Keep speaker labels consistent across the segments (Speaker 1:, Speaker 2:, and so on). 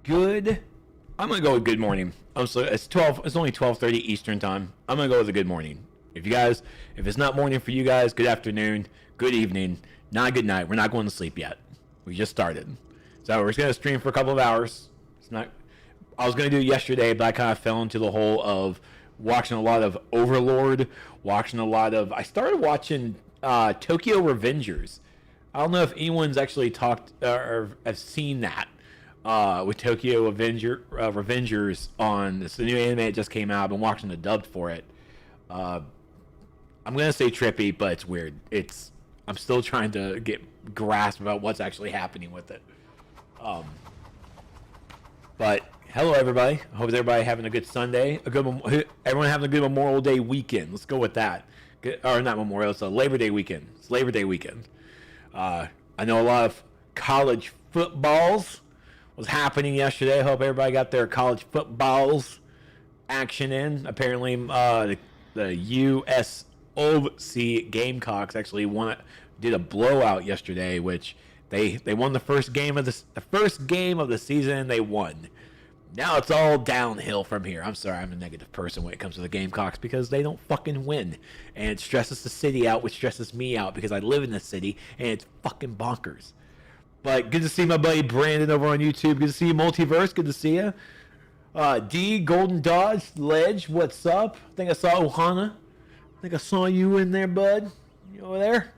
Speaker 1: Good. I'm gonna go with good morning. So it's 12. It's only 12:30 Eastern time. I'm gonna go with a good morning. If it's not morning for you guys, good afternoon, good evening, not good night. We're not going to sleep yet. We just started, so we're just gonna stream for a couple of hours. It's not. I was gonna do it yesterday, but I kind of fell into the hole of watching a lot of Overlord, watching a lot of. I started watching Tokyo Revengers. I don't know if anyone's actually talked or have seen that with Tokyo Revengers on this new anime that just came out. I've been watching the dubbed for it. I'm gonna say trippy, but it's weird. I'm still trying to get grasp about what's actually happening with it. But hello everybody. I hope everybody having a good Sunday. Everyone having a good Memorial Day weekend. Let's go with that. Or not Memorial. It's a Labor Day weekend. It's Labor Day weekend. I know a lot of college footballs was happening yesterday. I hope everybody got their college footballs action in. Apparently, the USOC Gamecocks actually did a blowout yesterday, which they won the first game of the season. They won. Now it's all downhill from here. I'm sorry, I'm a negative person when it comes to the Gamecocks because they don't fucking win. And it stresses the city out, which stresses me out because I live in the city and it's fucking bonkers. But good to see my buddy Brandon over on YouTube. Good to see you, Multiverse. Good to see you. D, Golden Dodge, Ledge, what's up? I think I saw Ohana. I think I saw you in there, bud. You over there?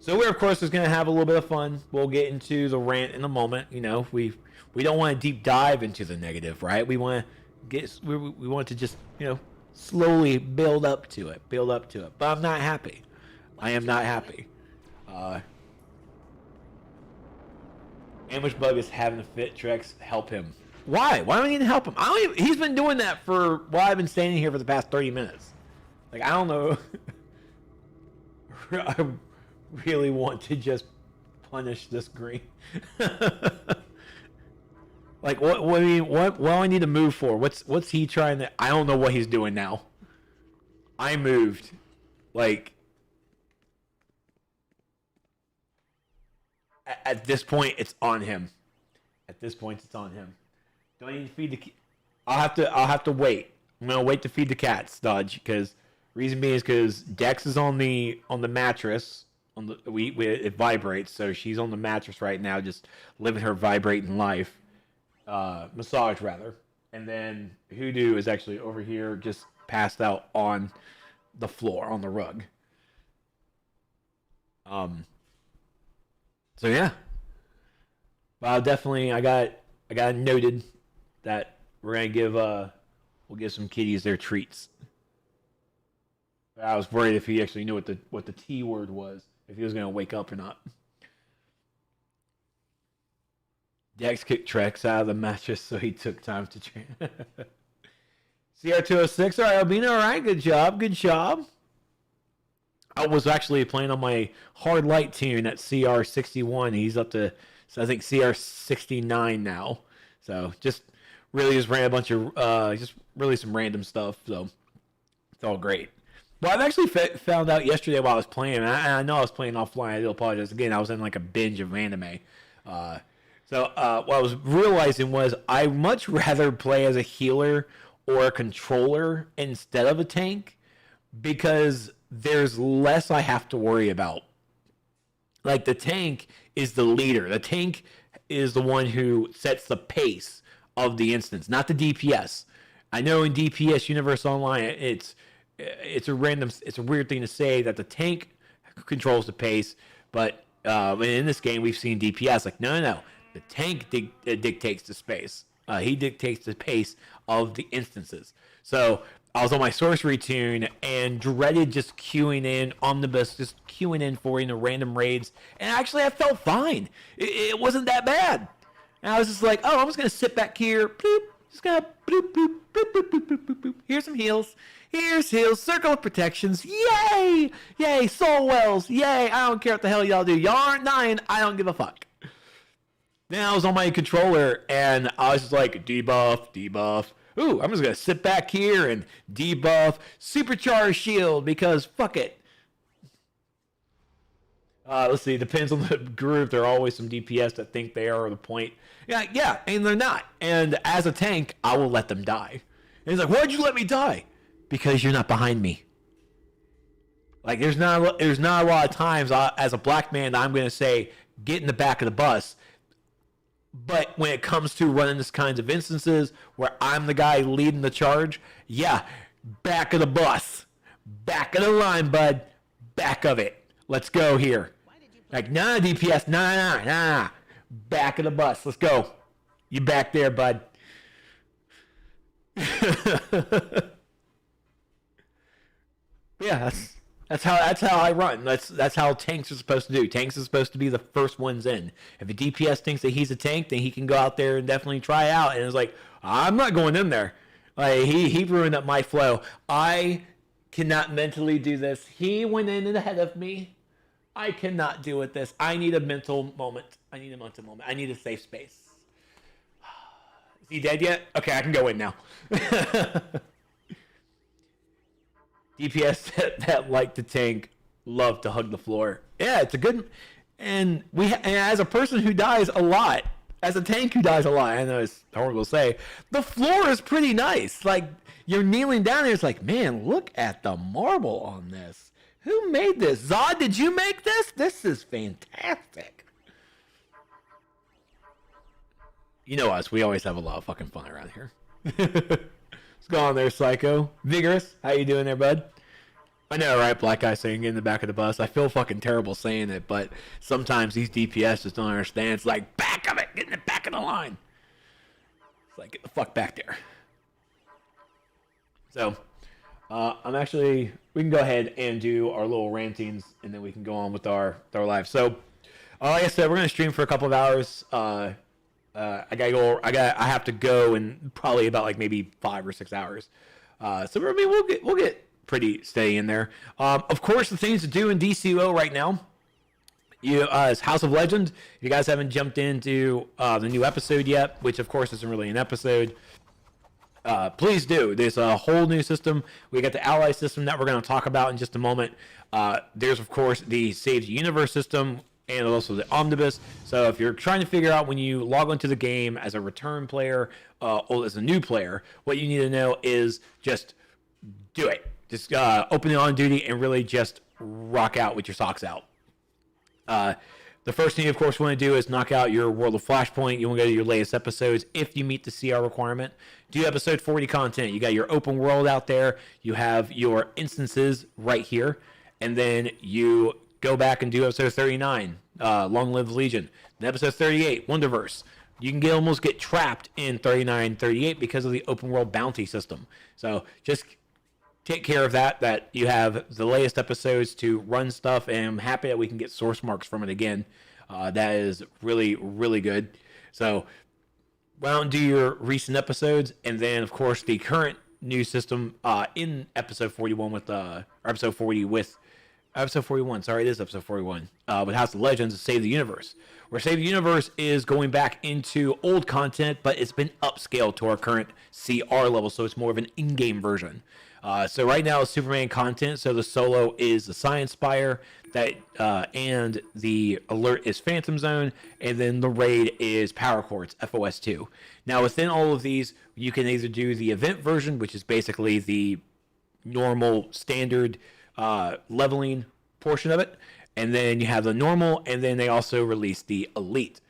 Speaker 1: So we're, of course, just going to have a little bit of fun. We'll get into the rant in a moment. You know, we don't want to deep dive into the negative, right? We want to just, slowly build up to it. But I'm not happy. I am not happy. Ambush Bug is having a fit. Trex, help him. Why? Why do I need to help him? He's been doing that while I've been standing here for the past 30 minutes. Like, I don't know. I really want to just punish this green. Like, what do I need to move for? What's he trying to... I don't know what he's doing now. I moved. Like... At this point, it's on him. Do I need to feed the... I'll have to wait. I'm gonna wait to feed the cats, Dodge, because reason being is because Dex is on the mattress. It vibrates, so she's on the mattress right now, just living her vibrating life. Massage rather, and then Hoodoo is actually over here, just passed out on the floor on the rug. So yeah, but I got noted that we're gonna we'll give some kitties their treats. I was worried if he actually knew what the T word was, if he was gonna wake up or not. Dex kicked Trex out of the mattress, so he took time to train. CR206, all right, Albino, all right, good job. I was actually playing on my hard light tune at CR61. He's up to, I think, CR69 now. So just ran a bunch of, just really some random stuff. So it's all great. Well, I've actually found out yesterday while I was playing, and I know I was playing offline. I do apologize. Again, I was in like a binge of anime. So what I was realizing was I much rather play as a healer or a controller instead of a tank because there's less I have to worry about. Like, the tank is the leader. The tank is the one who sets the pace of the instance, not the DPS. I know in DPS Universe Online, it's a weird thing to say that the tank controls the pace, but in this game we've seen DPS like no. The tank dictates the space. He dictates the pace of the instances. So I was on my sorcery tune and dreaded just queuing in omnibus, just queuing in for random raids, and actually I felt fine. It wasn't that bad. And I was just like, oh, I'm just gonna sit back here, bloop, just gonna bloop bloop bloop bloop bloop bloop bloop bloop. Here's some heals. Here's heals. Circle of protections. Yay! Yay! Soul wells. Yay! I don't care what the hell y'all do. Y'all aren't dying. I don't give a fuck. Then I was on my controller and I was just like, debuff. Ooh, I'm just going to sit back here and debuff Supercharged Shield because fuck it. Let's see. Depends on the group. There are always some DPS that think they are the point. Yeah, and they're not. And as a tank, I will let them die. And he's like, "Why'd you let me die?" Because you're not behind me. Like there's not a lot of times as a black man I'm going to say get in the back of the bus. But when it comes to running this kinds of instances where I'm the guy leading the charge, yeah, back of the bus, back of the line, bud, back of it. Let's go here. Like, nah, DPS, nah. Back of the bus. Let's go. You back there, bud. Yeah, that's how I run. That's how tanks are supposed to do. Tanks are supposed to be the first ones in. If a DPS thinks that he's a tank, then he can go out there and definitely try out. And it's like, I'm not going in there. Like he ruined up my flow. I cannot mentally do this. He went in ahead of me. I cannot deal with this. I need a mental moment. I need a safe space. Is he dead yet? Okay, I can go in now. DPS that like to tank love to hug the floor. Yeah, it's a good. And as a person who dies a lot, as a tank who dies a lot, I know it's horrible to say, the floor is pretty nice. Like you're kneeling down there, it's like, man, look at the marble on this. Who made this? Zod, did you make this? This is fantastic. You know us, we always have a lot of fucking fun around here. What's going on there, Psycho? Vigorous, how you doing there, bud? I know, right? Black guy saying in the back of the bus. I feel fucking terrible saying it, but sometimes these DPS just don't understand. It's like, back of it, get in the back of the line. It's like, get the fuck back there. So, we can go ahead and do our little rantings, and then we can go on with our live. So, like I said, we're gonna stream for a couple of hours. I have to go in probably about like maybe 5 or 6 hours. So I mean, we'll get pretty steady in there. Of course, the things to do in Dcuo right now, is House of Legend. If you guys haven't jumped into the new episode yet, which of course isn't really an episode, please do. There's a whole new system. We got the ally system that we're going to talk about in just a moment. There's of course the Save the Universe system, and also the omnibus. So if you're trying to figure out when you log into the game as a return player or as a new player, what you need to know is just do it. Just open it on duty and really just rock out with your socks out. The first thing you, of course, want to do is knock out your World of Flashpoint. You want to go to your latest episodes if you meet the CR requirement. Do episode 40 content. You got your open world out there. You have your instances right here. And then you go back and do episode 39, Long Live Legion. Then episode 38, Wonderverse. You can almost get trapped in 39, 38 because of the open world bounty system. So just take care of that you have the latest episodes to run stuff, and I'm happy that we can get source marks from it again. That is really, really good. So why don't do your recent episodes, and then, of course, the current new system in episode 41 with, or episode 40 with, episode 41, sorry, it is episode 41, with House of Legends, Save the Universe. Where Save the Universe is going back into old content, but it's been upscaled to our current CR level, so it's more of an in-game version. So right now it's Superman content, so the solo is the Science Spire, and the alert is Phantom Zone, and then the raid is Power Quartz, FOS2. Now within all of these, you can either do the event version, which is basically the normal standard leveling portion of it, and then you have the normal, and then they also release the elite.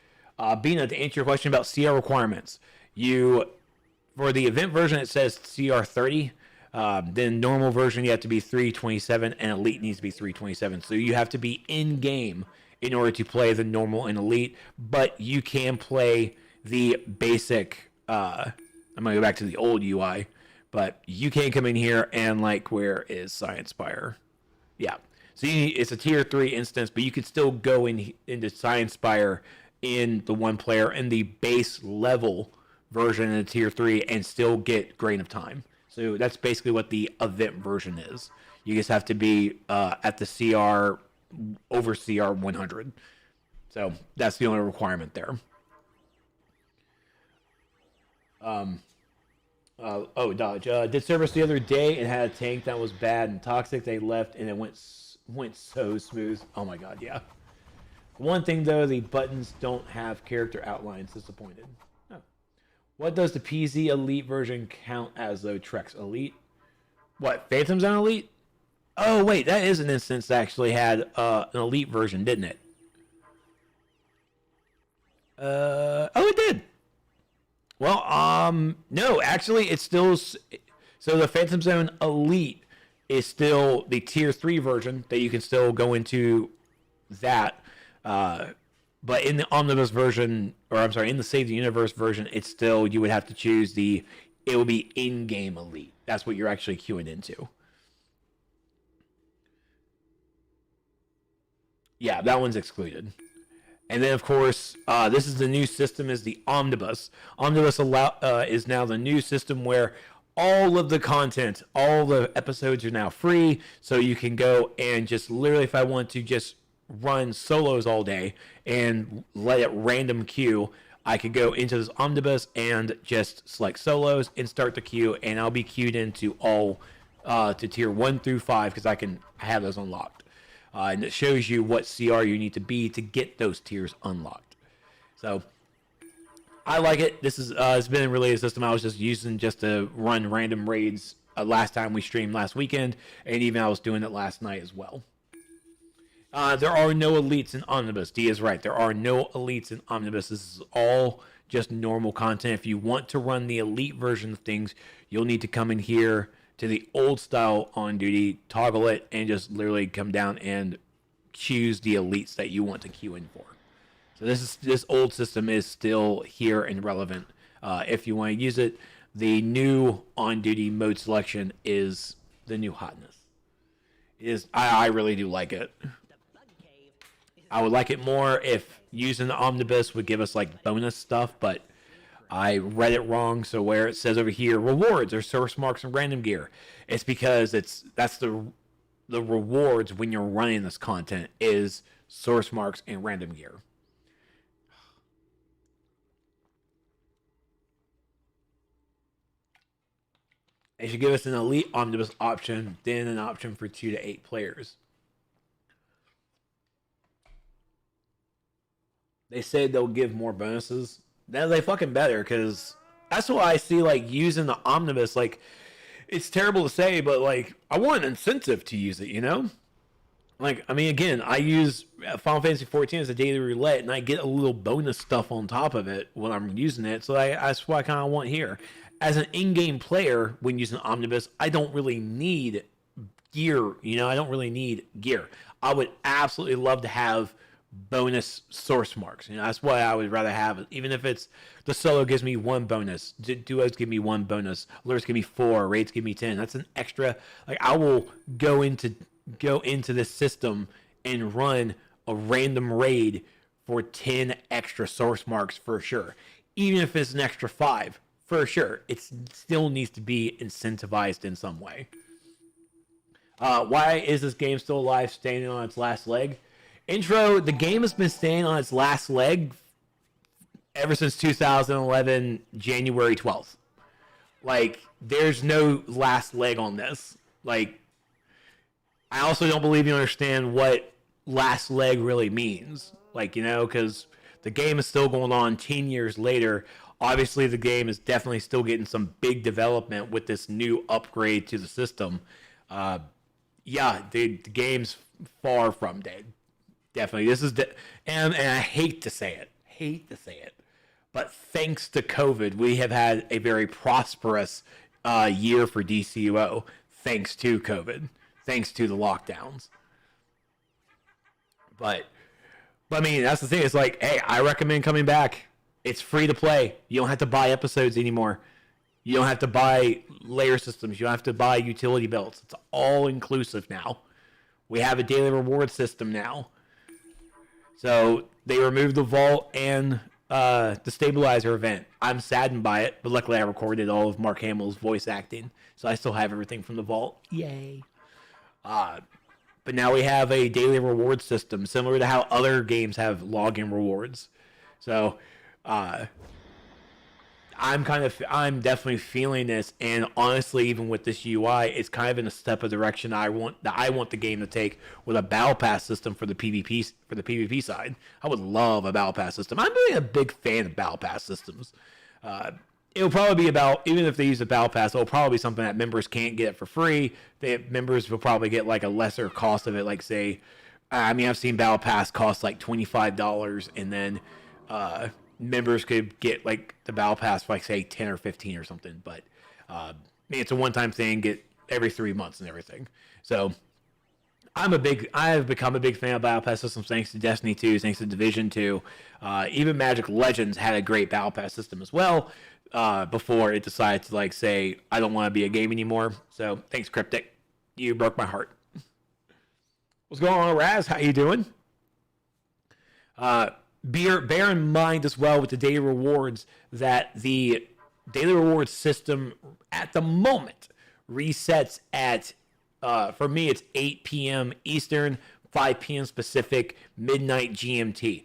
Speaker 1: Bina, to answer your question about CR requirements, for the event version it says CR 30. Then normal version you have to be 327, and elite needs to be 327. So you have to be in game in order to play the normal and elite, but you can play the basic. I'm gonna go back to the old UI, but you can come in here and where is Science Spire? Yeah. So it's a tier 3 instance, but you can still go into Science Spire in the one player in the base level version in the tier 3 and still get Grain of Time. So that's basically what the event version is. You just have to be at the CR, over CR 100. So that's the only requirement there. Dodge. Did service the other day and had a tank that was bad and toxic. They left and it went so smooth. Oh my god, yeah. One thing though, the buttons don't have character outlines. Disappointed. Oh. What does the PZ Elite version count as though? Trex Elite? What? Phantom Zone Elite? Oh wait, that is an instance that actually had an Elite version, didn't it? Oh, it did. Well, no, actually, it's still. So the Phantom Zone Elite is still the tier 3 version that you can still go into that. But in the omnibus version, or I'm sorry, in the Save the Universe version, it's still, you would have to choose it will be in-game Elite. That's what you're actually queuing into. Yeah, that one's excluded. And then, of course, this is the new system, is the Omnibus. Omnibus is now the new system where all of the content, all the episodes are now free, so you can go and just literally, if I want to just run solos all day and let it random queue, I could go into this Omnibus and just select solos and start the queue, and I'll be queued into all to tier 1 through 5 because I have those unlocked. And it shows you what CR you need to be to get those tiers unlocked. So I like it. This is it's been a related system I was just using just to run random raids last time we streamed last weekend, and even I was doing it last night as well. There are no elites in Omnibus. D is right. There are no elites in Omnibus. This is all just normal content. If you want to run the elite version of things, you'll need to come in here to the old style on duty, toggle it, and just literally come down and choose the elites that you want to queue in for. So this old system is still here and relevant. If you want to use it, the new on duty mode selection is the new hotness. I really do like it. I would like it more if using the omnibus would give us like bonus stuff, but I read it wrong. So where it says over here rewards or source marks and random gear, it's because that's the rewards when you're running this content is source marks and random gear. They should give us an elite omnibus option, then an option for 2 to 8 players. They say they'll give more bonuses. Then they fucking better, because that's why I see like using the omnibus. Like, it's terrible to say, but like I want an incentive to use it. You know, like I mean, again, I use Final Fantasy 14 as a daily roulette, and I get a little bonus stuff on top of it when I'm using it. So that's what I kind of want here. As an in-game player, when using omnibus, I don't really need gear. You know, I don't really need gear. I would absolutely love to have bonus source marks. You know, that's why I would rather have it. Even if it's the solo gives me 1 bonus, duos give me 1 bonus, alerts give me 4, raids give me 10. That's an extra. Like, I will go into this system and run a random raid for 10 extra source marks for sure. Even if it's an extra 5, for sure, it still needs to be incentivized in some way. Why is this game still alive, standing on its last leg? Intro, the game has been staying on its last leg ever since 2011, January 12th. Like, there's no last leg on this. Like, I also don't believe you understand what last leg really means. Like, you know, because the game is still going on 10 years later. Obviously, the game is definitely still getting some big development with this new upgrade to the system. Yeah, the game's far from dead. Definitely. This is and I hate to say it. But thanks to COVID, we have had a very prosperous year for Dcuo. Thanks to COVID. Thanks to the lockdowns. But I mean, that's the thing. It's like, hey, I recommend coming back. It's free to play. You don't have to buy episodes anymore. You don't have to buy layer systems. You don't have to buy utility belts. It's all inclusive now. We have a daily reward system now. So they removed the vault and the stabilizer event. I'm saddened by it, but luckily I recorded all of Mark Hamill's voice acting, so I still have everything from the vault. Yay! But now we have a daily reward system, similar to how other games have login rewards. So I I'm definitely feeling this, and honestly, even with this UI, it's kind of in a step of direction I want the game to take with a battle pass system for the PvP side. I would love a battle pass system. I'm really a big fan of battle pass systems. It'll probably be about, even if they use the battle pass, it'll probably be something that members can't get for free. Members will probably get like a lesser cost of it, like say, I mean, I've seen battle pass cost like $25, and then members could get like the battle pass for like say 10 or 15 or something. But I mean, it's a one-time thing, get every 3 months and everything. So I have become a big fan of battle pass systems thanks to Destiny 2, thanks to Division 2. Even Magic Legends had a great battle pass system as well, before it decided to like say, I don't want to be a game anymore. So thanks, Cryptic. You broke my heart. What's going on, Raz? How you doing? Bear in mind as well with the daily rewards that the daily rewards system at the moment resets at, for me, it's 8 p.m. Eastern, 5 p.m. Pacific, midnight GMT.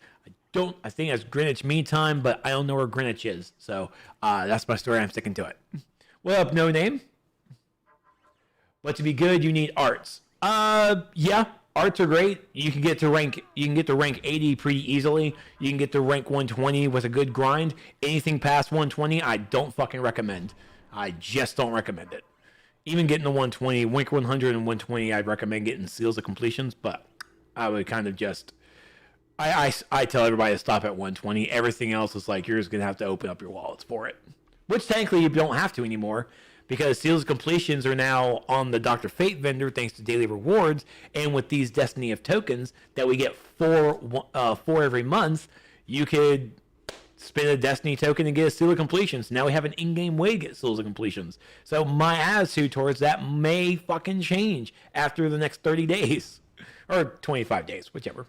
Speaker 1: I think that's Greenwich Mean Time, but I don't know where Greenwich is. So that's my story. I'm sticking to it. What up, No Name? But to be good, you need arts. Yeah, arts are great. You can get to rank 80 pretty easily. You can get to rank 120 with a good grind. Anything past 120, I don't fucking recommend. I just don't recommend it. Even getting to 120, rank 100 and 120, I'd recommend getting seals of completions, but I would kind of just I tell everybody to stop at 120. Everything else is like you're just gonna have to open up your wallets for it. Which thankfully you don't have to anymore, because seals of completions are now on the Dr. Fate vendor thanks to daily rewards, and with these Destiny of tokens that we get four every month, you could spend a Destiny token and get a seal of completions. Now we have an in-game way to get seals of completions. So my attitude towards that may fucking change after the next 30 days. Or 25 days, whichever.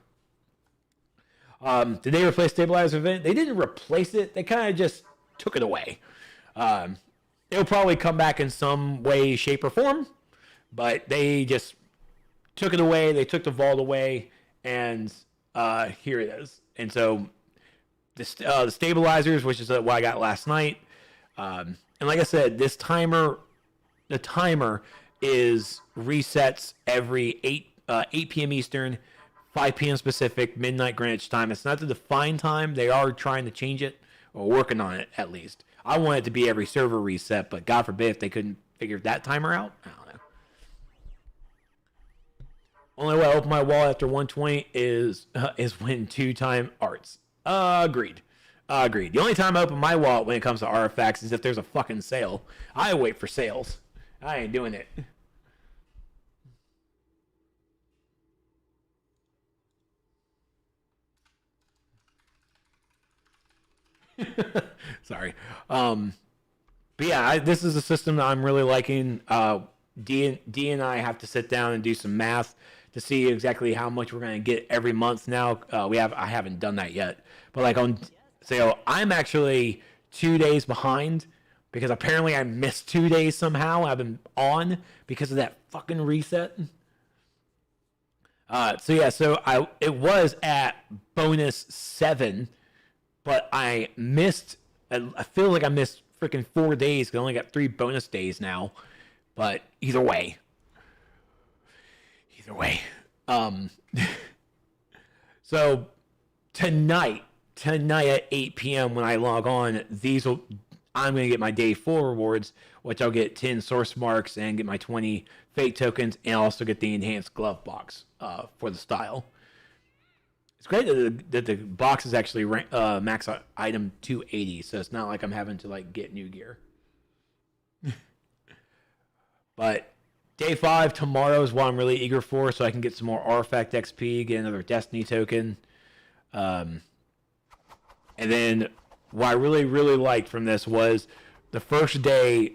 Speaker 1: Did they replace Stabilizer Event? They didn't replace it. They kind of just took it away. It'll probably come back in some way, shape, or form, but they just took it away. They took the vault away, and here it is. And so the stabilizers, which is what I got last night, and like I said, the timer is resets every 8 p.m. Eastern, 5 p.m. Pacific, midnight Greenwich time. It's not the defined time. They are trying to change it, or working on it at least. I want it to be every server reset, but God forbid if they couldn't figure that timer out. I don't know. Only way I open my wallet after 120 is when 2-time arts. Agreed. The only time I open my wallet when it comes to artifacts is if there's a fucking sale. I wait for sales. I ain't doing it. Sorry. But yeah, this is a system that I'm really liking. D and I have to sit down and do some math to see exactly how much we're going to get every month now. I haven't done that yet. But like so I'm actually 2 days behind because apparently I missed 2 days somehow. I've been on because of that fucking reset. It was at bonus 7, but I feel like I missed freaking 4 days because I only got 3 bonus days now. But either way. So tonight at 8 p.m. when I log on, I'm going to get my day 4 rewards, which I'll get 10 source marks and get my 20 fate tokens, and also get the enhanced glove box for the style. It's great that the box is actually max item 280, so it's not like I'm having to like get new gear. But day 5 tomorrow is what I'm really eager for, so I can get some more artifact XP, get another Destiny token. And then what I really, really liked from this was the first day,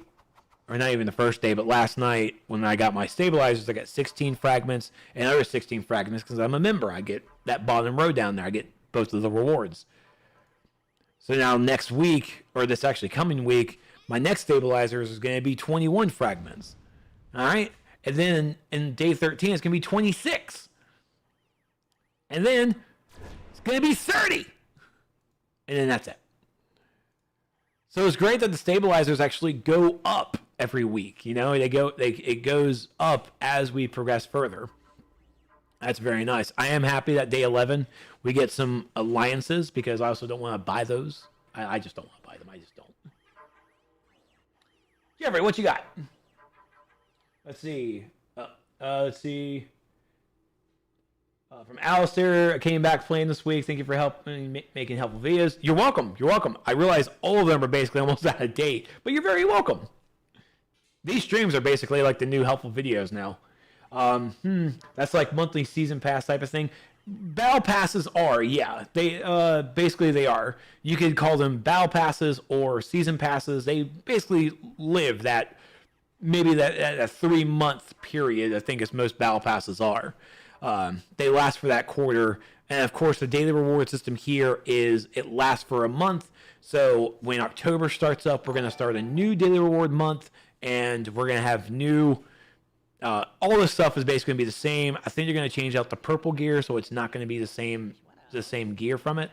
Speaker 1: or not even the first day, but last night when I got my stabilizers, I got 16 fragments and another 16 fragments because I'm a member. I get that bottom row down there. I get both of the rewards. So now next week, or this actually coming week, my next stabilizers is going to be 21 fragments. All right? And then in day 13, it's going to be 26. And then it's going to be 30. And then that's it. So it's great that the stabilizers actually go up every week. You know, it goes up as we progress further. That's very nice. I am happy that day 11 we get some alliances because I also don't want to buy those. I just don't want to buy them. I just don't. Jeffrey, what you got? Let's see. Let's see. From Alistair, I came back playing this week. Thank you for helping making helpful videos. You're welcome. You're welcome. I realize all of them are basically almost out of date, but you're very welcome. These streams are basically like the new helpful videos now. That's like monthly season pass type of thing. Battle passes are, yeah, they basically they are. You could call them battle passes or season passes. They basically live that maybe that 3-month period. I think as most battle passes are. They last for that quarter, and of course the daily reward system here is it lasts for a month. So when October starts up, we're going to start a new daily reward month, and we're going to have new all this stuff is basically going to be the same. I think they're going to change out the purple gear, so it's not going to be the same gear from it.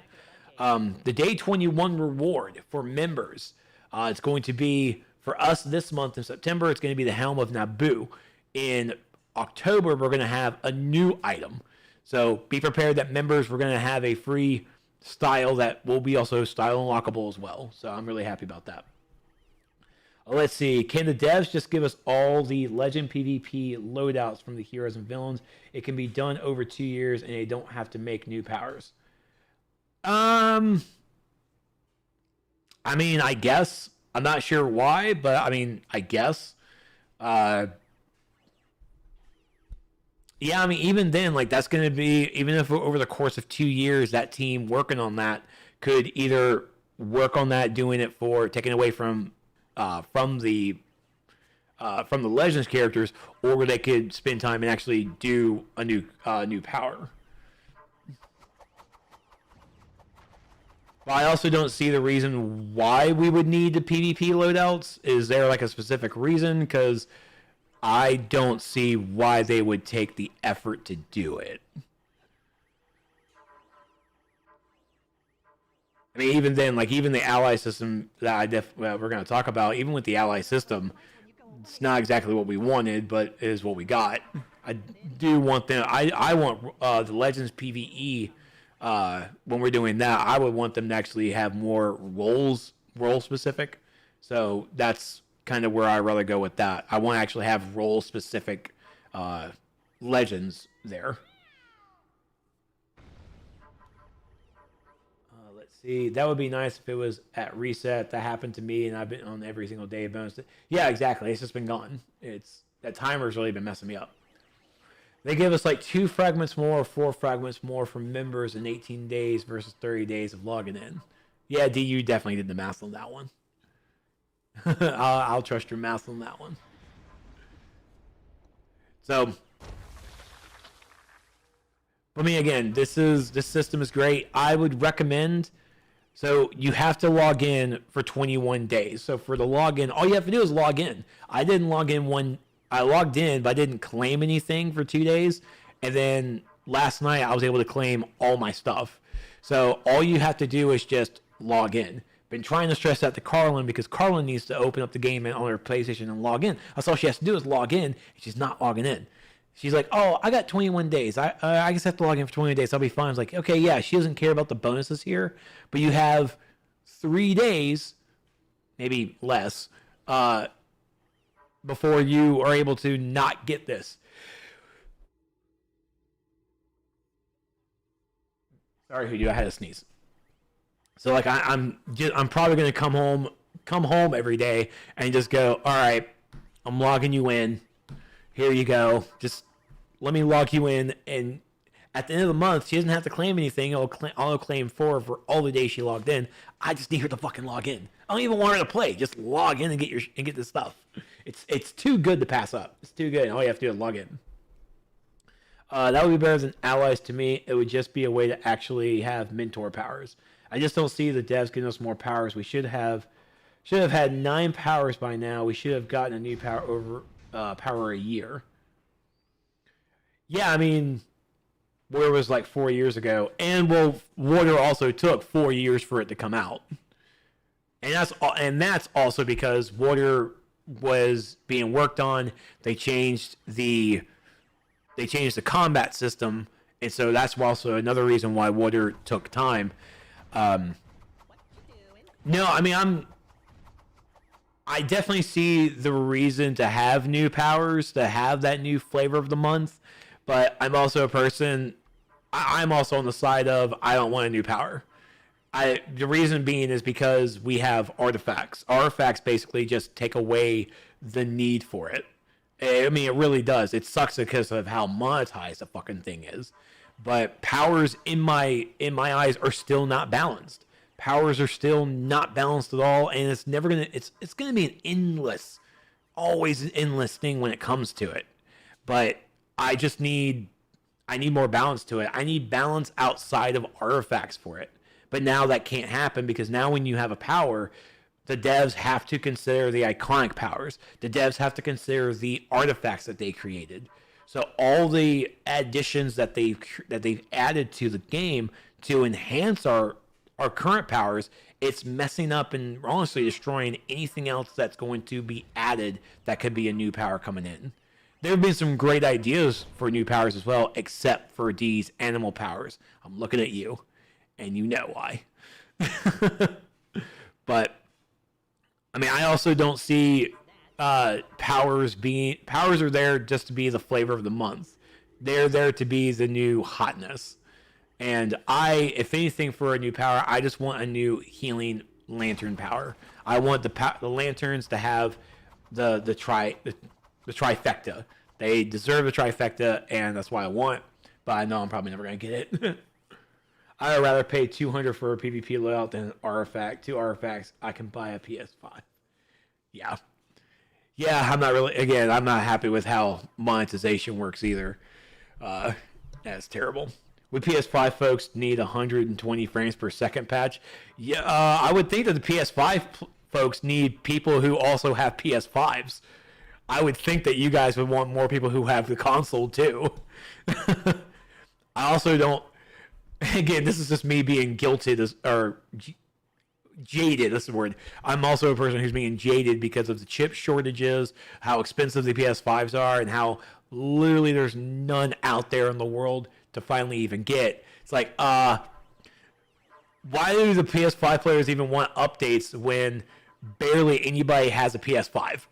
Speaker 1: The day 21 reward for members, it's going to be for us this month in September. It's going to be the Helm of Naboo. In October, we're going to have a new item. So be prepared that members, we're going to have a free style that will be also style unlockable as well. So I'm really happy about that. Let's see. Can the devs just give us all the Legend PvP loadouts from the heroes and villains? It can be done over 2 years, and they don't have to make new powers. I mean, I guess. I'm not sure why, but I mean, I guess. Yeah, I mean, even then, like, that's going to be, even if over the course of 2 years, that team working on that could either work on that, doing it for, taking away from the Legends characters, or they could spend time and actually do a new power. But I also don't see the reason why we would need the PvP loadouts. Is there like a specific reason? Because I don't see why they would take the effort to do it. I mean, even then, like, even the ally system that we're going to talk about, even with the ally system, it's not exactly what we wanted, but it is what we got. I do want them. I want the Legends PvE. When we're doing that, I would want them to actually have more role specific. So that's kind of where I'd rather go with that. I want to actually have role specific Legends there. Let's see. That would be nice if it was at reset. That happened to me, and I've been on every single day of bonus. Yeah, exactly. It's just been gone. That timer's really been messing me up. They give us like 2 fragments more or 4 fragments more from members in 18 days versus 30 days of logging in. Yeah, D, you definitely did the math on that one. I'll trust your math on that one. So, I mean, again, this system is great. I would recommend. So you have to log in for 21 days. So for the login, all you have to do is log in. I didn't log in I logged in, but I didn't claim anything for 2 days. And then last night, I was able to claim all my stuff. So all you have to do is just log in. Been trying to stress that to Carlin because Carlin needs to open up the game on her PlayStation and log in. That's all she has to do is log in, and she's not logging in. She's like, oh, I got 21 days. I just have to log in for 21 days. I'll be fine. I was like, okay, yeah, she doesn't care about the bonuses here, but you have 3 days, maybe less, before you are able to not get this. Sorry, Hoodoo, I had to sneeze. So like I'm probably gonna come home every day and just go, all right, I'm logging you in. Here you go. Just let me log you in, and at the end of the month, she doesn't have to claim anything. I'll claim for all the days she logged in. I just need her to fucking log in. I don't even want her to play. Just log in and get this stuff. It's too good to pass up. It's too good. All you have to do is log in. That would be better than allies to me. It would just be a way to actually have mentor powers. I just don't see the devs giving us more powers. We should have had 9 powers by now. We should have gotten a new power a year. Yeah, I mean, Warrior was like 4 years ago, and Warrior also took 4 years for it to come out. and that's also because water was being worked on. They changed the combat system, and so that's also another reason why water took time. Um, no, I mean I definitely see the reason to have new powers, to have that new flavor of the month, but I'm also a person. I'm also on the side of I don't want a new power. The reason being is because we have artifacts. Artifacts basically just take away the need for it. I mean, it really does. It sucks because of how monetized the fucking thing is. But powers in my eyes are still not balanced. Powers are still not balanced at all, and it's never gonna. It's gonna be an endless, always an endless thing when it comes to it. But I just need I need more balance to it. I need balance outside of artifacts for it. But now that can't happen because now when you have a power, the devs have to consider the iconic powers. The devs have to consider the artifacts that they created. So all the additions that they've added to the game to enhance our current powers, it's messing up and honestly destroying anything else that's going to be added that could be a new power coming in. There have been some great ideas for new powers as well, except for these animal powers. I'm looking at you, and you know why. But I mean, I also don't see powers are there just to be the flavor of the month. They're there to be the new hotness. And if anything, for a new power, I just want a new healing lantern power. I want the lanterns to have the trifecta. They deserve the trifecta, and that's why I want. But I know I'm probably never gonna get it. I'd rather pay $200 for a PvP loadout than an artifact. 2 artifacts, I can buy a PS5. Yeah. Yeah, I'm not happy with how monetization works either. That's terrible. Would PS5 folks need 120 frames per second patch? Yeah, I would think that the PS5 folks need people who also have PS5s. I would think that you guys would want more people who have the console too. I also don't. Again, this is just me being or jaded. That's the word. I'm also a person who's being jaded because of the chip shortages, how expensive the PS5s are, and how literally there's none out there in the world to finally even get. It's like, why do the PS5 players even want updates when barely anybody has a PS5?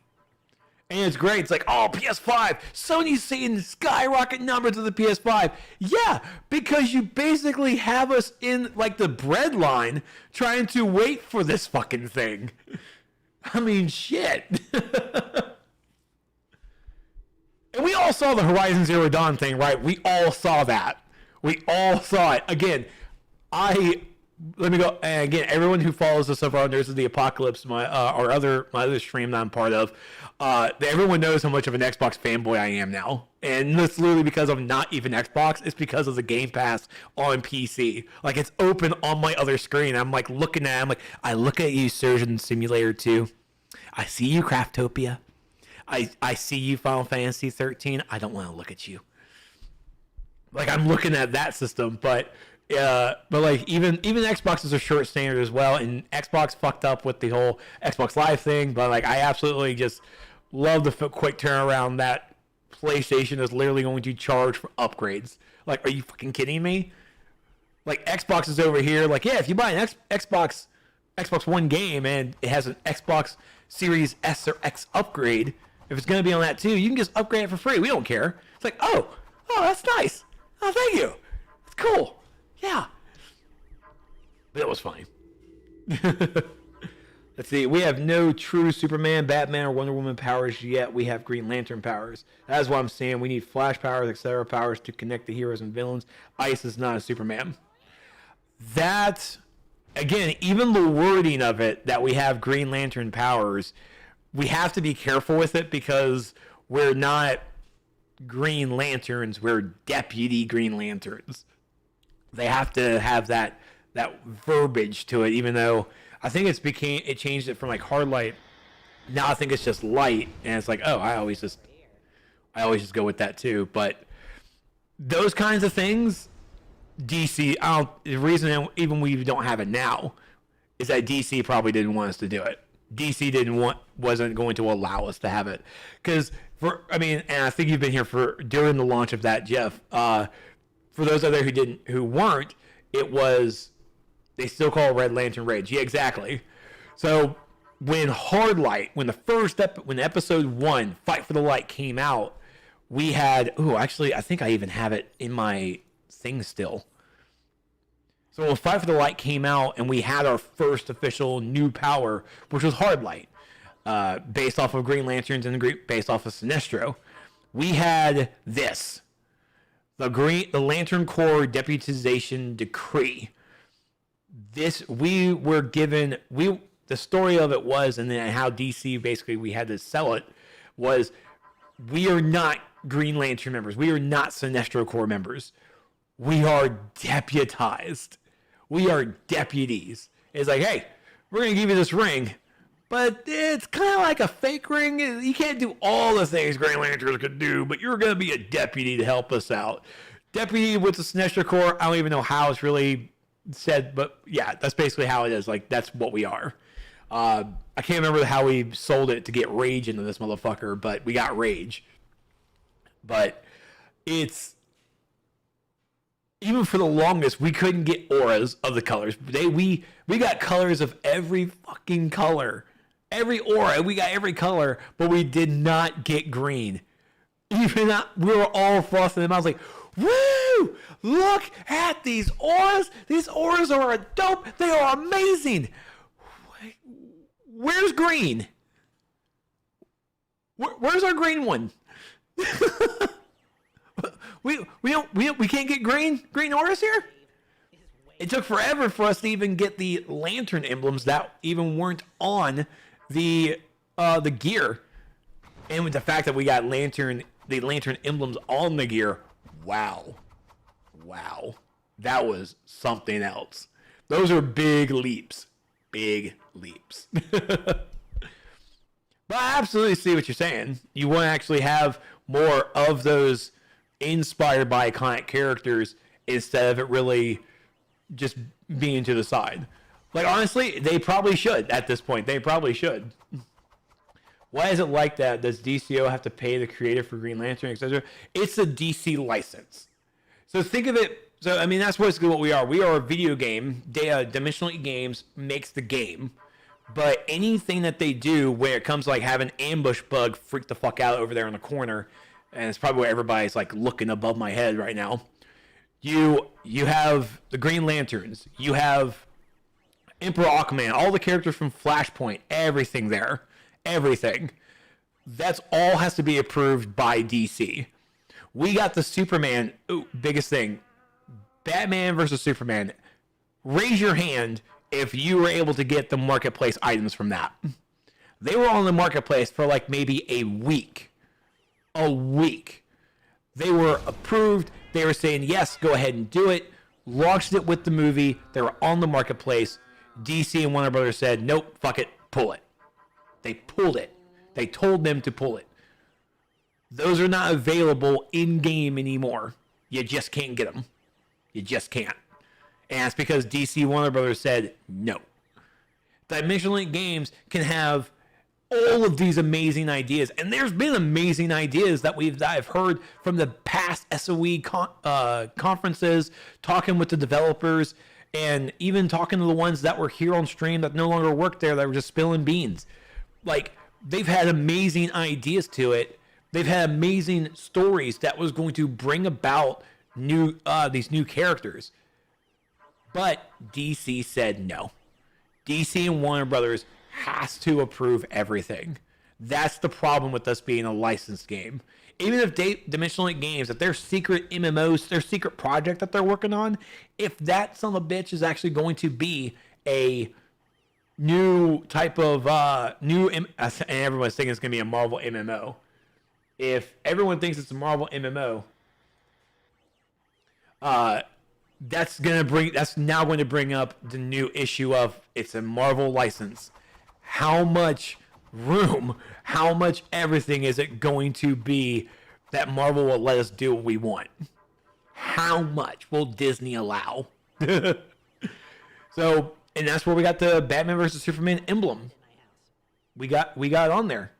Speaker 1: And it's great. It's like, oh, PS5. Sony's seeing skyrocket numbers of the PS5. Yeah, because you basically have us in like the breadline trying to wait for this fucking thing. I mean, shit. And we all saw the Horizon Zero Dawn thing, right? We all saw that. We all saw it. Again, let me go. And again, everyone who follows us over on Nerds of the Apocalypse, my other stream that I'm part of, everyone knows how much of an Xbox fanboy I am now. And that's literally because of not even Xbox. It's because of the Game Pass on PC. Like, it's open on my other screen. I'm like looking at it. I'm like, I look at you, Surgeon Simulator 2. I see you, Craftopia. I see you, Final Fantasy 13. I don't want to look at you. Like, I'm looking at that system, but like even Xbox is a short standard as well, and Xbox fucked up with the whole Xbox Live thing. But like, I absolutely just love the quick turnaround that PlayStation is literally going to charge for upgrades. Like, are you fucking kidding me? Like, Xbox is over here. Like, yeah, if you buy an Xbox One game and it has an Xbox Series S or X upgrade, if it's going to be on that too, you can just upgrade it for free. We don't care. It's like, oh, that's nice. Oh, thank you. It's cool. Yeah. That was funny. Let's see. We have no true Superman, Batman, or Wonder Woman powers yet. We have Green Lantern powers. That's what I'm saying. We need Flash powers, etc. powers to connect the heroes and villains. Ice is not a Superman. That, again, even the wording of it, that we have Green Lantern powers, we have to be careful with it because we're not Green Lanterns. We're Deputy Green Lanterns. They have to have that verbiage to it, even though I think it changed it from like hard light. Now I think it's just light, and it's like, oh, I always just go with that too. But those kinds of things, DC, the reason even we don't have it now is that DC probably didn't want us to do it. DC wasn't going to allow us to have it, because and I think you've been here during the launch of that, Jeff. For those out there who weren't, it was, they still call it Red Lantern Rage. Yeah, exactly. So when when episode 1, Fight for the Light, came out, we had, actually, I think I even have it in my thing still. So when Fight for the Light came out, and we had our first official new power, which was Hard Light, based off of Green Lanterns and based off of Sinestro, we had this. The Lantern Corps Deputization Decree. This, we were given, the story of it was, and then how DC basically we had to sell it, was we are not Green Lantern members. We are not Sinestro Corps members. We are deputized. We are deputies. It's like, hey, we're going to give you this ring, but it's kind of like a fake ring. You can't do all the things Green Lanterns could do, but you're going to be a deputy to help us out. Deputy with the Sinestro Corps. I don't even know how it's really said, but yeah, that's basically how it is. Like, that's what we are. I can't remember how we sold it to get Rage into this motherfucker, but we got Rage. But it's, even for the longest, we couldn't get auras of the colors. We got colors of every fucking color. Every aura, we got every color, but we did not get green. We were all frosted in the mouth like, woo! Look at these auras. These auras are dope. They are amazing. Where's green? Where's our green one? We can't get green auras here? It took forever for us to even get the lantern emblems that even weren't on the gear. And with the fact that we got the lantern emblems on the gear, wow. That was something else. Those are big leaps. But I absolutely see what you're saying. You want to actually have more of those inspired by iconic characters instead of it really just being to the side. Like, honestly, they probably should at this point. They probably should. Why is it like that? Does DCO have to pay the creator for Green Lantern, etc.? It's a DC license. So think of it. So, I mean, that's basically what we are. We are a video game. Dimensional Games makes the game. But anything that they do where it comes to, like, having ambush bug freak the fuck out over there in the corner, and it's probably where everybody's, like, looking above my head right now. You have the Green Lanterns. You have Emperor Aquaman. All the characters from Flashpoint. Everything there. Everything. That's all has to be approved by DC. We got the Superman. Ooh, biggest thing. Batman versus Superman. Raise your hand if you were able to get the marketplace items from that. They were on the marketplace for like maybe a week. They were approved. They were saying, yes, go ahead and do it. Launched it with the movie. They were on the marketplace. DC and Warner Brothers said, nope, fuck it, pull it. They pulled it. They told them to pull it. Those are not available in-game anymore. You just can't get them. You just can't. And it's because DC Warner Brothers said no. Dimensional Link Games can have all of these amazing ideas. And there's been amazing ideas that I've heard from the past SOE conferences, talking with the developers, and even talking to the ones that were here on stream that no longer work there, that were just spilling beans. Like, they've had amazing ideas to it. They've had amazing stories that was going to bring about these new characters. But DC said no. DC and Warner Brothers has to approve everything. That's the problem with us being a licensed game. Even if Dimensional Link Games, if their secret MMOs, their secret project that they're working on, if that son of a bitch is actually going to be a new type of and everyone's thinking it's going to be a Marvel MMO. If everyone thinks it's a Marvel MMO, that's now going to bring up the new issue of it's a Marvel license. How much room, how much everything is it going to be that Marvel will let us do what we want? How much will Disney allow? So And that's where we got the Batman versus Superman emblem. We got on there.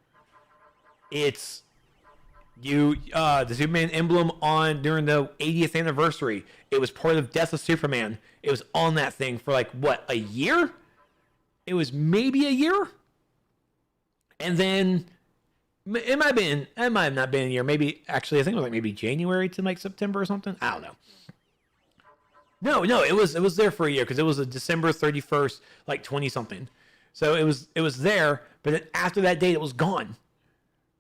Speaker 1: It's the Superman emblem on during the 80th anniversary. It was part of Death of Superman. It was on that thing for like what, a year? It was maybe a year. And then it might have not been a year. Maybe actually, I think it was like maybe January to like September or something. I don't know. No, it was there for a year because it was a December 31st, like 20 something. So it was there, but then after that date, it was gone.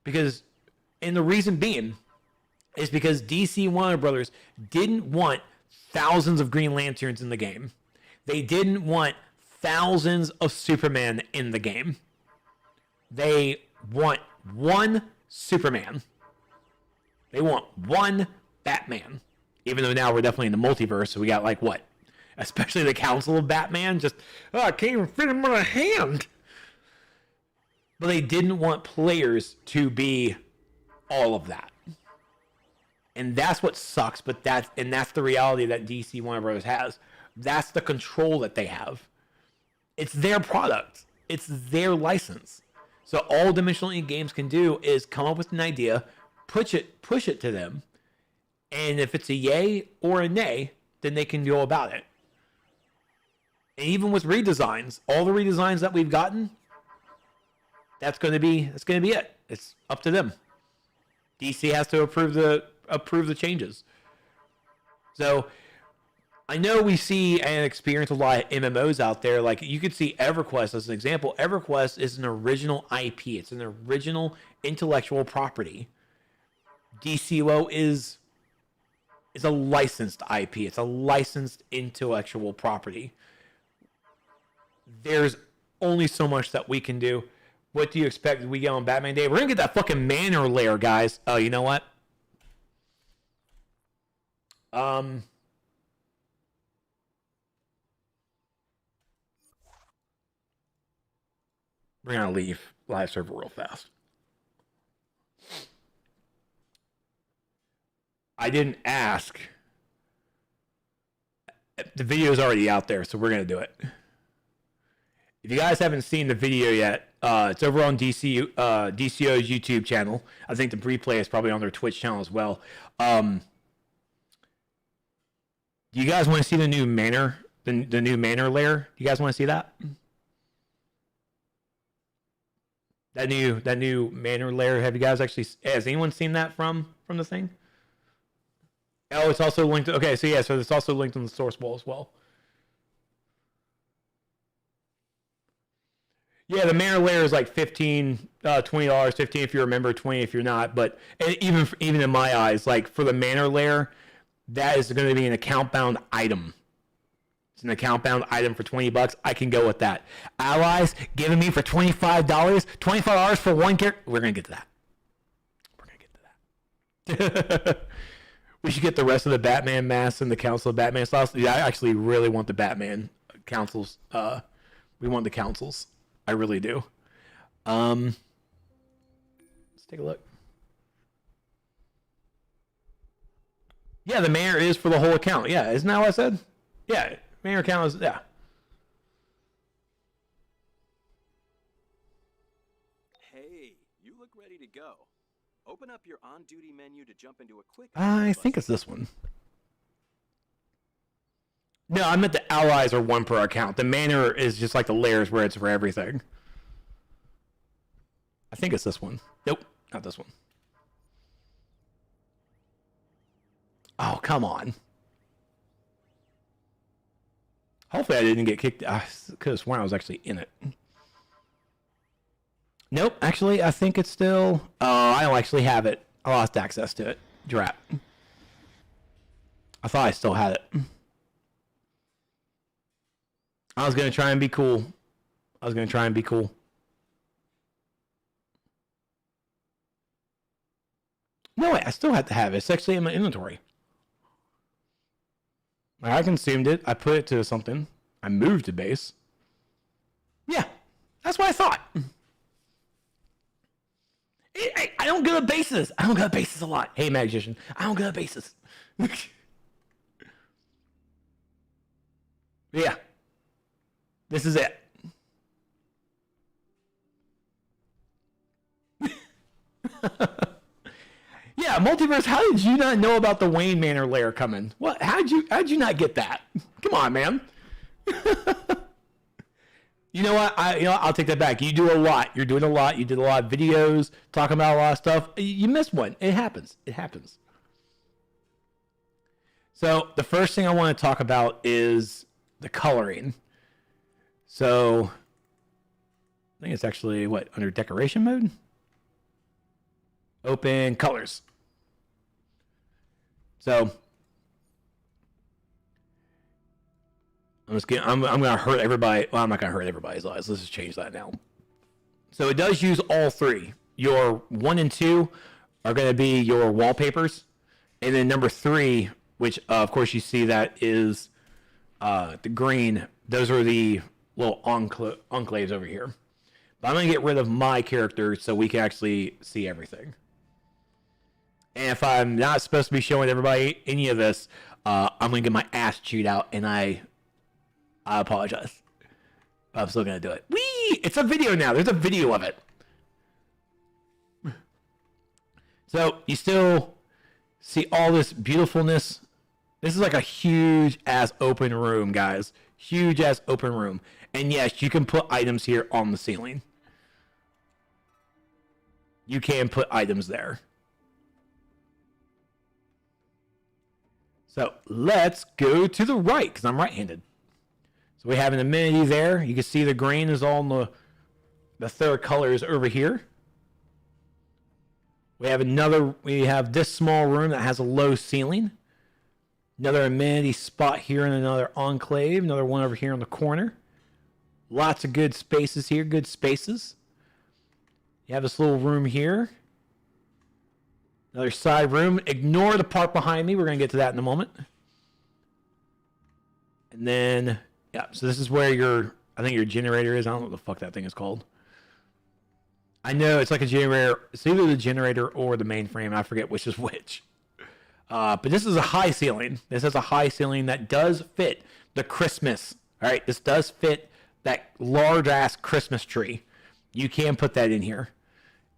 Speaker 1: And the reason being is because DC Warner Brothers didn't want thousands of Green Lanterns in the game. They didn't want thousands of Superman in the game. They want one Superman. They want one Batman. Even though now we're definitely in the multiverse, so we got like what? Especially the Council of Batman. Just, I can't even fit him on a hand. But they didn't want players to be all of that. And that's what sucks, but that's the reality that DC Warner Brothers has. That's the control that they have. It's their product. It's their license. So all Dimensional Ink Games can do is come up with an idea, push it to them, and if it's a yay or a nay, then they can go about it. And even with redesigns, all the redesigns that we've gotten, that's going to be it. It's up to them. DC has to approve the changes. So I know we see and experience a lot of MMOs out there. Like you could see EverQuest as an example. EverQuest is an original IP. It's an original intellectual property. Dcuo is a licensed IP. It's a licensed intellectual property. There's only so much that we can do. What do you expect we get on Batman Day? We're going to get that fucking Manor Lair, guys. Oh, you know what? We're going to leave live server real fast. I didn't ask. The video is already out there, so we're going to do it. If you guys haven't seen the video yet, it's over on DCO's YouTube channel. I think the replay is probably on their Twitch channel as well. Do you guys want to see the new Manor, the new Manor Lair? Do you guys want to see that? That new Manor Lair. Have you guys actually? Has anyone seen that from the thing? Oh, it's also linked. Okay, so yeah, so it's also linked on the source wall as well. Yeah, the Manor Lair is like $15, $20, 15 if you're a member, 20 if you're not. But even in my eyes, like for the Manor Lair, that is going to be an account-bound item. It's an account-bound item for $20. I can go with that. Allies giving me for $25 for one character. We're going to get to that. We're going to get to that. We should get the rest of the Batman masks and the Council of Batman styles. Yeah, I actually really want the Batman councils. We want the councils. I really do. Let's take a look. Yeah, the Manor is for the whole account. Yeah, isn't that what I said? Yeah, Manor account is, yeah.
Speaker 2: Hey, you look ready to go. Open up your on-duty menu to jump into a quick...
Speaker 1: I think it's this one. No, I meant the allies are one per account. The Manor is just like the Lairs where it's for everything. I think it's this one. Nope, not this one. Oh, come on. Hopefully I didn't get kicked. I could have sworn I was actually in it. Nope, actually, I think it's still... Oh, I don't actually have it. I lost access to it. Drat. I thought I still had it. I was going to try and be cool. No, wait, I still have to have it. It's actually in my inventory. I consumed it. I put it to something. I moved to base. Yeah, that's what I thought. I don't go to bases. I don't go to bases a lot. Hey, magician. I don't go to bases. Yeah. This is it. Yeah, multiverse. How did you not know about the Wayne Manor lair coming? What? How'd you not get that? Come on, man. You know what? I'll take that back. You do a lot. You're doing a lot. You did a lot of videos talking about a lot of stuff. You missed one. It happens. It happens. So the first thing I want to talk about is the coloring. So I think it's actually what, under decoration mode? Open colors. So I'm gonna hurt everybody. Well, I'm not gonna hurt everybody's eyes. Let's just change that now. So it does use all three. Your 1 and 2 are gonna be your wallpapers, and then number 3, which of course you see that is the green. Those are the little enclaves over here. But I'm gonna get rid of my character so we can actually see everything. And if I'm not supposed to be showing everybody any of this, I'm gonna get my ass chewed out, and I apologize. But I'm still gonna do it. Whee! It's a video now. There's a video of it. So you still see all this beautifulness. This is like a huge ass open room, guys. Huge ass open room. And yes, you can put items here on the ceiling. You can put items there. So let's go to the right, because I'm right-handed. So we have an amenity there. You can see the green is all in the third colors over here. We have this small room that has a low ceiling. Another amenity spot here and another enclave. Another one over here in the corner. Lots of good spaces here, good spaces. You have this little room here. Another side room. Ignore the part behind me. We're going to get to that in a moment. And then, yeah, so this is where I think your generator is. I don't know what the fuck that thing is called. I know it's like a generator. It's either the generator or the mainframe. I forget which is which. But this is a high ceiling. This is a high ceiling that does fit the Christmas. All right, this does fit that large-ass Christmas tree. You can put that in here.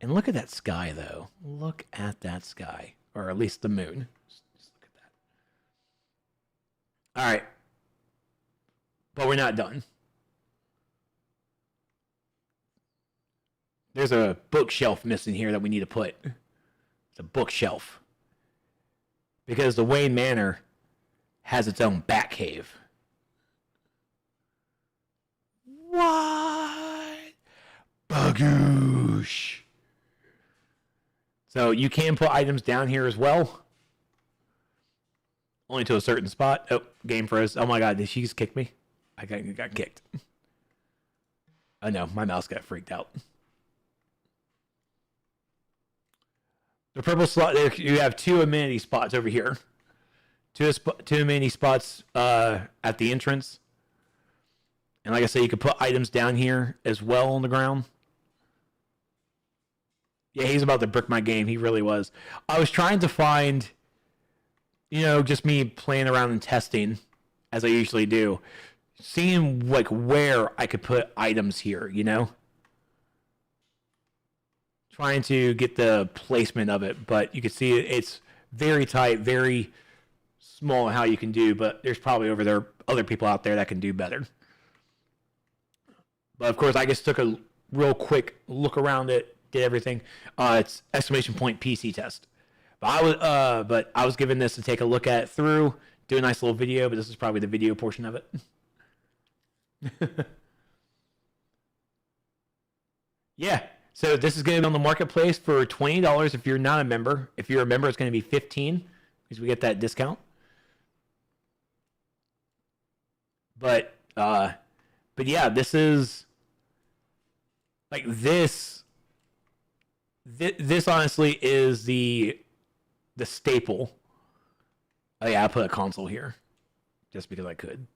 Speaker 1: And look at that sky, though. Look at that sky. Or at least the moon. Just look at that. All right. But we're not done. There's a bookshelf missing here that we need to put. It's a bookshelf. Because the Wayne Manor has its own bat cave. What? Bagoosh. So you can put items down here as well. Only to a certain spot. Oh, game froze. Oh my god, did she just kick me? I got kicked. Oh no, my mouse got freaked out. The purple slot, you have 2 amenity spots over here. 2 amenity spots at the entrance. And like I said, you can put items down here as well on the ground. Yeah, he's about to brick my game. He really was. I was trying to find, just me playing around and testing, as I usually do. Seeing, like, where I could put items here, Trying to get the placement of it. But you can see it's very tight, very small how you can do. But there's probably over there other people out there that can do better. But, of course, I just took a real quick look around it. Did everything. It's exclamation point PC test. But I was given this to take a look at it through, do a nice little video, but this is probably the video portion of it. Yeah. So this is going to be on the marketplace for $20 if you're not a member. If you're a member, it's going to be $15 because we get that discount. But yeah, this is like this. This honestly is the staple. Oh yeah, I put a console here just because I could.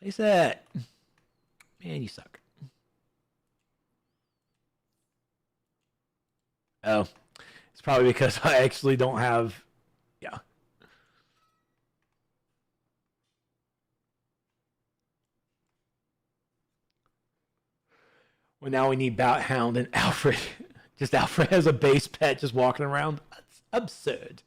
Speaker 1: Place that. Man, you suck. Oh, it's probably because I actually don't have. Yeah. Well, now we need Bout Hound and Alfred. Just Alfred as a base pet just walking around. That's absurd.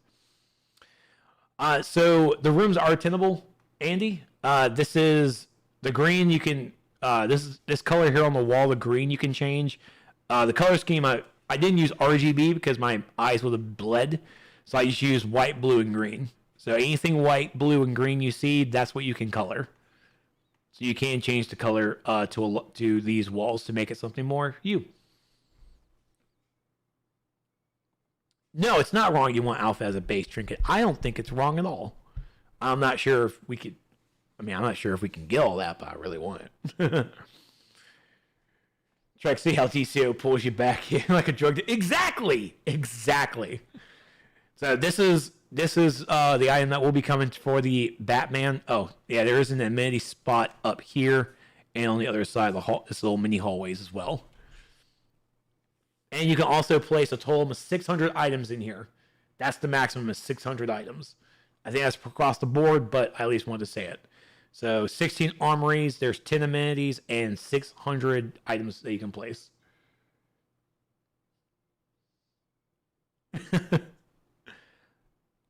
Speaker 1: So the rooms are tenable, Andy. This is the green. You can this color here on the wall. The green you can change. The color scheme I didn't use RGB because my eyes would have bled, so I just used white, blue, and green. So anything white, blue, and green you see, that's what you can color. So you can change the color to these walls to make it something more you. No, it's not wrong. You want Alpha as a base trinket. I don't think it's wrong at all. I'm not sure if we could. I mean, I'm not sure if we can get all that, but I really want it. Try to see how Dcuo pulls you back in like a drug. Exactly. So this is the item that will be coming for the Batman. Oh yeah, there is an amenity spot up here and on the other side of the hall. This little mini hallways as well. And you can also place a total of 600 items in here. That's the maximum of 600 items. I think that's across the board, but I at least wanted to say it. So 16 armories, there's 10 amenities, and 600 items that you can place. And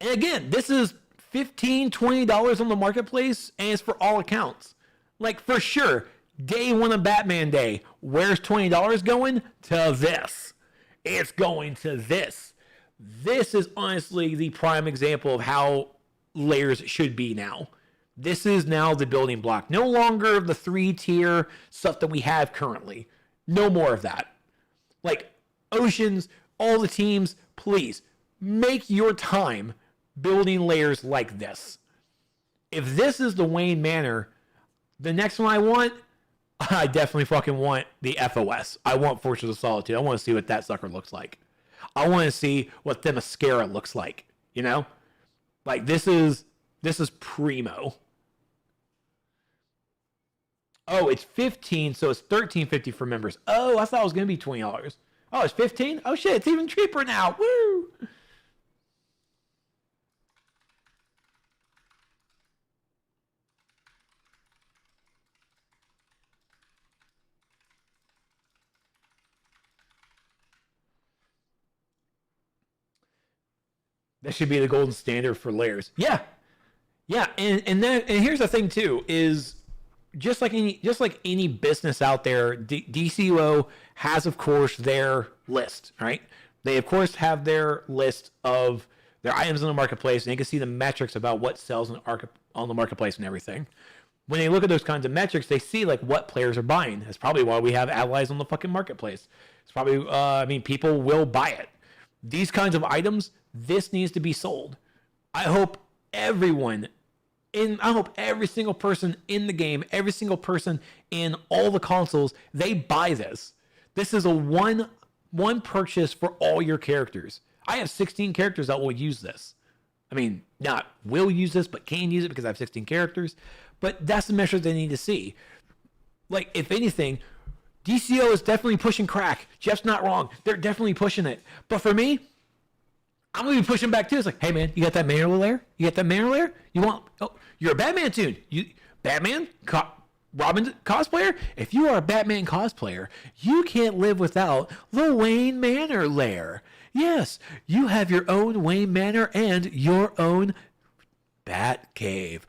Speaker 1: again, this is $15, $20 on the marketplace, and it's for all accounts. Like, for sure, day one of Batman Day, where's $20 going? To this. It's going to this. This is honestly the prime example of how Lairs should be now. This is now the building block. No longer the 3-tier stuff that we have currently. No more of that. Like, Oceans, all the teams, please, make your time building Lairs like this. If this is the Wayne Manor, the next one I definitely fucking want the FOS. I want Fortress of Solitude. I want to see what that sucker looks like. I want to see what Themyscira looks like. You know? Like, this is primo. Oh, it's 15, so it's $13.50 for members. Oh, I thought it was going to be $20. Oh, it's 15? Oh, shit, it's even cheaper now. Woo! That should be the golden standard for Lairs. Yeah. Yeah, and here's the thing too, is just like any business out there, DCO has of course their list, right? They of course have their list of their items in the marketplace, and they can see the metrics about what sells on the marketplace and everything. When they look at those kinds of metrics, they see like what players are buying. That's probably why we have allies on the fucking marketplace. It's probably people will buy it. These kinds of items, this needs to be sold. I hope every single person in the game, every single person in all the consoles, they buy this. This is a one purchase for all your characters. I have 16 characters that will use this. I mean, not will use this, but can use it because I have 16 characters. But that's the measure they need to see. Like, if anything, DCO is definitely pushing crack. Jeff's not wrong. They're definitely pushing it. But for me, I'm going to be pushing back too. It's like, hey man, you got that Manor Lair? You got that Manor Lair? You're a Batman tune. Robin cosplayer? If you are a Batman cosplayer, you can't live without the Wayne Manor Lair. Yes, you have your own Wayne Manor and your own Bat Cave.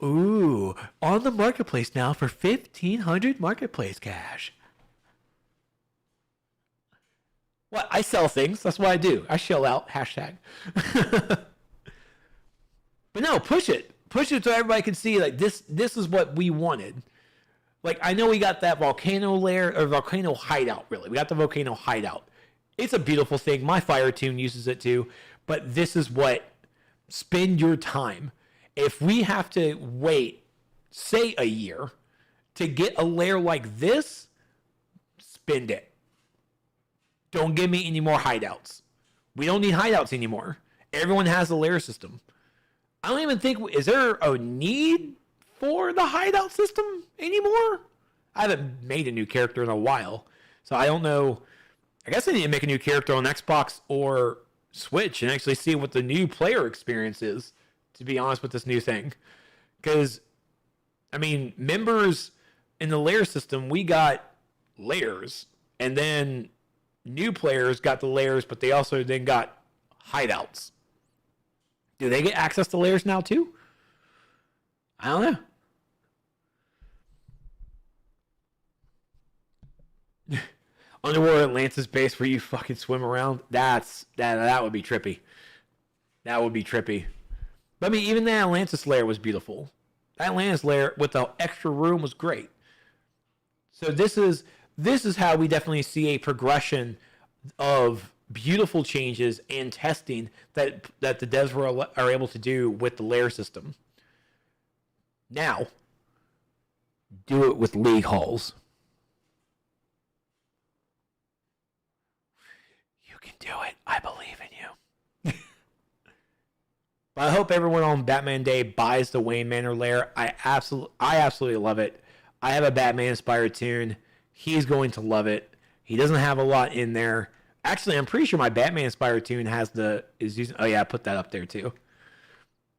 Speaker 1: Ooh, on the marketplace now for 1,500 marketplace cash. Well, I sell things. That's what I do. I shell out. Hashtag. But no, push it. Push it so everybody can see, like, this is what we wanted. Like, I know we got that volcano lair, or volcano hideout, really. We got the volcano hideout. It's a beautiful thing. My fire tune uses it too. But this is what, spend your time. If we have to wait, say a year, to get a lair like this, spend it. Don't give me any more hideouts. We don't need hideouts anymore. Everyone has a lair system. I don't even think, is there a need for the hideout system anymore? I haven't made a new character in a while, so I don't know. I guess I need to make a new character on Xbox or Switch and actually see what the new player experience is, to be honest with this new thing. Because, I mean, members in the lair system, we got lairs. And then new players got the lairs, but they also then got hideouts. Do they get access to lairs now too? I don't know. Underworld Atlantis base where you fucking swim around. That would be trippy. That would be trippy. But I mean, even that Atlantis lair was beautiful. That Atlantis lair with the extra room was great. So this is how we definitely see a progression of beautiful changes and testing that the devs are able to do with the lair system. Now, do it with league halls. You can do it. I believe in you. But I hope everyone on Batman Day buys the Wayne Manor lair. I absolutely love it. I have a Batman inspired tune. He's going to love it. He doesn't have a lot in there. Actually, I'm pretty sure my Batman inspired tune is using. Oh yeah, I put that up there too.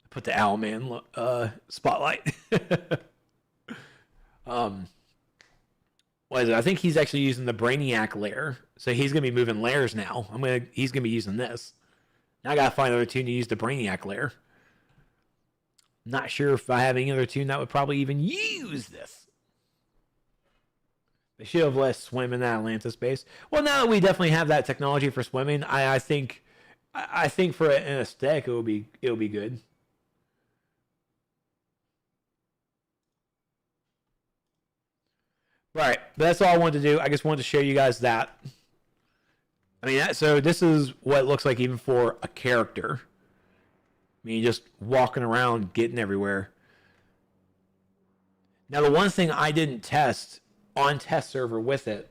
Speaker 1: I put the Owlman spotlight. What is it? I think he's actually using the Brainiac lair, so he's gonna be moving lairs now. He's gonna be using this. Now I gotta find another tune to use the Brainiac lair. Not sure if I have any other tune that would probably even use this. They should have let us swim in that Atlantis base. Well, now that we definitely have that technology for swimming, I think for an aesthetic it'll be good. Right, but that's all I wanted to do. I just wanted to show you guys that. I mean, so this is what it looks like even for a character. I mean, just walking around, getting everywhere. Now, the one thing I didn't test on test server with it,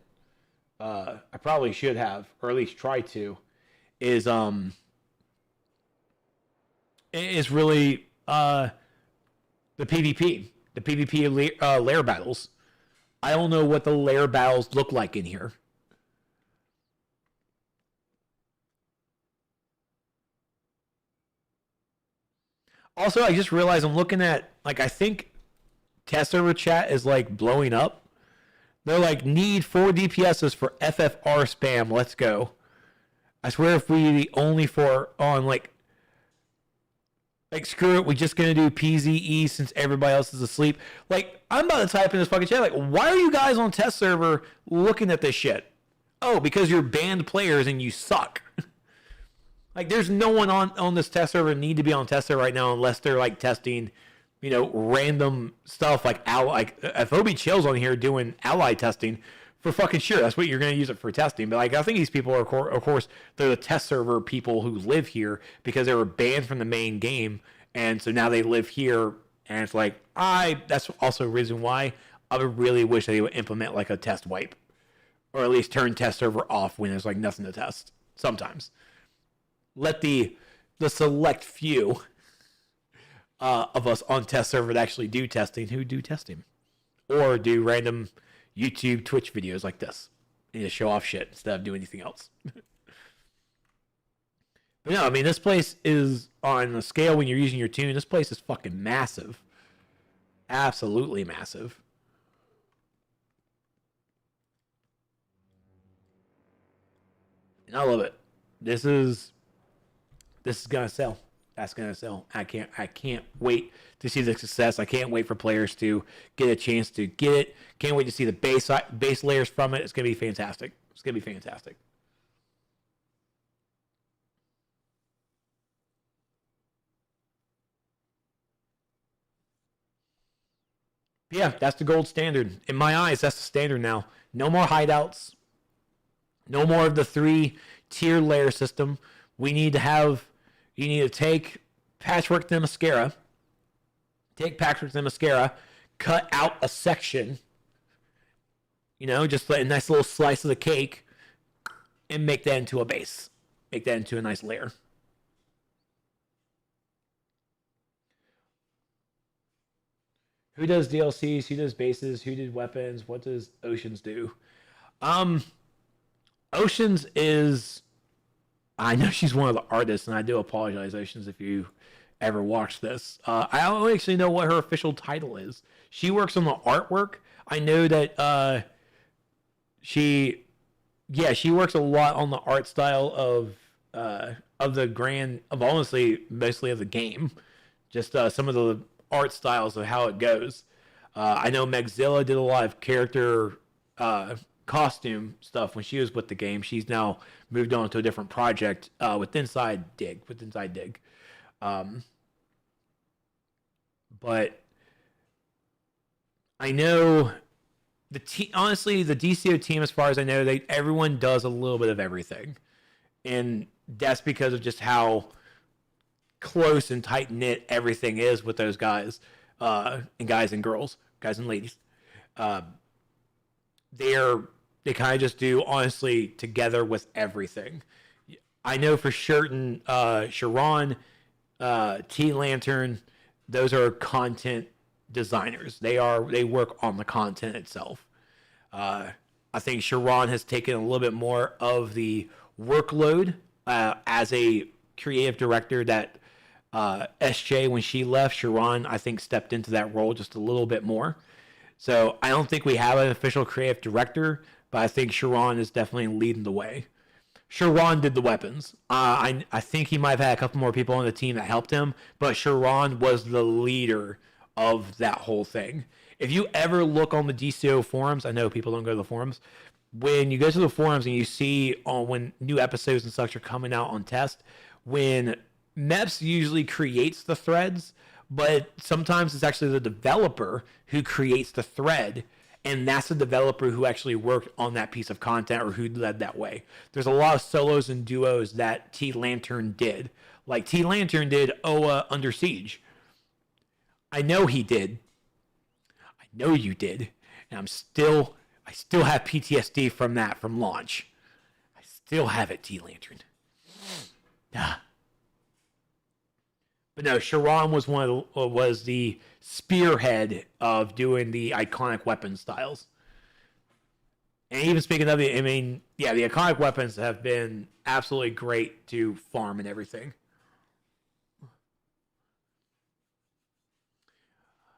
Speaker 1: I probably should have, or at least try to, is really the PvP, the PvP lair battles. I don't know what the lair battles look like in here. Also, I just realized I'm looking at, like, I think test server chat is like blowing up. They're like, need 4 DPSs for FFR spam. Let's go. I swear if we the only 4 on like screw it, we just gonna do PZE since everybody else is asleep. Like, I'm about to type in this fucking chat, like, why are you guys on test server looking at this shit? Oh, because you're banned players and you suck. Like, there's no one on this test server need to be on test server right now unless they're like testing, you know, random stuff like if Obi Chill's on here doing ally testing, for fucking sure, that's what you're going to use it for testing. But like, I think these people are, of course, they're the test server people who live here because they were banned from the main game, and so now they live here. And it's like, that's also a reason why I would really wish they would implement like a test wipe, or at least turn test server off when there's like nothing to test. Sometimes let the select few of us on test server that actually do testing who do testing, or do random YouTube, Twitch videos like this and just show off shit instead of doing anything else. But no, I mean, this place is on the scale when you're using your tune. This place is fucking massive. Absolutely massive. And I love it. This is gonna sell. That's gonna sell. I can't wait to see the success. I can't wait for players to get a chance to get it. Can't wait to see the base layers from it. It's gonna be fantastic. It's gonna be fantastic. Yeah, that's the gold standard. In my eyes, that's the standard now. No more hideouts. No more of the 3-tier layer system. You need to take Patchwork the Mascara. Take Patchwork the Mascara. Cut out a section. You know, just a nice little slice of the cake. And make that into a base. Make that into a nice layer. Who does DLCs? Who does bases? Who did weapons? What does Oceans do? Oceans is... I know she's one of the artists, and I do apologize, Oceans, if you ever watched this. I don't actually know what her official title is. She works on the artwork. I know that she yeah, she works a lot on the art style of the honestly mostly of the game, just some of the art styles of how it goes. I know Megzilla did a lot of character uh, costume stuff when she was with the game. She's now moved on to a different project with Inside Dig. Um, but I know honestly, the DCO team, as far as I know, everyone does a little bit of everything, and that's because of just how close and tight knit everything is with those guys, and guys and girls, guys and ladies. Uh, they kind of just do honestly together with everything. I know for certain, Sharon, T Lantern, those are content designers. They work on the content itself. I think Sharon has taken a little bit more of the workload as a creative director that SJ, when she left, Sharon, I think, stepped into that role just a little bit more. So I don't think we have an official creative director, but I think Sharon is definitely leading the way. Sharon did the weapons. I think he might have had a couple more people on the team that helped him, but Sharon was the leader of that whole thing. If you ever look on the DCO forums, I know people don't go to the forums. When you go to the forums and you see when new episodes and such are coming out on test, when MEPS usually creates the threads, but sometimes it's actually the developer who creates the thread, and that's the developer who actually worked on that piece of content or who led that way. There's a lot of solos and duos that T Lantern did. Like T Lantern did Oa Under Siege. I know he did. I know you did. And I still have PTSD from that, from launch. I still have it, T Lantern. But no, Sharon was the spearhead of doing the iconic weapon styles. And even speaking of it, I mean, yeah, the iconic weapons have been absolutely great to farm and everything.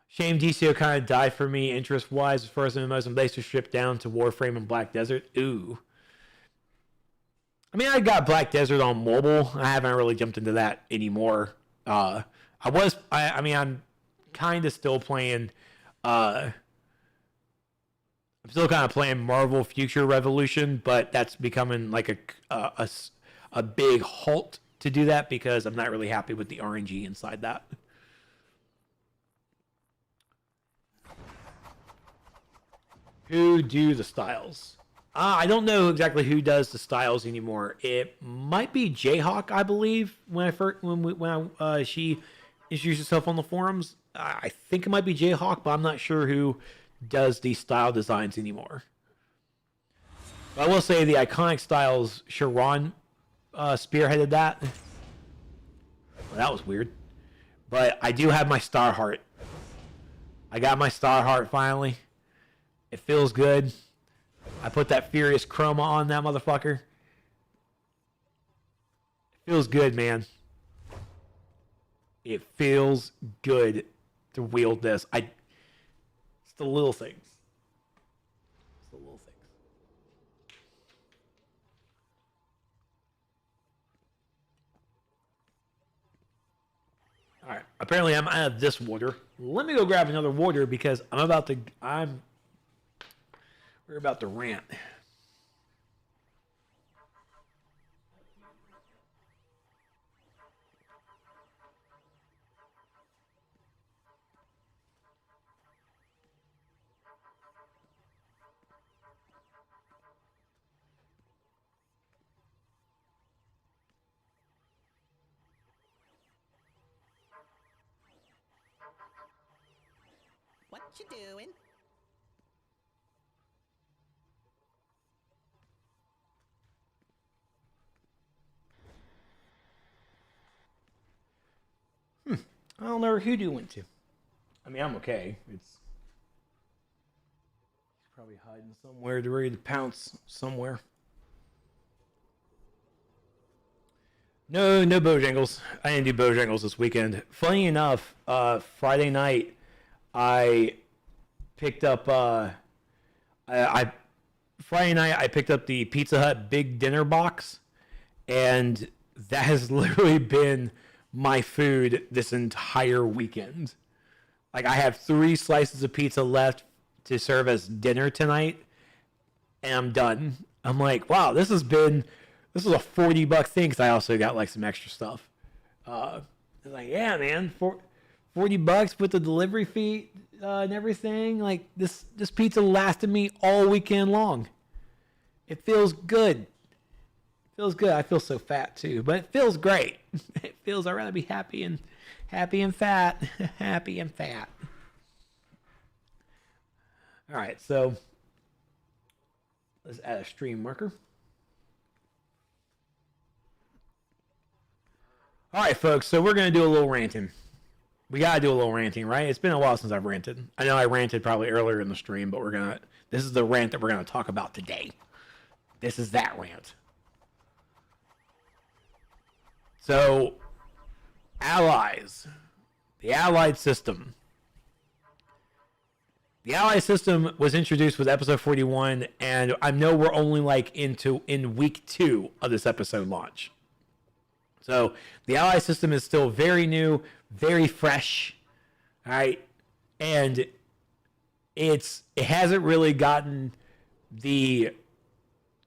Speaker 1: Shame DCO kind of died for me interest wise as far as MMOs and base to strip down to Warframe and Black Desert. Ooh. I mean, I got Black Desert on mobile. I haven't really jumped into that anymore. I mean, I'm kind of still playing. I'm still kind of playing Marvel Future Revolution, but that's becoming like a big halt to do that because I'm not really happy with the RNG inside that. Who do the styles? I don't know exactly who does the styles anymore. It might be Jayhawk, I believe. She introduced herself on the forums, I think it might be Jayhawk, but I'm not sure who does the style designs anymore. But I will say the iconic styles, Sharon spearheaded that. Well, that was weird. But I do have my Star Heart. I got my Star Heart finally. It feels good. I put that Furious Chroma on that motherfucker. It feels good, man. It feels good to wield this. It's the little things. It's the little things. All right. Apparently, I'm out of this water. Let me go grab another water because we're about to rant.
Speaker 3: What you doing?
Speaker 1: I don't know who you went to. I mean, I'm okay. He's probably hiding somewhere to ready to pounce somewhere. No Bojangles. I didn't do Bojangles this weekend. Funny enough, Friday night, I picked up. I Friday night I picked up the Pizza Hut big dinner box, and that has literally been my food this entire weekend. Like, I have 3 slices of pizza left to serve as dinner tonight, and I'm done. I'm like, wow, this was a $40 thing, because I also got like some extra stuff. It's like, yeah, man, for $40 with the delivery fee and everything. Like, this pizza lasted me all weekend long. It feels good. Feels good. I feel so fat too, but it feels great. It feels I'd rather be happy and fat. Happy and fat. All right, so let's add a stream marker. All right, folks, so we're going to do a little ranting. We got to do a little ranting, right? It's been a while since I've ranted. I know I ranted probably earlier in the stream, but this is the rant that we're going to talk about today. This is that rant. So, allies. The allied system. The allied system was introduced with episode 41, and I know we're only like in week 2 of this episode launch. So the ally system is still very new, very fresh, all right, and it hasn't really gotten the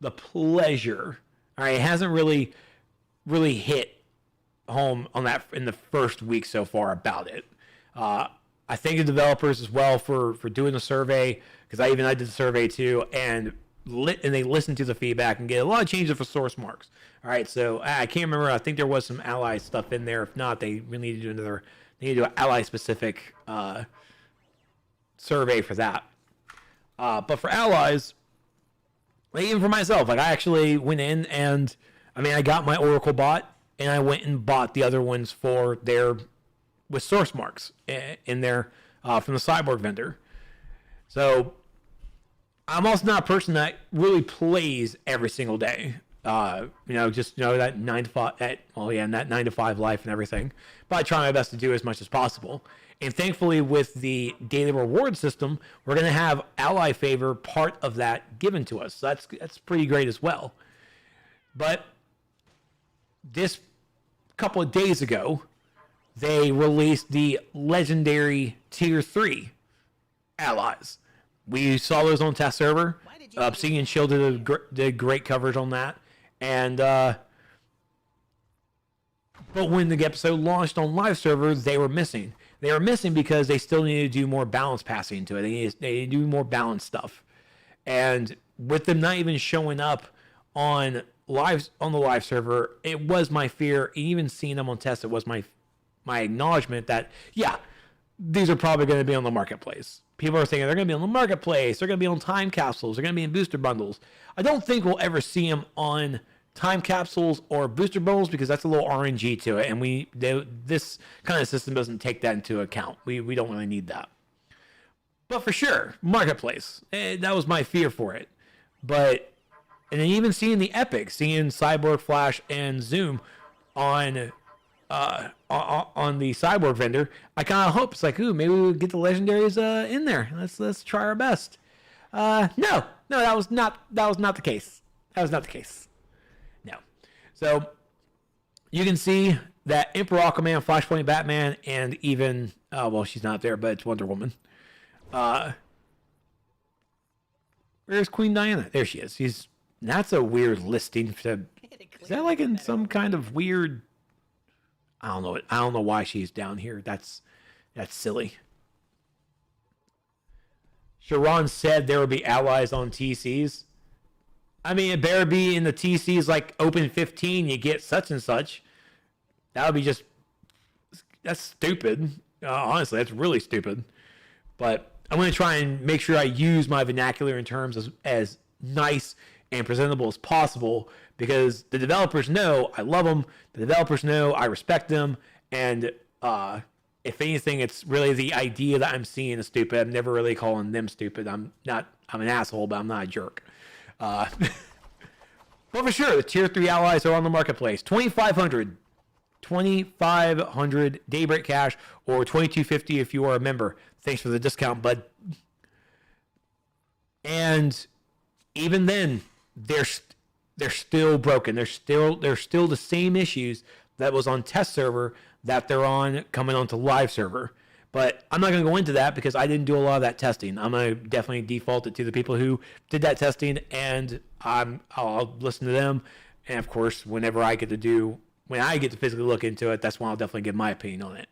Speaker 1: pleasure, all right. It hasn't really hit home on that in the first week so far about it. I thank the developers as well for doing the survey, because I did the survey too, and they listened to the feedback and get a lot of changes for source marks. All right, so I can't remember. I think there was some ally stuff in there. If not, they really need to do an ally specific survey for that. But for allies, like, even for myself, like, I actually went in and I got my Oracle bot, and I went and bought the other ones with source marks in there from the Cyborg vendor. So I'm also not a person that really plays every single day. That 9 to 5, that 9 to 5 life and everything. But I try my best to do as much as possible. And thankfully, with the daily reward system, we're going to have ally favor part of that given to us. So that's pretty great as well. But this couple of days ago, they released the legendary tier 3 allies. We saw those on test server. Obsidian Shield did great coverage on that. And but when the episode launched on live server, they were missing. They were missing because they still needed to do more balance passing to it. They needed to do more balance stuff. And with them not even showing up on the live server, it was my fear. Even seeing them on test, it was my acknowledgement that, yeah, these are probably going to be on the marketplace. People are thinking they're going to be on the marketplace. They're going to be on time capsules. They're going to be in booster bundles. I don't think we'll ever see them on time capsules or booster bundles, because that's a little RNG to it, and this kind of system doesn't take that into account. We don't really need that. But for sure, marketplace. That was my fear for it. And then even seeing the epic, seeing Cyborg, Flash, and Zoom on the Cyborg vendor, I kind of hope it's like, ooh, maybe we'll get the legendaries in there. Let's try our best. No, that was not the case. That was not the case. No. So you can see that Emperor Aquaman, Flashpoint Batman, and even she's not there, but it's Wonder Woman. Where's Queen Diana? There she is. That's a weird listing. Is that like in some kind of weird? I don't know. I don't know why she's down here. That's silly. Sharon said there would be allies on TCs. It better be in the TCs, like open 15, you get such and such. That would be that's stupid. Honestly, that's really stupid. But I'm going to try and make sure I use my vernacular in terms as nice and presentable as possible, because the developers know I love them. The developers know I respect them. And if anything, it's really the idea that I'm seeing is stupid. I'm never really calling them stupid. I'm an asshole, but I'm not a jerk. But for sure, the tier 3 allies are on the marketplace. 2,500 Daybreak cash, or 2,250 if you are a member. Thanks for the discount, bud. And even then, they're still broken. They're still the same issues that was on test server that they're on coming onto live server. But I'm not going to go into that because I didn't do a lot of that testing. I'm going to definitely default it to the people who did that testing, and I'll listen to them. And of course, when I get to physically look into it, that's when I'll definitely give my opinion on it.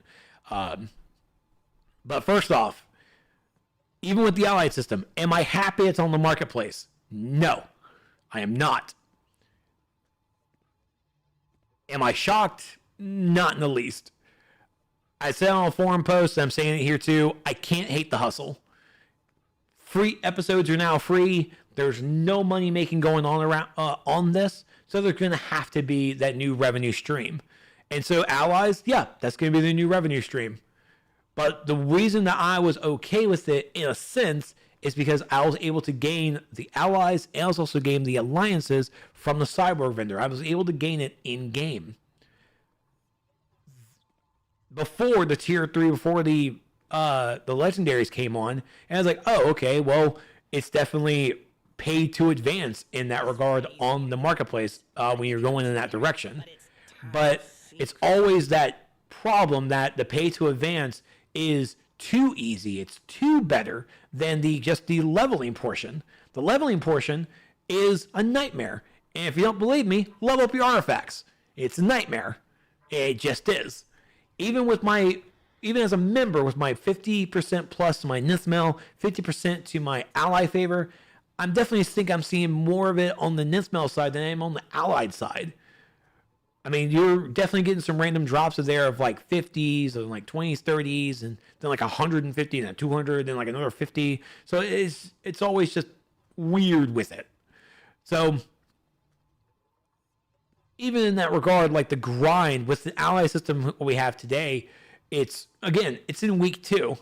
Speaker 1: But first off, even with the Allied system, am I happy it's on the marketplace? No, I am not. Am I shocked? Not in the least. I said on a forum post, and I'm saying it here too, I can't hate the hustle. Free episodes are now free. There's no money making going on around on this, so there's going to have to be that new revenue stream. And so Allies, yeah, that's going to be the new revenue stream. But the reason that I was okay with it, in a sense, is because I was able to gain the Allies, and I was also gain the alliances from the Cyborg vendor. I was able to gain it in-game. Before the tier 3, before the legendaries came on, and I was like, oh, okay, well, it's definitely paid to advance in that regard on the marketplace when you're going in that direction. But it's always that problem that the pay to advance is too easy. It's too better than just the leveling portion. The leveling portion is a nightmare. And if you don't believe me, level up your artifacts. It's a nightmare. It just is. Even as a member with my 50% plus to my Nithmel, 50% to my ally favor, I'm definitely think I'm seeing more of it on the Nithmel side than I am on the allied side. I mean, you're definitely getting some random drops of there of like 50s and like 20s, 30s, and then like 150 and then 200, then like another 50. So it's always just weird with it. So even in that regard, like the grind with the ally system we have today, it's in week 2.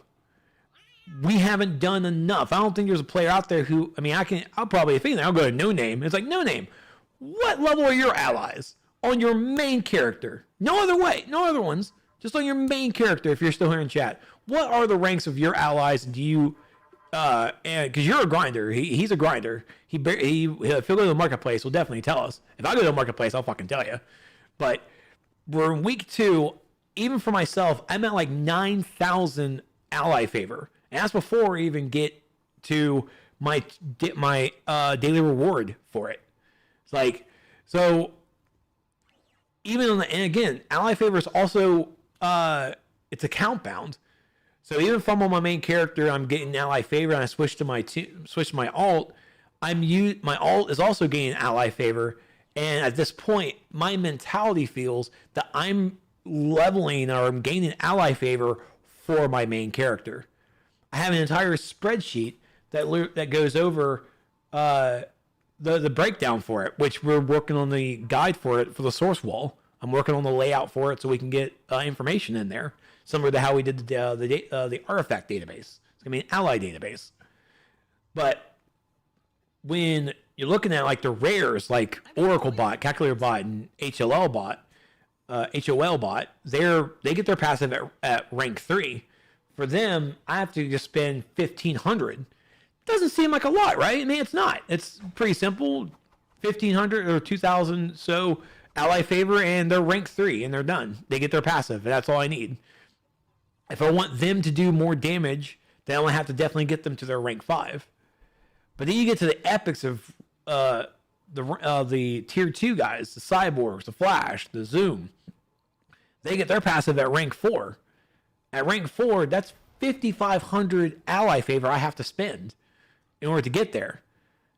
Speaker 1: We haven't done enough. I don't think there's a player out there who, I'll probably, if anything, I'll go to No Name. It's like, No Name, what level are your allies? On your main character. No other way. No other ones. Just on your main character, if you're still here in chat. What are the ranks of your allies? Do you, because you're a grinder. He's a grinder. If he'll go to the marketplace, he'll definitely tell us. If I go to the marketplace, I'll fucking tell you. But we're in week 2. Even for myself, I'm at like 9,000 ally favor. And that's before I even get to my daily reward for it. It's like, so even on and again, ally favor is also it's account bound. So even if I'm on my main character, I'm getting ally favor, and I switch to my alt. My alt is also gaining ally favor, and at this point, my mentality feels that I'm leveling or I'm gaining ally favor for my main character. I have an entire spreadsheet that goes over the breakdown for it, which we're working on the guide for it for the source wall. I'm working on the layout for it so we can get information in there, similar to how we did the artifact database. It's gonna be an ally database. But when you're looking at like the rares, like Oracle Bot, Calculator Bot, and HOL Bot, they get their passive at rank 3. For them, I have to just spend 1,500. Doesn't seem like a lot, right? I mean, it's not. It's pretty simple. 1,500 or 2,000 so ally favor, and they're rank 3, and they're done. They get their passive, and that's all I need. If I want them to do more damage, then I'm going to have to definitely get them to their rank 5. But then you get to the epics of the tier 2 guys, the Cyborgs, the Flash, the Zoom. They get their passive at rank 4. At rank 4, that's 5,500 ally favor I have to spend in order to get there.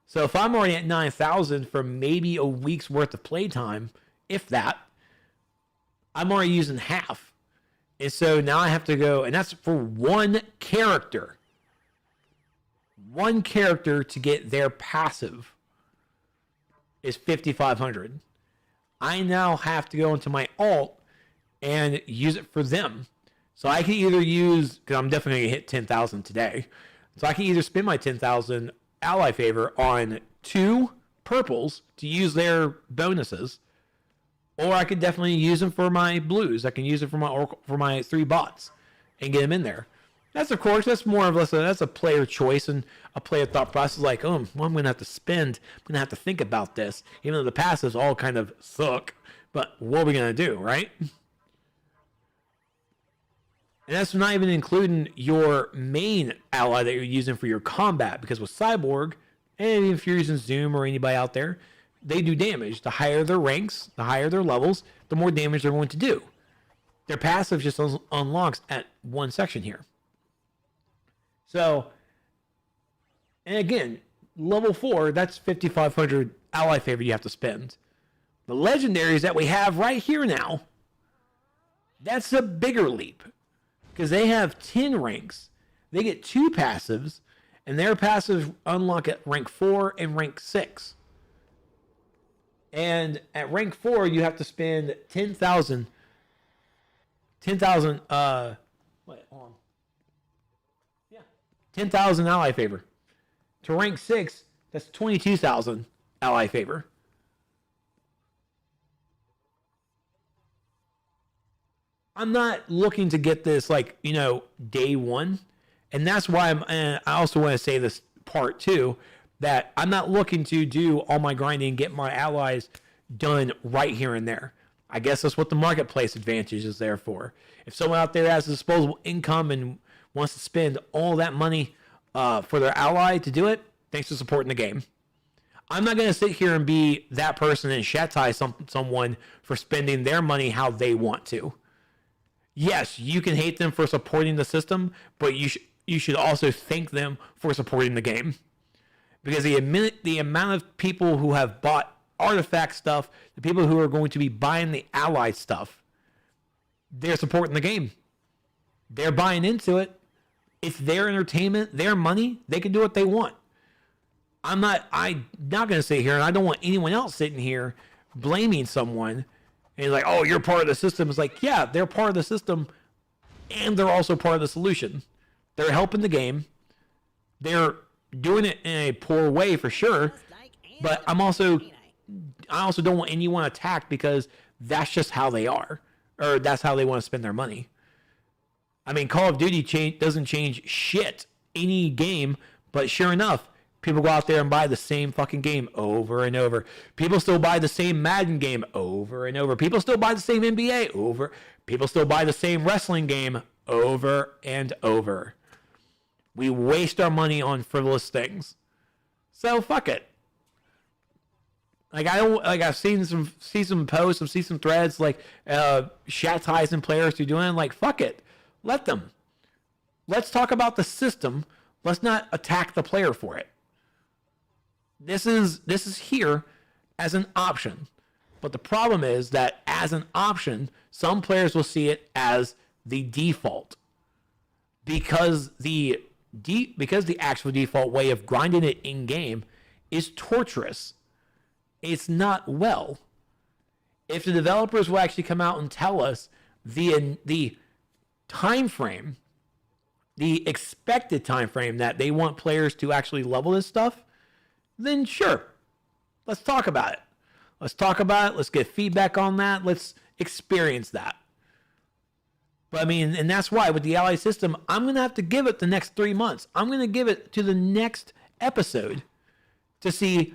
Speaker 1: So if I'm already at 9,000 for maybe a week's worth of playtime, if that, I'm already using half. And so now I have to go, and that's for one character. One character to get their passive is 5,500. I now have to go into my alt and use it for them. So I can either use, because I'm definitely going to hit 10,000 today. So I can either spend my 10,000 ally favor on 2 purples to use their bonuses, or I could definitely use them for my blues. I can use it for my 3 bots and get them in there. That's of course, that's more or less that's a player choice and a player thought process. Like, oh, well, I'm gonna have to spend. I'm gonna have to think about this, even though the passives all kind of suck. But what are we gonna do, right? And that's not even including your main ally that you're using for your combat, because with Cyborg, and if you're using Zoom or anybody out there, they do damage. The higher their ranks, the higher their levels, the more damage they're going to do. Their passive just unlocks at one section here. So, and again, level 4, that's 5,500 ally favor you have to spend. The legendaries that we have right here now, that's a bigger leap. Because they have 10 ranks. They get 2 passives, and their passives unlock at rank 4 and rank 6. And at rank 4, you have to spend 10,000. Wait, hold on. Yeah. 10,000 ally favor. To rank 6, that's 22,000 ally favor. I'm not looking to get this like, day one. And that's why I also want to say this part too, that I'm not looking to do all my grinding and get my allies done right here and there. I guess that's what the marketplace advantage is there for. If someone out there has a disposable income and wants to spend all that money for their ally to do it, thanks for supporting the game. I'm not going to sit here and be that person and chastise someone for spending their money how they want to. Yes, you can hate them for supporting the system, but you should also thank them for supporting the game. Because the amount of people who have bought artifact stuff, the people who are going to be buying the allied stuff, they're supporting the game. They're buying into it. It's their entertainment, their money. They can do what they want. I'm not going to sit here, and I don't want anyone else sitting here blaming someone and like, oh, you're part of the system. It's like, yeah, they're part of the system, and they're also part of the solution. They're helping the game. They're doing it in a poor way for sure, but I also don't want anyone attacked because that's just how they are, or that's how they want to spend their money. I mean, Call of Duty doesn't change shit any game, but sure enough, people go out there and buy the same fucking game over and over. People still buy the same Madden game over and over. People still buy the same NBA over. People still buy the same wrestling game over and over. We waste our money on frivolous things. So fuck it. Like I've seen some posts, I've seen some threads like chastising players who are doing it. Like fuck it. Let them. Let's talk about the system. Let's not attack the player for it. This is here as an option. But the problem is that as an option, some players will see it as the default. Because the actual default way of grinding it in game is torturous. It's not well. If the developers will actually come out and tell us the time frame, the expected time frame that they want players to actually level this stuff, then sure, let's talk about it. Let's talk about it. Let's get feedback on that. Let's experience that. But I mean, and that's why with the ally system, I'm going to have to give it the next 3 months. I'm going to give it to the next episode to see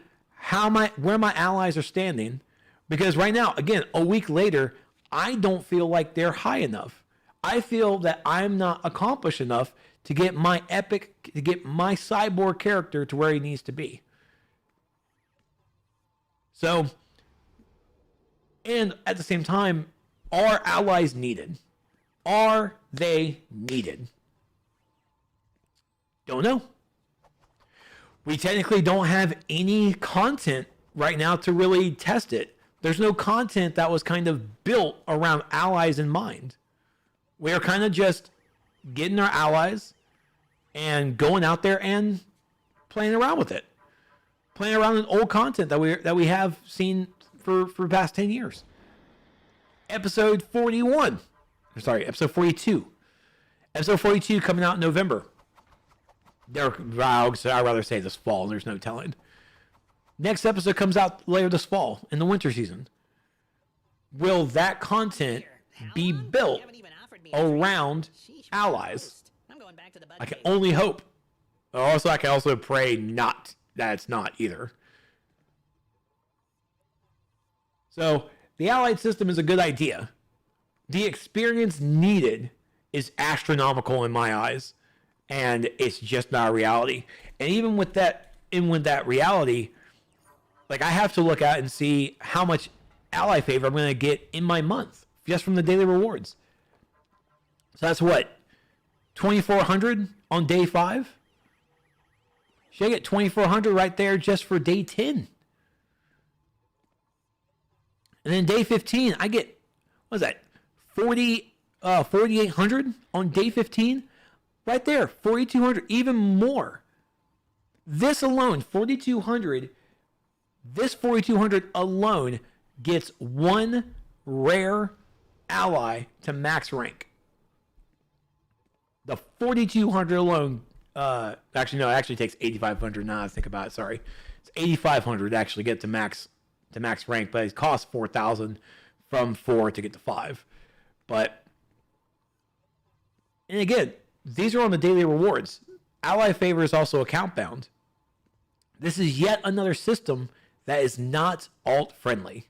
Speaker 1: where my allies are standing. Because right now, again, a week later, I don't feel like they're high enough. I feel that I'm not accomplished enough to get my cyborg character to where he needs to be. So, and at the same time, are allies needed? Are they needed? Don't know. We technically don't have any content right now to really test it. There's no content that was kind of built around allies in mind. We're kind of just getting our allies and going out there and playing around with it. Playing around with old content that we have seen for the past 10 years. Episode 42. Episode 42 coming out in November. I'd rather say this fall. There's no telling. Next episode comes out later this fall in the winter season. Will that content be built around allies? I can only hope. Also, I can also pray not that it's not either. So the allied system is a good idea. The experience needed is astronomical in my eyes, and it's just not a reality. And even with that, reality, like I have to look at and see how much ally favor I'm going to get in my month just from the daily rewards. So that's what, 2,400 on day 5. Should I get 2,400 right there just for day 10? And then day 15, I get, what is that, 4,800 on day 15? Right there, 4,200, even more. This alone, 4,200, this 4,200 alone gets one rare ally to max rank. The 4,200 alone, actually no, it actually takes 8,500 now I think about it, sorry. It's 8,500 to actually get to max rank, but it costs 4,000 from 4 to get to 5. But, and again, these are on the daily rewards. Ally favor is also account bound. This is yet another system that is not alt friendly.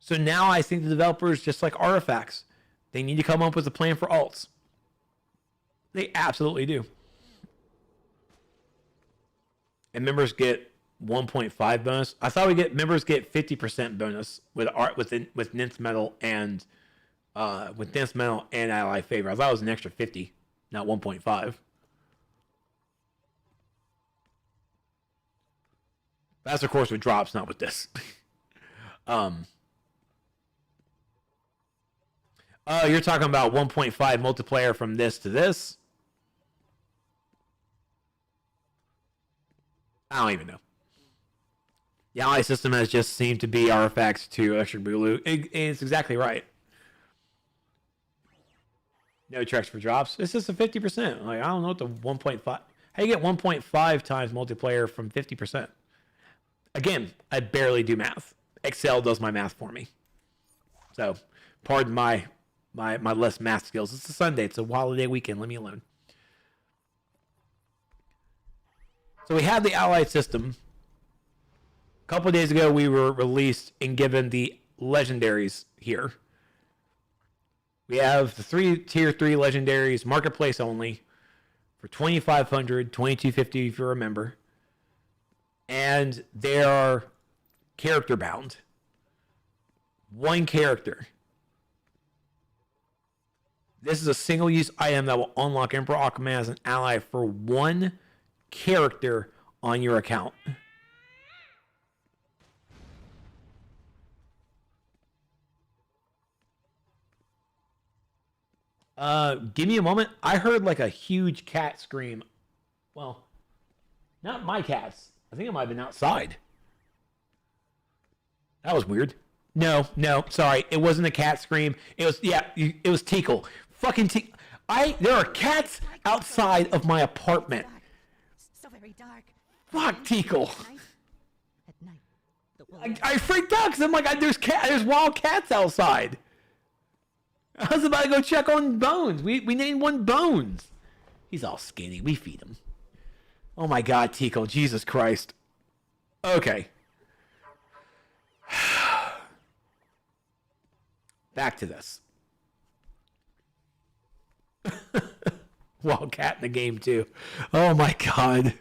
Speaker 1: So now I think the developers, just like Artifacts, they need to come up with a plan for alts. They absolutely do. And members get 1.5 bonus. I thought members get 50% bonus with Nth Metal and Nth Metal and Ally Favor. I thought it was an extra 50, not 1.5. That's of course with drops, not with this. You're talking about 1.5 multiplayer from this to this? I don't even know. The ally system has just seemed to be Artifacts to Electric Boogaloo. It's exactly right. No Trex for drops. It's just a 50%. Like, I don't know what the 1.5... How do you get 1.5 times multiplayer from 50%? Again, I barely do math. Excel does my math for me. So, pardon my less math skills. It's a Sunday. It's a holiday weekend. Leave me alone. So we have the allied system. A couple of days ago, we were released and given the legendaries here. We have the tier 3 legendaries, marketplace only, for 2,500, 2,250 if you remember. And they are character bound. One character. This is a single-use item that will unlock Emperor Aquaman as an ally for one character on your account. Give me a moment. I heard like a huge cat scream. Well, not my cats. I think it might have been outside. That was weird. No, sorry. It wasn't a cat scream. It was Teakle. Fucking Teakle. There are cats outside of my apartment.
Speaker 3: So very dark.
Speaker 1: Fuck Teakle.
Speaker 3: At night,
Speaker 1: I freaked out because I'm like, there's wild cats outside. I was about to go check on Bones. We named one Bones. He's all skinny. We feed him. Oh my God, Teakle. Jesus Christ. Okay. Back to this. Wild cat in the game too. Oh my God.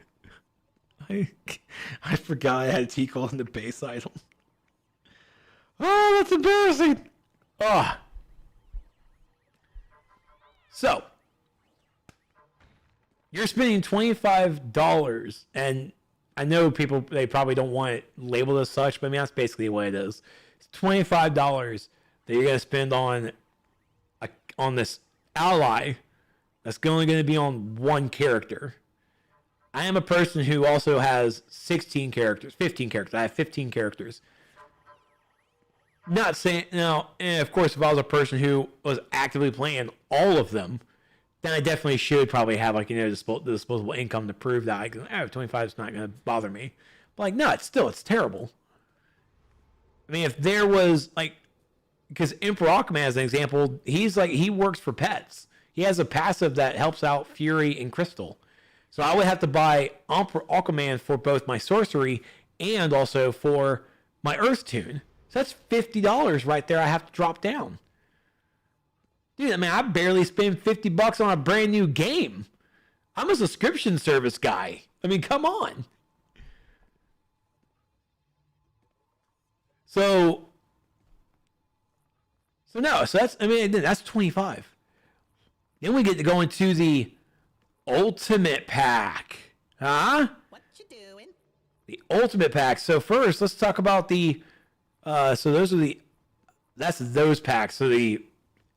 Speaker 1: I forgot I had Teakle in the base item. Oh, that's embarrassing. Oh. So, you're spending $25, and I know people, they probably don't want it labeled as such, but I mean, that's basically what it is. It's $25 that you're going to spend on this ally that's only going to be on one character. I am a person who also has 15 characters. I have 15 characters. Not saying, now, of course, if I was a person who was actively playing all of them, then I definitely should probably have, like, disposable income to prove that 25 is not going to bother me. But, like, no, it's terrible. I mean, if there was, like, because Emperor Aquaman, as an example, he works for pets. He has a passive that helps out Fury and Crystal. So I would have to buy Aquaman for both my sorcery and also for my Earth Tune. So that's $50 right there I have to drop down. Dude, I mean, I barely spend $50 on a brand new game. I'm a subscription service guy. I mean, come on. So that's 25. Then we get to go into the Ultimate Pack. Huh?
Speaker 3: What you doing?
Speaker 1: The Ultimate Pack. So first, let's talk about the that's those packs. So the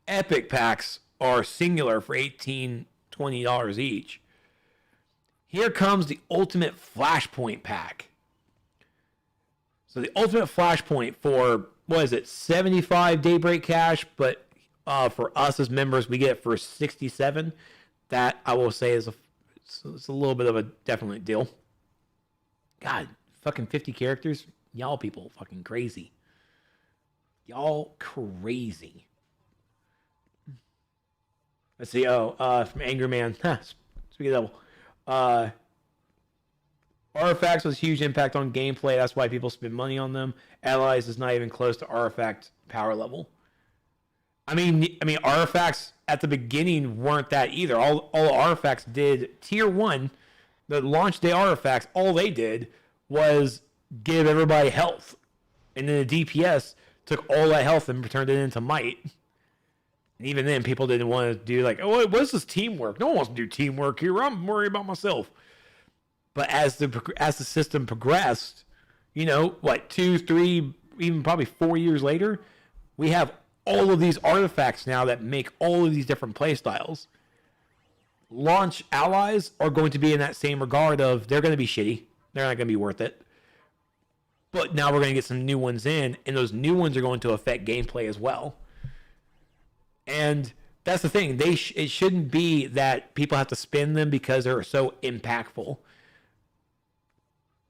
Speaker 1: Epic packs are singular for $18, $20 each. Here comes the Ultimate Flashpoint Pack. So the Ultimate Flashpoint for, what is it, 75 Daybreak cash, but for us as members, we get it for 67. That I will say is it's a little bit of a definite deal. God, fucking 50 characters. Y'all people fucking crazy. Y'all crazy. Let's see. From Angry Man. Speaking of devil. Artifacts has huge impact on gameplay. That's why people spend money on them. Allies is not even close to artifact power level. I mean, artifacts at the beginning weren't that either. All artifacts did tier 1, the launch day artifacts. All they did was give everybody health, and then the DPS took all that health and turned it into might. And even then, people didn't want to do like, oh, what is this teamwork? No one wants to do teamwork here. I'm worried about myself. But as the system progressed, 2, 3, even probably 4 years later, we have all of these artifacts now that make all of these different play styles. Launch allies are going to be in that same regard of they're going to be shitty. They're not going to be worth it. But now we're going to get some new ones in, and those new ones are going to affect gameplay as well. And that's the thing. It shouldn't be that people have to spend them because they're so impactful.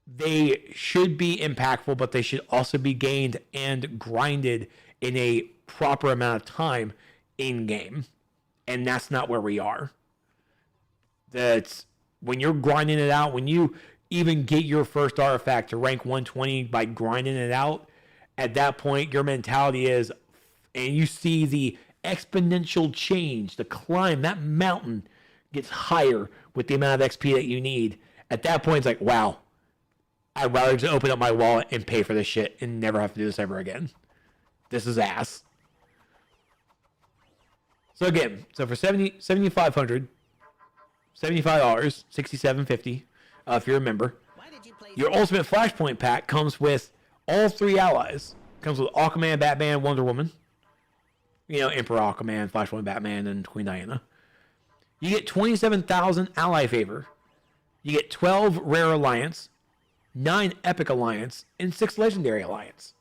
Speaker 1: They should be impactful, but they should also be gained and grinded in a proper amount of time in game. And that's not where we are. That's when you're grinding it out, when you even get your first artifact to rank 120 by grinding it out, at that point your mentality is, and you see the exponential change, the climb, that mountain gets higher with the amount of XP that you need. At that point, it's like, wow, I'd rather just open up my wallet and pay for this shit and never have to do this ever again. This is ass. So again, for $7,500, $75, $67.50, if you're a member, your Ultimate Flashpoint pack comes with all 3 allies. Comes with Aquaman, Batman, Wonder Woman. Emperor Aquaman, Flashpoint Batman, and Queen Diana. You get 27,000 ally favor. You get 12 rare alliance, 9 epic alliance, and 6 legendary alliance.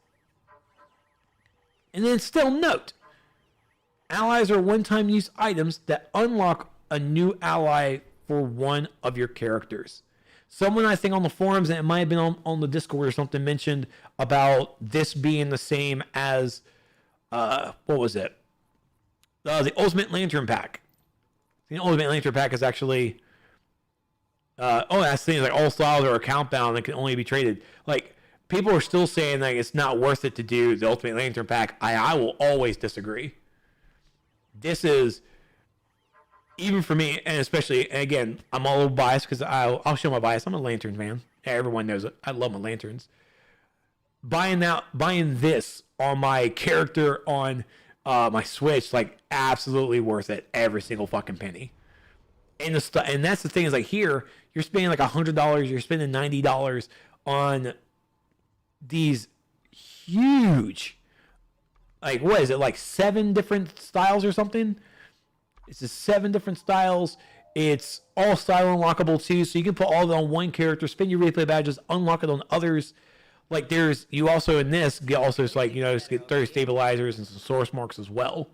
Speaker 1: And then still note, allies are one-time use items that unlock a new ally for one of your characters. Someone, I think, on the forums, and it might have been on the Discord or something, mentioned about this being the same as, what was it? The Ultimate Lantern Pack. The Ultimate Lantern Pack is actually, that's the thing, like all styles are account bound and can only be traded. Like, people are still saying like it's not worth it to do the Ultimate Lantern Pack. I will always disagree. This is, even for me, and especially, and again, I'm a little biased because I'll show my bias. I'm a Lantern man. Everyone knows it. I love my lanterns. Buying this on my character on my Switch, like, absolutely worth it. Every single fucking penny. And that's the thing is, like, here you're spending like $100. You're spending $90 on these huge, like, what is it, like 7 different styles or something? It's just 7 different styles. It's all style unlockable too, so you can put all of it on one character, spend your replay badges, unlock it on others. Like, you also in this get also, it's like, just get 30 stabilizers and some source marks as well.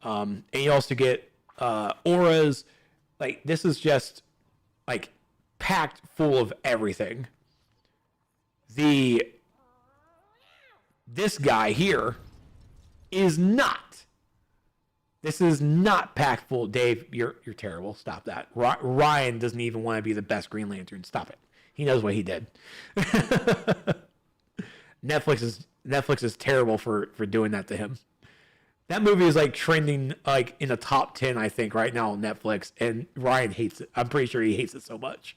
Speaker 1: And you also get auras. Like, this is just like packed full of everything. This guy here is not. This is not packed full. Dave, you're terrible. Stop that. Ryan doesn't even want to be the best Green Lantern. Stop it. He knows what he did. Netflix is terrible for doing that to him. That movie is like trending like in the top 10, I think, right now on Netflix, and Ryan hates it. I'm pretty sure he hates it so much.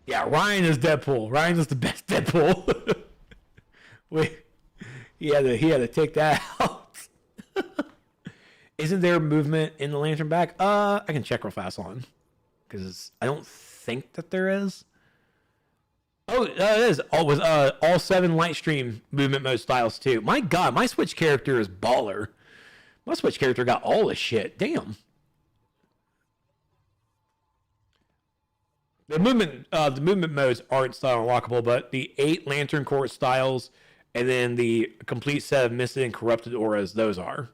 Speaker 1: Yeah, Ryan is Deadpool. Ryan is the best Deadpool. He had to take that out. Isn't there movement in the lantern back? I can check real fast on, because I don't think that there is. Oh, it is. All 7 light stream movement mode styles too. My God, my Switch character is baller. My Switch character got all this shit. Damn. The movement modes aren't style unlockable, but the 8 lantern core styles and then the complete set of misted and corrupted auras, those are.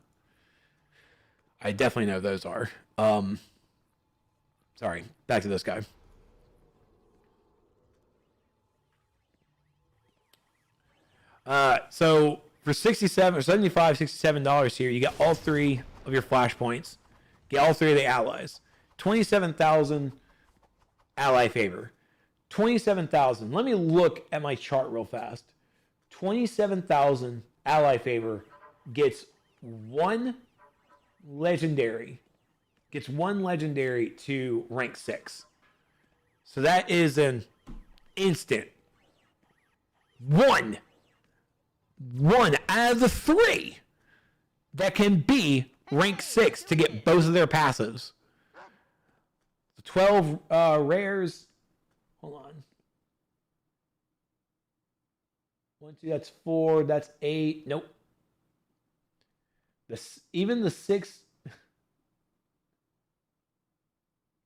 Speaker 1: I definitely know those are. Sorry, back to this guy. So for $67 here, you get all 3 of your flashpoints. Get all 3 of the allies. 27,000 ally favor. 27,000. Let me look at my chart real fast. 27,000 ally favor gets 1 legendary. Gets 1 legendary to rank 6. So that is an instant. One out of the 3 that can be rank 6 to get both of their passives. 12 rares. Hold on. 1, 2, that's 4. That's 8. Nope. Even the 6.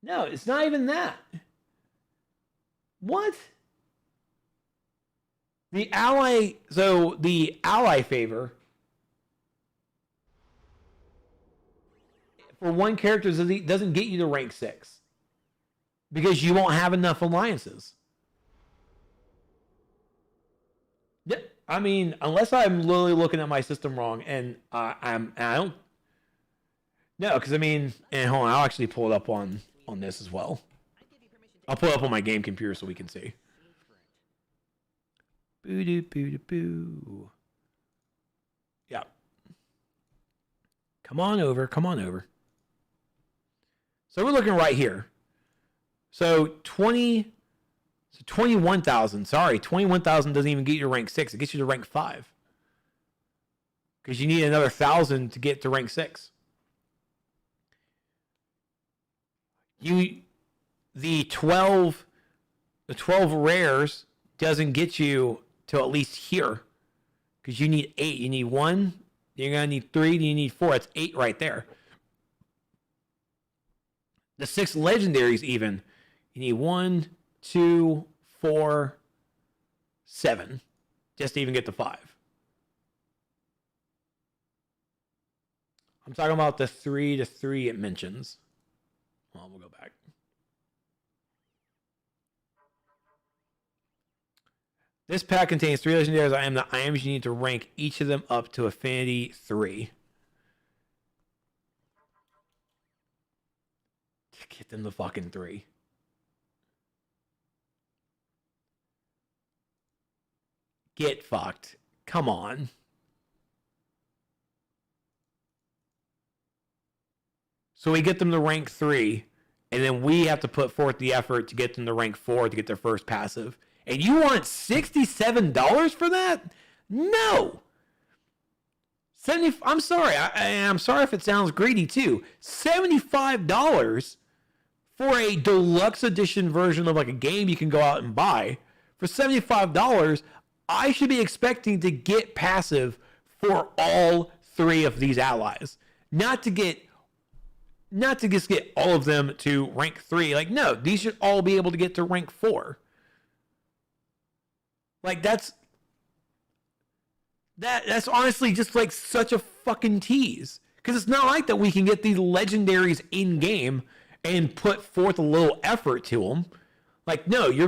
Speaker 1: No, it's not even that. What? The ally favor for 1 character doesn't get you to rank 6 because you won't have enough alliances. Yeah, I mean, unless I'm literally looking at my system wrong, and I don't. No, because I mean, and hold on, I'll actually pull it up on this as well. I'll pull it up on my game computer so we can see. Boo. Yeah. Come on over. So we're looking right here. So 21,000. Sorry, 21,000 doesn't even get you to rank 6. It gets you to rank 5. Because you need another 1,000 to get to rank 6. The 12 rares doesn't get you to at least here. Because you need 8. You need 1. You're going to need 3. You need 4. That's 8 right there. The 6 legendaries even. You need 1, 2, 4, 7. Just to even get to 5. I'm talking about the 3 to 3 it mentions. Well, we'll go back. This pack contains 3 legendaries items you need to rank each of them up to Affinity 3. To get them to fucking 3. Get fucked. Come on. So we get them to rank 3, and then we have to put forth the effort to get them to rank 4 to get their first passive. And you want $67 for that? No. I'm sorry. I'm sorry if it sounds greedy too. $75 for a deluxe edition version of like a game you can go out and buy. For $75, I should be expecting to get passive for all 3 of these allies. Not to just get all of them to rank 3. Like, no, these should all be able to get to rank 4. Like, that's honestly just like such a fucking tease. Because it's not like that we can get these legendaries in game and put forth a little effort to them. Like, no, we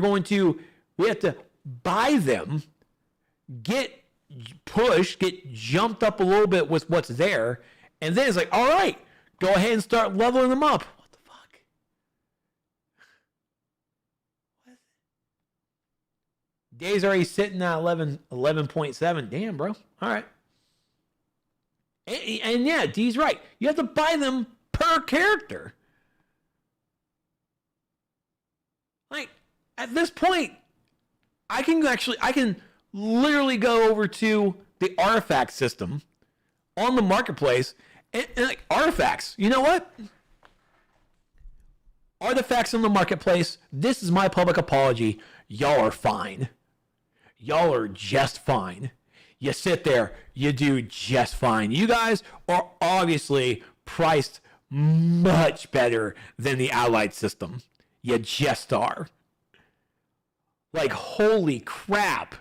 Speaker 1: have to buy them, get get jumped up a little bit with what's there, and then it's like, all right, go ahead and start leveling them up. What the fuck? What? Days already sitting at 11.7. Damn, bro. All right. And yeah, D's right. You have to buy them per character. Like, at this point, I can literally go over to the artifact system on the marketplace and like, artifacts. You know what? Artifacts on the marketplace. This is my public apology. Y'all are fine. Y'all are just fine. You sit there, you do just fine. You guys are obviously priced much better than the Allied system. You just are. Like, holy crap.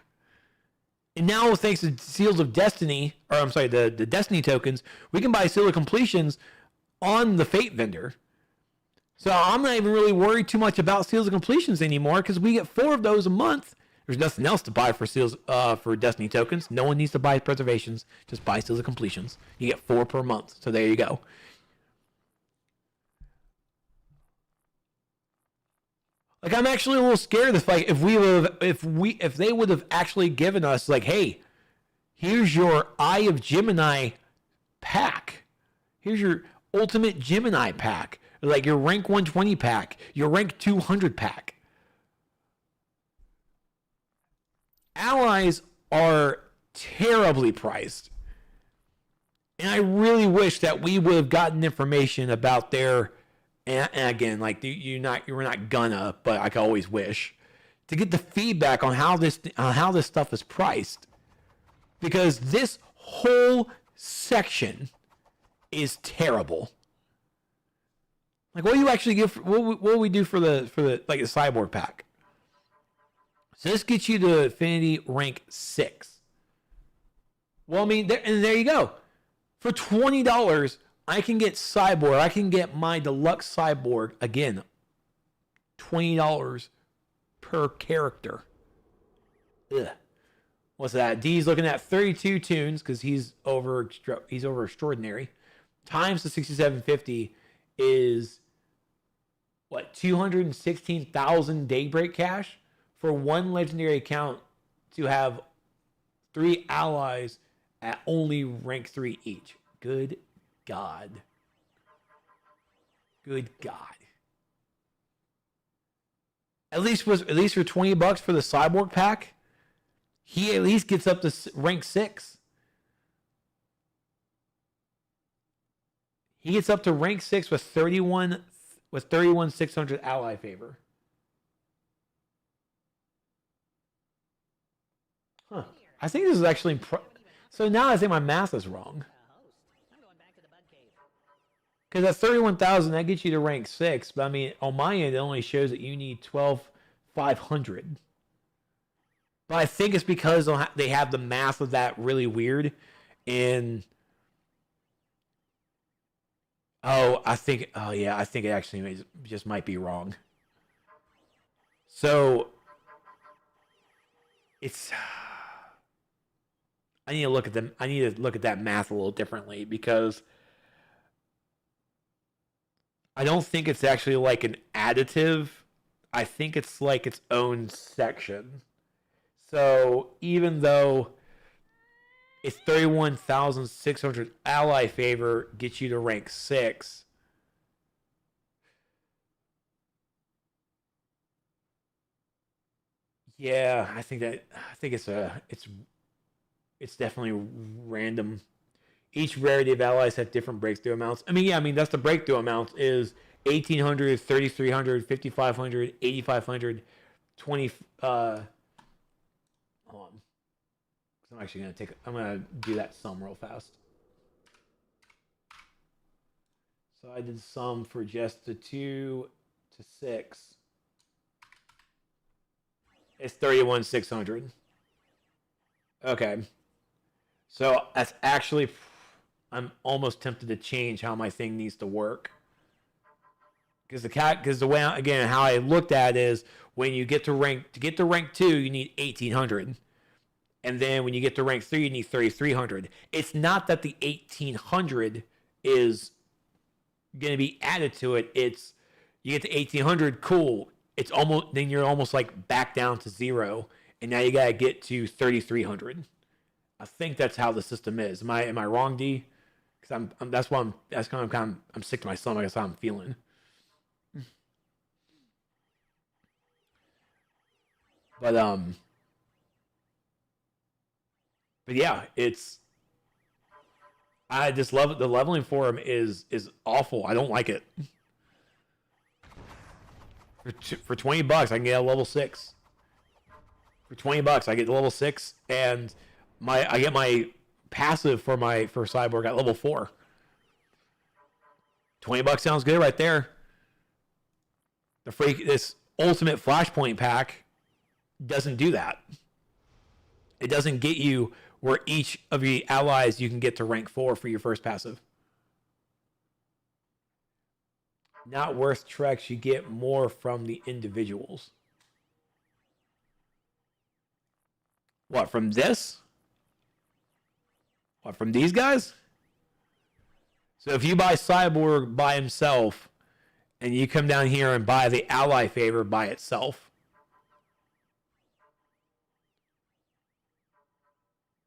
Speaker 1: And now, thanks to Seals of Destiny, or I'm sorry, the Destiny tokens, we can buy Seal of Completions on the Fate vendor. So I'm not even really worried too much about Seals of Completions anymore because we get 4 of those a month. There's nothing else to buy for Seals for Destiny tokens. No one needs to buy Preservations. Just buy Seals of Completions. You get 4 per month. So there you go. Like, I'm actually a little scared if they would have actually given us like, hey, here's your Eye of Gemini pack. Here's your Ultimate Gemini pack. Like your rank 120 pack, your rank 200 pack. Allies are terribly priced. And I really wish that we would have gotten information about their, and again, like you're not gonna, but I can always wish to get the feedback on how this stuff is priced, because this whole section is terrible. Like, what do you actually give? What do we do for the like the cyborg pack? So this gets you to Affinity rank 6. Well, I mean, there you go. For $20, I can get Cyborg. I can get my deluxe Cyborg again. $20 per character. Ugh. What's that? D's looking at 32 tunes because he's over extraordinary. Times the 6750 is what, 216,000 Daybreak cash for one legendary account to have 3 allies at only rank 3 each. Good God. Good God. At least for $20 for the Cyborg pack, he at least gets up to rank 6. He gets up to rank 6 with 31,600 ally favor. Huh. I think this is actually so now I think my math is wrong. Because at 31,000, that gets you to rank 6. But I mean, on my end, it only shows that you need 12,500. But I think it's because they have the math of that really weird. And I think it actually just might be wrong. So it's, I need to look at that math a little differently, because I don't think it's actually like an additive. I think it's like its own section. So even though it's 31,600 ally favor gets you to rank 6, yeah, I think it's definitely random. Each rarity of allies have different breakthrough amounts. That's the breakthrough amounts is 1,800, 3,300, 5,500, 8,500, 20. Hold on. I'm gonna do that sum real fast. So I did sum for just the 2 to 6. It's 31,600. Okay. So that's actually, I'm almost tempted to change how my thing needs to work. Because the way, again, how I looked at it is when you get to rank 2, you need 1,800. And then when you get to rank 3, you need 3,300. It's not that the 1,800 is going to be added to it. It's you get to 1,800, cool. It's almost then you're almost like back down to 0, and now you got to get to 3,300. I think that's how the system is. Am I wrong, D? Because I'm sick to my stomach. That's how I'm feeling. But yeah, I just love it. The leveling for him is awful. I don't like it. For $20, I can get a level 6. For $20, I get the level 6, and I get my passive for cyborg at level 4. $20 sounds good right there. This ultimate flashpoint pack doesn't do that. It doesn't get you where each of the allies you can get to rank 4 for your first passive. Not worth Trex. You get more from the individuals. What, from this? What, from these guys? So if you buy Cyborg by himself, and you come down here and buy the ally favor by itself,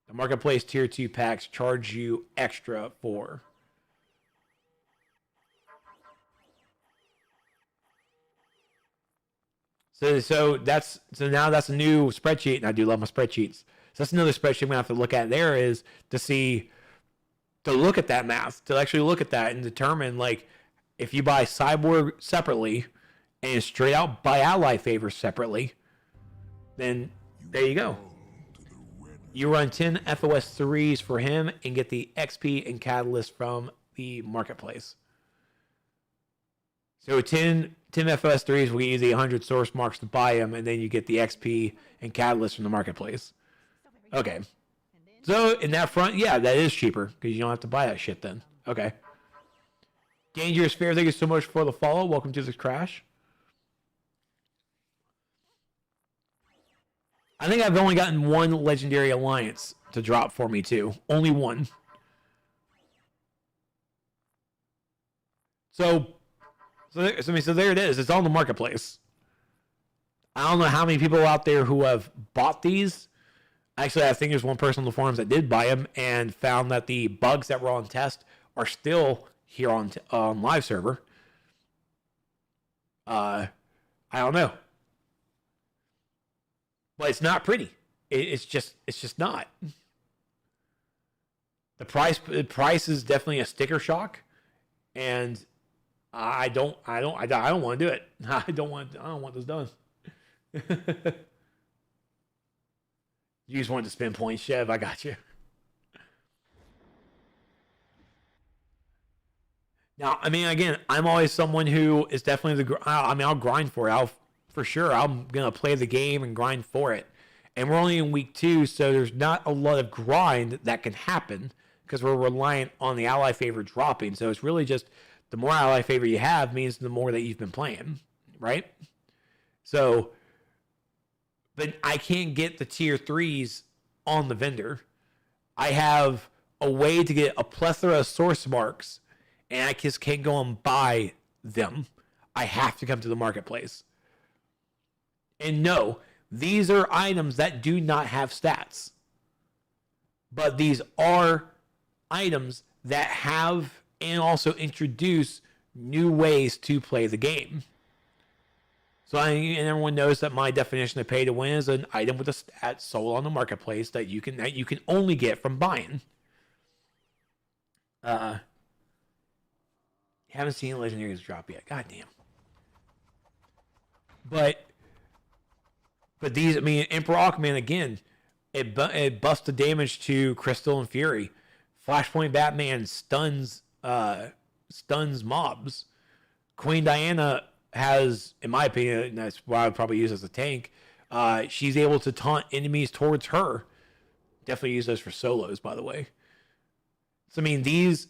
Speaker 1: the marketplace tier 2 packs charge you extra for. So now that's a new spreadsheet, and I do love my spreadsheets. So that's another spreadsheet I'm gonna have to look at. There is to look at that math, to actually look at that and determine, like, if you buy Cyborg separately and straight out buy ally favors separately, then there you go. You run 10 FOS 3s for him and get the XP and catalyst from the marketplace. So 10 FOS 3s will get you the 100 source marks to buy them, and then you get the XP and catalyst from the marketplace. Okay. So in that front, yeah, that is cheaper because you don't have to buy that shit then. Okay. Dangerous Fair, thank you so much for the follow. Welcome to this crash. I think I've only gotten one Legendary Alliance to drop for me too. Only one. So there it is. It's on the marketplace. I don't know how many people out there who have bought these. Actually, I think there's one person on the forums that did buy them and found that the bugs that were on test are still here on live server. I don't know, but it's not pretty. It's just not. The price is definitely a sticker shock, and I don't want to do it. I don't want this done. You just wanted to spend points, Chev. I got you. Now, I mean, again, I'm always someone who is definitely I'll grind for it. For sure, I'm gonna play the game and grind for it. And we're only in week 2, so there's not a lot of grind that can happen because we're reliant on the ally favor dropping. So it's really just the more ally favor you have means the more that you've been playing, right? So, but I can't get the tier 3s on the vendor. I have a way to get a plethora of source marks, and I just can't go and buy them. I have to come to the marketplace. And no, these are items that do not have stats. But these are items that have and also introduce new ways to play the game. So and everyone knows that my definition of pay to win is an item with a stat sold on the marketplace that you can only get from buying. Haven't seen legendaries drop yet. God damn. But these, I mean, Emperor Aquaman again, it busts the damage to Crystal and Fury. Flashpoint Batman stuns mobs. Queen Diana has, in my opinion, and that's why I would probably use as a tank. She's able to taunt enemies towards her. Definitely use those for solos, by the way. So I mean, these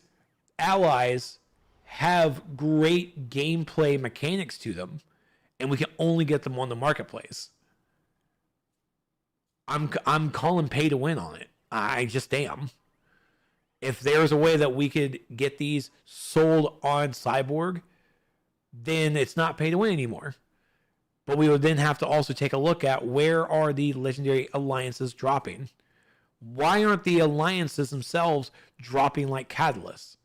Speaker 1: allies have great gameplay mechanics to them, and we can only get them on the marketplace. I'm calling pay to win on it. I just am. If there's a way that we could get these sold on Cyborg, then it's not pay to win anymore. But we would then have to also take a look at where are the legendary alliances dropping. Why aren't the alliances themselves dropping like catalysts?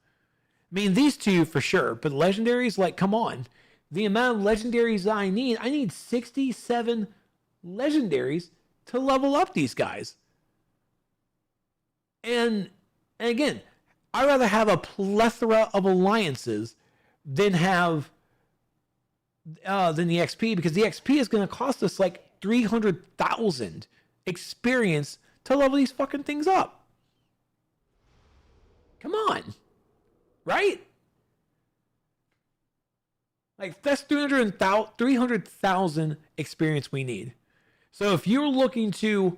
Speaker 1: I mean, these two for sure, but legendaries, like, come on. The amount of legendaries that I need 67 legendaries to level up these guys. And again, I'd rather have a plethora of alliances than have than the XP, because the XP is going to cost us like 300,000 experience to level these fucking things up. Come on. Right? Like, that's 300,000 experience we need. So if you're looking to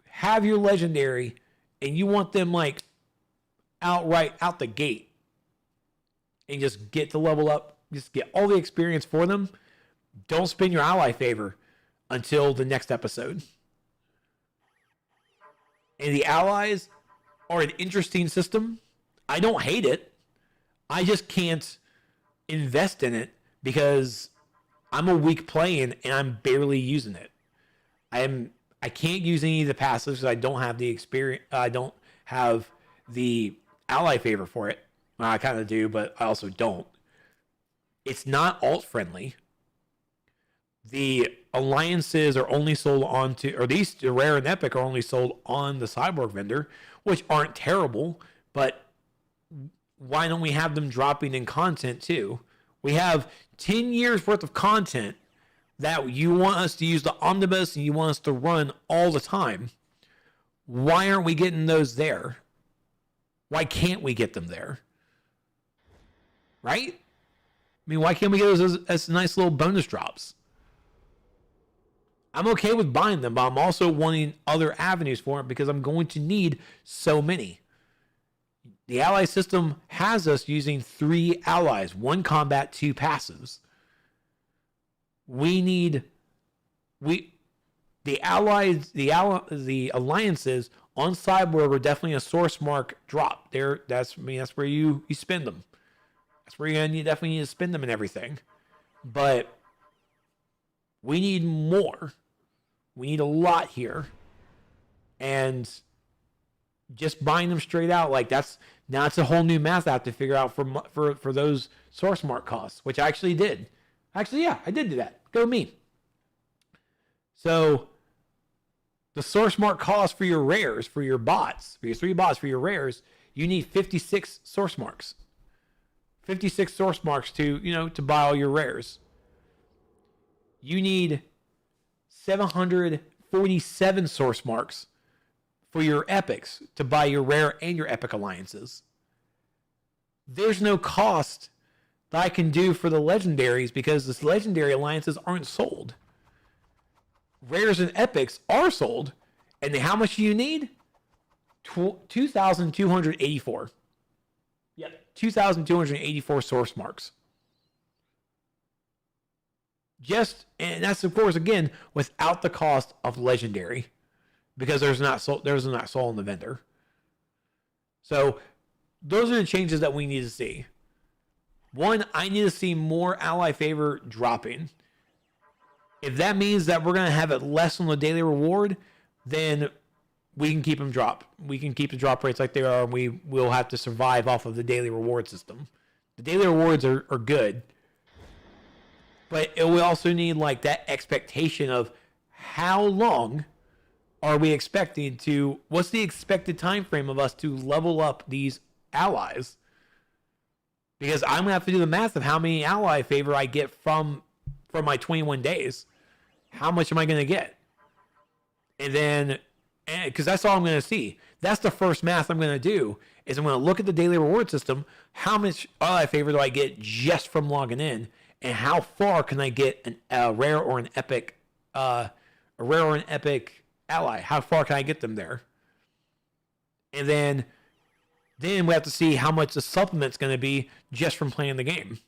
Speaker 1: have your legendary and you want them like outright out the gate and just get to level up, just get all the experience for them, don't spin your ally favor until the next episode. And the allies are an interesting system. I don't hate it. I just can't invest in it because I'm a weak playing and I'm barely using it. I can't use any of the passives because I don't have the experience. I don't have the ally favor for it. Well, I kind of do, but I also don't. It's not alt friendly. The alliances are only sold onto, or these rare and epic are only sold on the Cyborg vendor, which aren't terrible, but why don't we have them dropping in content too? We have 10 years worth of content that you want us to use the omnibus and you want us to run all the time. Why aren't we getting those there? Why can't we get them there? Right? I mean, why can't we get those as nice little bonus drops? I'm okay with buying them, but I'm also wanting other avenues for it because I'm going to need so many. The ally system has us using 3 allies, 1 combat, 2 passives. The alliances on Cyborg are definitely a source mark drop. That's where you spend them. That's where you definitely need to spend them and everything. But we need more. We need a lot here. And just buying them straight out, like now it's a whole new math I have to figure out for those source mark costs, which I actually did. Actually, yeah, I did do that. Go me. So the source mark cost for your rares, for your bots, for your 3 bots, for your rares, you need 56 source marks. 56 source marks to buy all your rares. You need 747 source marks for your epics to buy your rare and your epic alliances. There's no cost that I can do for the legendaries because the legendary alliances aren't sold. Rares and epics are sold. And how much do you need? 2,284. Yep, 2,284 source marks. And that's of course again without the cost of legendary, because there's not sold in the vendor. So those are the changes that we need to see. 1, I need to see more ally favor dropping. If that means that we're going to have it less on the daily reward, then we can keep them drop. We can keep the drop rates like they are, and we will have to survive off of the daily reward system. The daily rewards are good, but it will also need like that expectation of how long are we expecting to, what's the expected time frame of us to level up these allies? Because I'm going to have to do the math of how many ally favor I get from my 21 days. How much am I going to get? And then, because that's all I'm going to see. That's the first math I'm going to do, is I'm going to look at the daily reward system. How much ally favor do I get just from logging in? And how far can I get a rare or an epic ally? How far can I get them there? And then we have to see how much the supplement's going to be just from playing the game.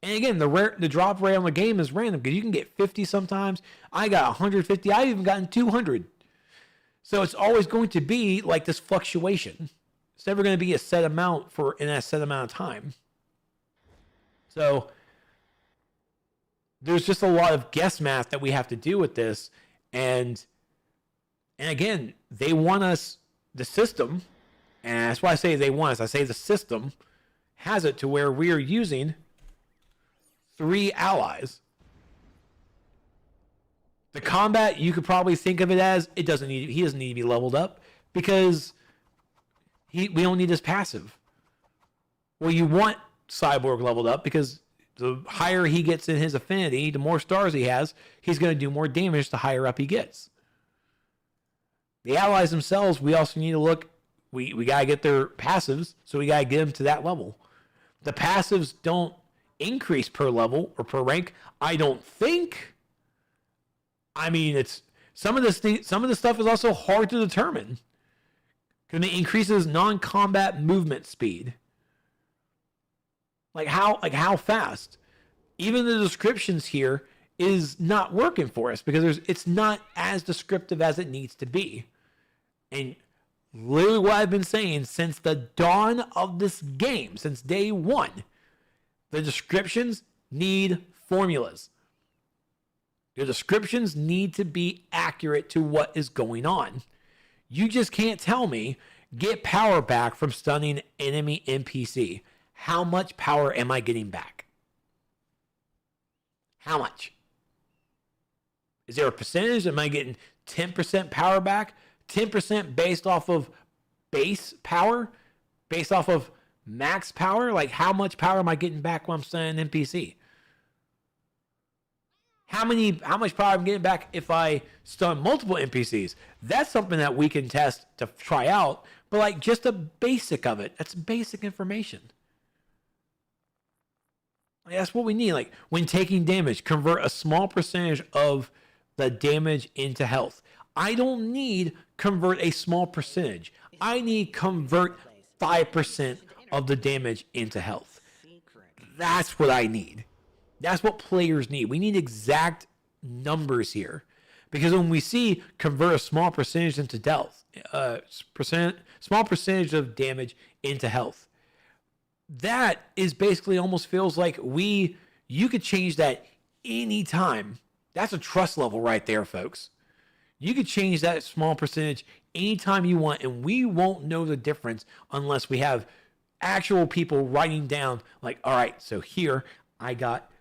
Speaker 1: And again, the drop rate on the game is random because you can get 50 sometimes. I got 150. I've even gotten 200. So it's always going to be like this fluctuation. It's never going to be a set amount in a set amount of time. So there's just a lot of guess math that we have to do with this. And again, they want us, the system, and that's why I say they want us. I say the system has it to where we are using 3 allies. The combat, you could probably think of it as he doesn't need to be leveled up because we don't need his passive. Well, you want Cyborg leveled up because the higher he gets in his affinity, the more stars he has, he's going to do more damage the higher up he gets. The allies themselves, we also need to look, we got to get their passives, so we got to get them to that level. The passives don't increase per level or per rank, I don't think. I mean, it's some of the stuff is also hard to determine. Because it increases non-combat movement speed. Like how fast? Even the descriptions here is not working for us because it's not as descriptive as it needs to be. And literally what I've been saying since the dawn of this game, since day 1, the descriptions need formulas. Your descriptions need to be accurate to what is going on. You just can't tell me, get power back from stunning enemy NPC. How much power am I getting back? How much? Is there a percentage? Am I getting 10% power back? 10% based off of base power? Based off of max power? Like how much power am I getting back when I'm stunning an NPC? How much power I'm getting back if I stun multiple NPCs? That's something that we can test to try out, but like just a basic of it. That's basic information. Like that's what we need. Like when taking damage, convert a small percentage of the damage into health. I don't need convert a small percentage. I need convert 5% of the damage into health. That's what I need. That's what players need. We need exact numbers here. Because when we see convert a small percentage into health, small percentage of damage into health, that is basically almost feels like you could change that anytime. That's a trust level right there, folks. You could change that small percentage anytime you want, and we won't know the difference unless we have actual people writing down, like, all right, so here I got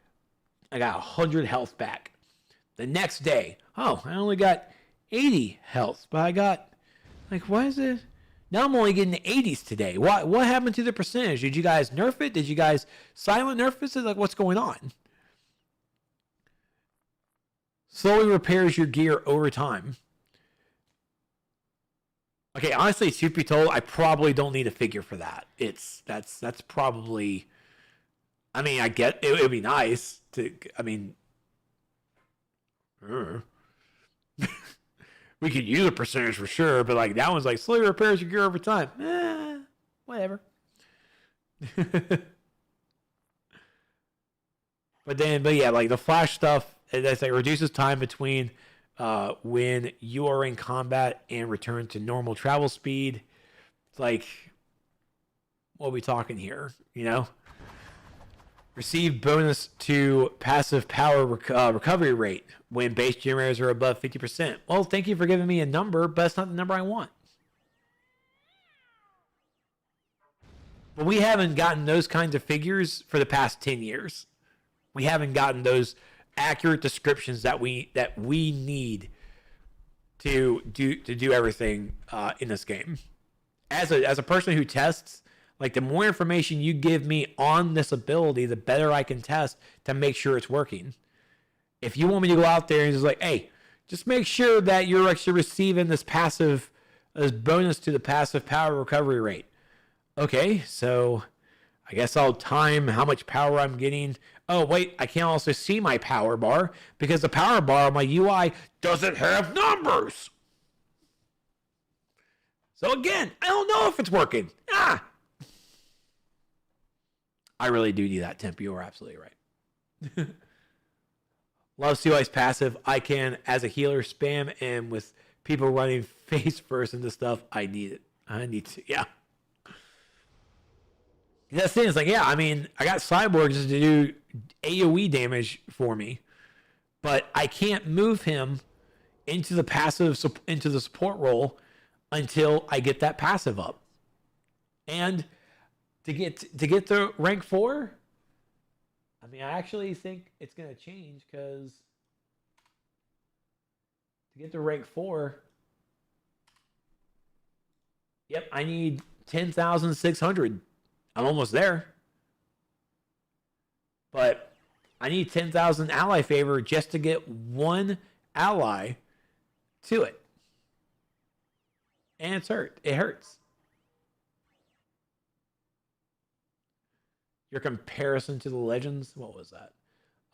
Speaker 1: 100 health back. The next day, oh, I only got 80 health, but I got, like, why is it? Now I'm only getting the 80s today. What happened to the percentage? Did you guys nerf it? Did you guys silent nerf it? Like, what's going on? Slowly repairs your gear over time. Okay, honestly, truth be told, I probably don't need a figure for that. That's probably, I mean, I get it would be nice to, I mean, we could use a percentage for sure, but like that one's like slowly repairs your gear over time. Whatever. But yeah, like the flash stuff, that's like reduces time between when you are in combat and return to normal travel speed. It's like, what are we talking here? You know? Receive bonus to passive power recovery rate when base generators are above 50%. Well, thank you for giving me a number, but that's not the number I want. But we haven't gotten those kinds of figures for the past 10 years. We haven't gotten those accurate descriptions that we need to do everything in this game. As a person who tests, like the more information you give me on this ability, the better I can test to make sure it's working. If you want me to go out there and just like, hey, just make sure that you're actually receiving this bonus to the passive power recovery rate. Okay, so I guess I'll time how much power I'm getting. Oh, wait, I can't also see my power bar because the power bar on my UI doesn't have numbers. So again, I don't know if it's working. I really do need that temp. You are absolutely right. Love CY's passive. I can, as a healer, spam and with people running face first into stuff. I need it. I need to. Yeah. That's the thing. It's like, yeah, I mean, I got cyborgs to do AoE damage for me, but I can't move him into the support role until I get that passive up. And to get to rank 4, I mean, I actually think it's going to change, because to get to rank 4, yep, I need 10,600. I'm almost there. But I need 10,000 ally favor just to get one ally to it. And it hurts. Your comparison to the Legends, what was that?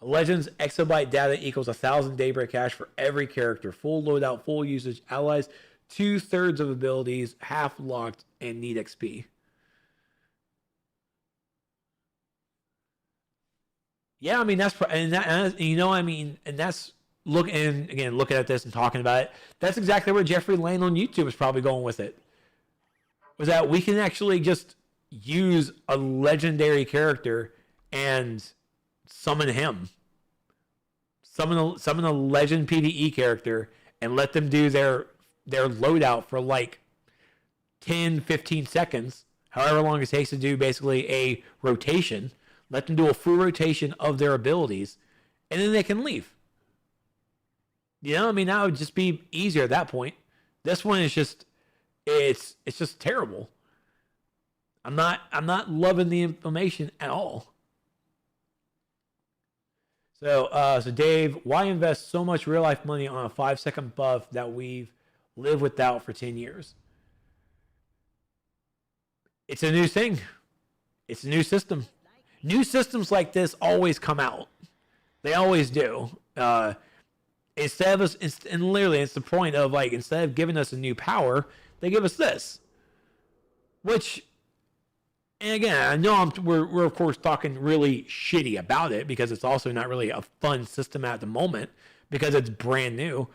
Speaker 1: A Legends exabyte data equals 1,000 daybreak cash for every character. Full loadout, full usage, allies, 2/3 of abilities, half locked, and need XP. Yeah, I mean, that's, and you know, I mean, and that's, looking at this and talking about it, that's exactly where Jeffrey Lane on YouTube is probably going with it. Was that we can actually just use a legendary character and summon him. Summon a legend PvE character and let them do their loadout for like 10, 15 seconds, however long it takes to do basically a rotation. Let them do a full rotation of their abilities, and then they can leave. You know, I mean, that would just be easier at that point. This one is just, it's just terrible. I'm not loving the information at all. So Dave, why invest so much real life money on a 5-second buff that we've lived without for 10 years? It's a new thing. It's a new system. New systems like this always come out. They always do. Instead of us, and literally, it's the point of, like, instead of giving us a new power, they give us this. Which, and again, I know we're of course talking really shitty about it, because it's also not really a fun system at the moment, because it's brand new.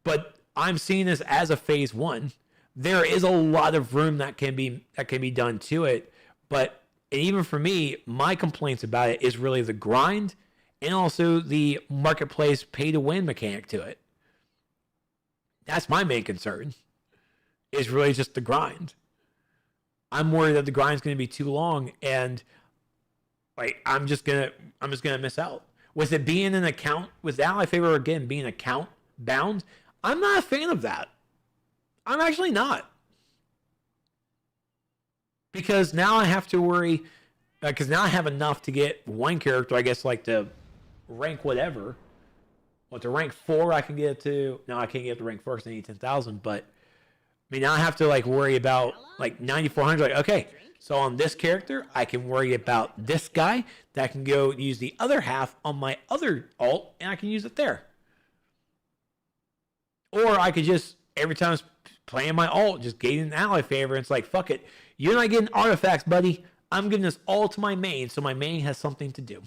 Speaker 1: But I'm seeing this as a phase 1. There is a lot of room that can be done to it, but. And even for me, my complaints about it is really the grind and also the marketplace pay-to-win mechanic to it. That's my main concern, is really just the grind. I'm worried that the grind's going to be too long, and like I'm just gonna miss out. With it being an account, with Ally Favor again being account bound, I'm not a fan of that. I'm actually not. Because now I have to worry, because now I have enough to get one character, I guess, like to rank whatever. Well, to rank 4, I can get it to, no, I can't get it to rank 4 because I need 10,000, but I mean, now I have to like worry about like 9,400, like, okay, so on this character, I can worry about this guy that can go use the other half on my other alt, and I can use it there. Or I could just, every time I'm playing my alt, just gain an ally favor, and it's like, fuck it. You're not getting artifacts, buddy. I'm giving this all to my main, so my main has something to do.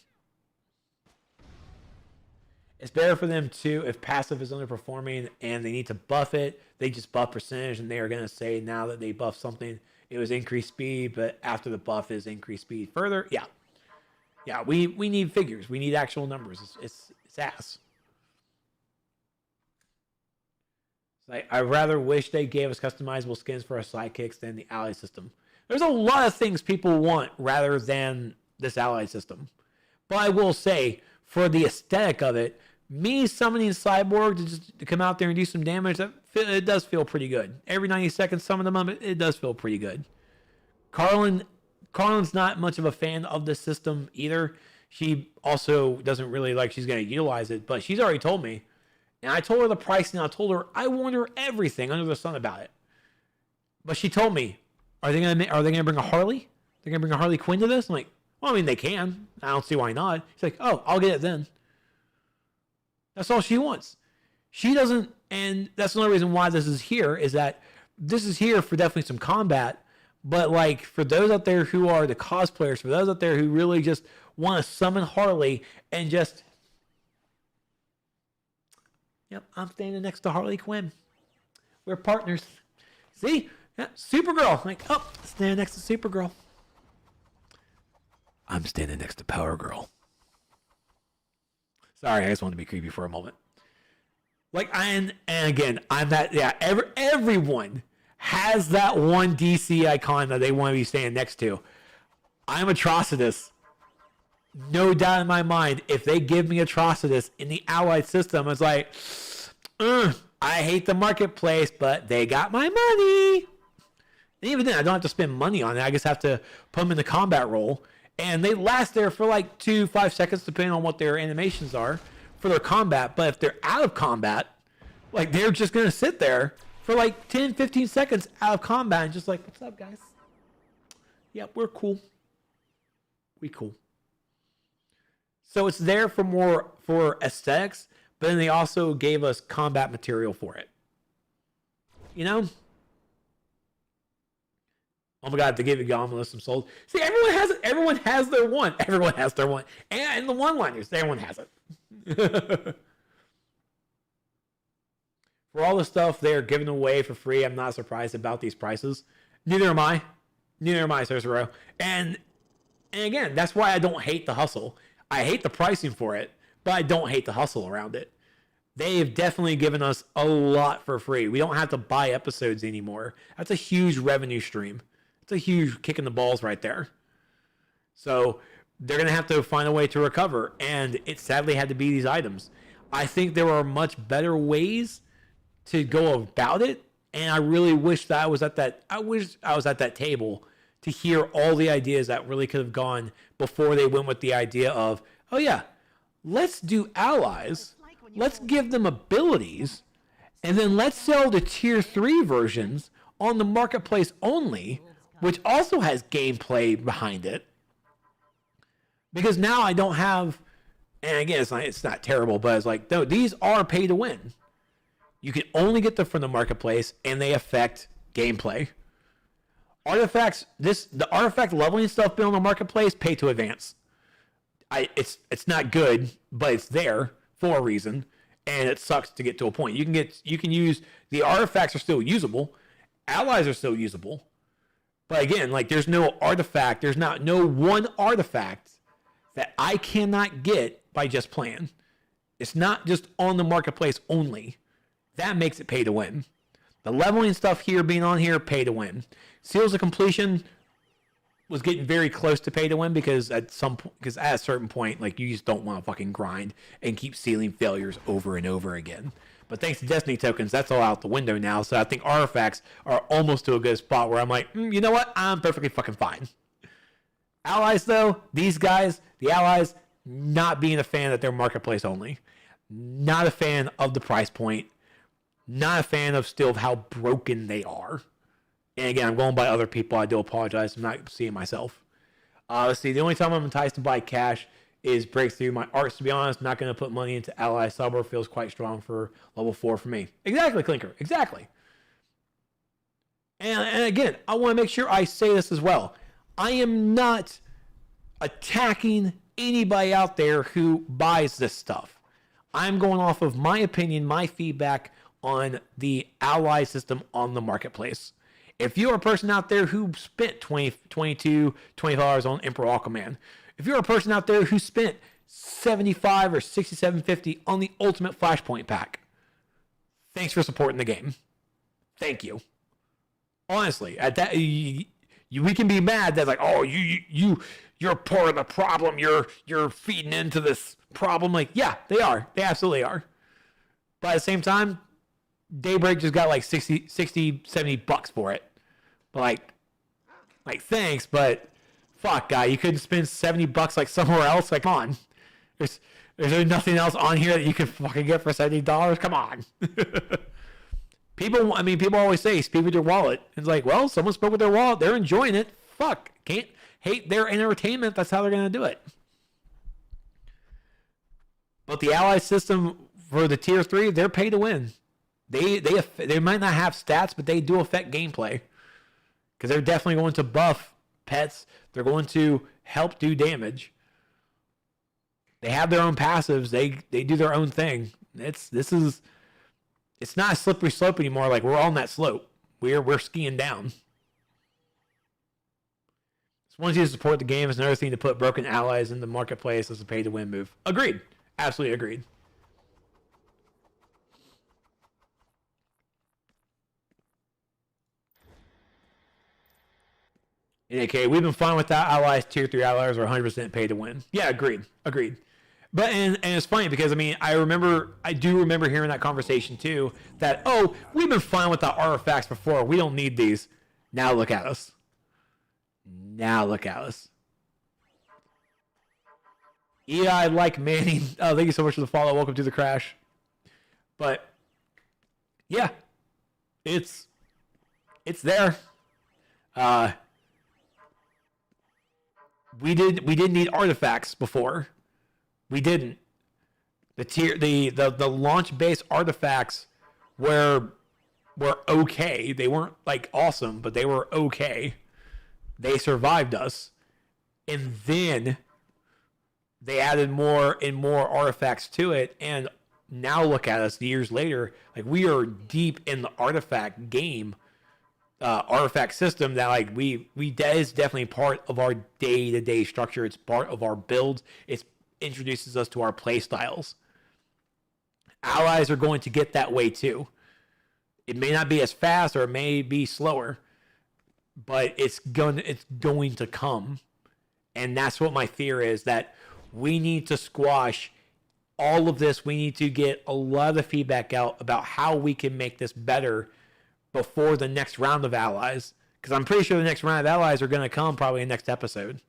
Speaker 1: It's better for them too if passive is underperforming and they need to buff it. They just buff percentage, and they are going to say now that they buff something, it was increased speed, but after the buff is increased speed further. Yeah. We need figures. We need actual numbers. It's ass. I rather wish they gave us customizable skins for our sidekicks than the ally system. There's a lot of things people want rather than this ally system. But I will say, for the aesthetic of it, me summoning Cyborg to come out there and do some damage, it does feel pretty good. Every 90 seconds, summon them up, it does feel pretty good. Carlin's not much of a fan of this system either. She also doesn't really like she's going to utilize it, but she's already told me. And I told her the price, and I told her I warned her everything under the sun about it. But she told me, are they gonna bring a Harley? They're gonna bring a Harley Quinn to this? I'm like, well, I mean, they can. I don't see why not. She's like, oh, I'll get it then. That's all she wants. She doesn't, and that's another reason why this is here, is that this is here for definitely some combat, but like for those out there who are the cosplayers, for those out there who really just want to summon Harley and just, yep, I'm standing next to Harley Quinn. We're partners. See? Yeah, Supergirl. Like, oh, stand next to Supergirl. I'm standing next to Power Girl. Sorry, I just wanted to be creepy for a moment. Like, and again, I'm that, yeah, everyone has that one DC icon that they want to be standing next to. I'm Atrocitus. No doubt in my mind, if they give me Atrocitus in the Allied system, it's like, I hate the marketplace, but they got my money. And even then, I don't have to spend money on it. I just have to put them in the combat role. And they last there for like 2-5 seconds, depending on what their animations are for their combat. But if they're out of combat, like they're just going to sit there for like 10-15 seconds out of combat and just like, what's up, guys? Yeah, we're cool. We cool. So it's there for aesthetics, but then they also gave us combat material for it. You know? Oh my God, they gave a Ominous some sold. See, everyone has it. Everyone has their one. Everyone has their one. And the one-liners, everyone has it. For all the stuff they're giving away for free, I'm not surprised about these prices. Neither am I. Neither am I, Cicero. And again, that's why I don't hate the hustle. I hate the pricing for it, but I don't hate the hustle around it. They've definitely given us a lot for free. We don't have to buy episodes anymore. That's a huge revenue stream. It's a huge kick in the balls right there. So they're going to have to find a way to recover. And it sadly had to be these items. I think there are much better ways to go about it. And I really wish that I was at that table to hear all the ideas that really could have gone before they went with the idea of, oh yeah, let's do allies. Let's give them abilities. And then let's sell the tier 3 versions on the marketplace only, which also has gameplay behind it. Because now I don't have, and again, it's not terrible, but it's like, no, these are pay to win. You can only get them from the marketplace, and they affect gameplay. Artifacts, the artifact leveling stuff built on the marketplace, pay to advance. It's not good, but it's there for a reason, and it sucks to get to a point. You can use, the artifacts are still usable, allies are still usable. But again, like there's no artifact, there's no one artifact that I cannot get by just playing. It's not just on the marketplace only. That makes it pay to win. The leveling stuff here being on here, pay to win. Seals of Completion was getting very close to pay to win because at a certain point, like you just don't want to fucking grind and keep sealing failures over and over again. But thanks to Destiny tokens, that's all out the window now. So I think artifacts are almost to a good spot where I'm like, you know what? I'm perfectly fucking fine. Allies, though, these guys, the allies, not being a fan that they're marketplace only. Not a fan of the price point. Not a fan of still how broken they are. And again, I'm going by other people. I do apologize. I'm not seeing myself. Let's see. The only time I'm enticed to buy cash is Breakthrough. My arts, to be honest, not going to put money into Ally. Cyber feels quite strong for level 4 for me. Exactly, Clinker. Exactly. And again, I want to make sure I say this as well. I am not attacking anybody out there who buys this stuff. I'm going off of my opinion, my feedback on the Ally system on the marketplace. If you're a person out there who spent $25 on Emperor Aquaman, if you're a person out there who spent $75 or $67.50 on the Ultimate Flashpoint pack, thanks for supporting the game. Thank you. Honestly, at that, we can be mad that like, oh, you're part of the problem. You're feeding into this problem. Like, yeah, they are. They absolutely are. But at the same time, Daybreak just got like 60, 70 bucks for it. But like thanks, but fuck, guy, you couldn't spend 70 bucks like somewhere else. Like, come on. There's nothing else on here that you can fucking get for $70. Come on. People always say speak with your wallet. It's like, well, someone spoke with their wallet. They're enjoying it. Fuck. Can't hate their entertainment. That's how they're going to do it. But the ally system for the tier 3, they're pay to win. They might not have stats, but they do affect gameplay. Because they're definitely going to buff pets. They're going to help do damage. They have their own passives. They do their own thing. This is It's not a slippery slope anymore. Like, we're on that slope. We're skiing down. It's one thing to support the game. It's another thing to put broken allies in the marketplace as a pay-to-win move. Agreed. Absolutely agreed. Okay, we've been fine without allies. Tier 3 allies are 100% pay to win. Yeah, agreed. But and it's funny because I mean I do remember hearing that conversation too. That we've been fine with the artifacts before. We don't need these. Now look at us. Yeah, I like Manning. Thank you so much for the follow. Welcome to the crash. But yeah, it's there. We didn't need artifacts before. We didn't. The launch based artifacts were okay. They weren't like awesome, but they were okay. They survived us. And then they added more and more artifacts to it, and now look at us years later. Like, we are deep in the artifact game. Artifact system that like we that is definitely part of our day-to-day structure. It's part of our builds. It introduces us to our play styles. Allies are going to get that way too. It may not be as fast or it may be slower, but it's going to come. And that's what my fear is, that we need to squash all of this. We need to get a lot of feedback out about how we can make this better before the next round of allies, because I'm pretty sure the next round of allies are going to come probably in the next episode.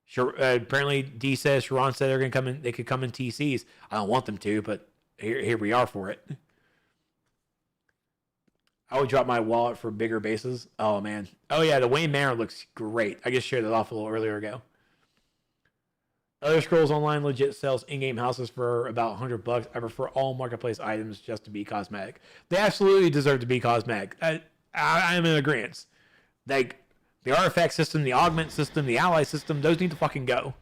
Speaker 1: Sure, apparently D says, Sharon said they're going to come in. They could come in TCs. I don't want them to, but here we are for it. I would drop my wallet for bigger bases. Oh man. Oh yeah, the Wayne Manor looks great. I just shared that off a little earlier ago. Elder Scrolls Online legit sells in-game houses for about $100. I prefer all marketplace items just to be cosmetic. They absolutely deserve to be cosmetic. I am in agreement. Like, the artifact system, the augment system, the ally system, those need to fucking go.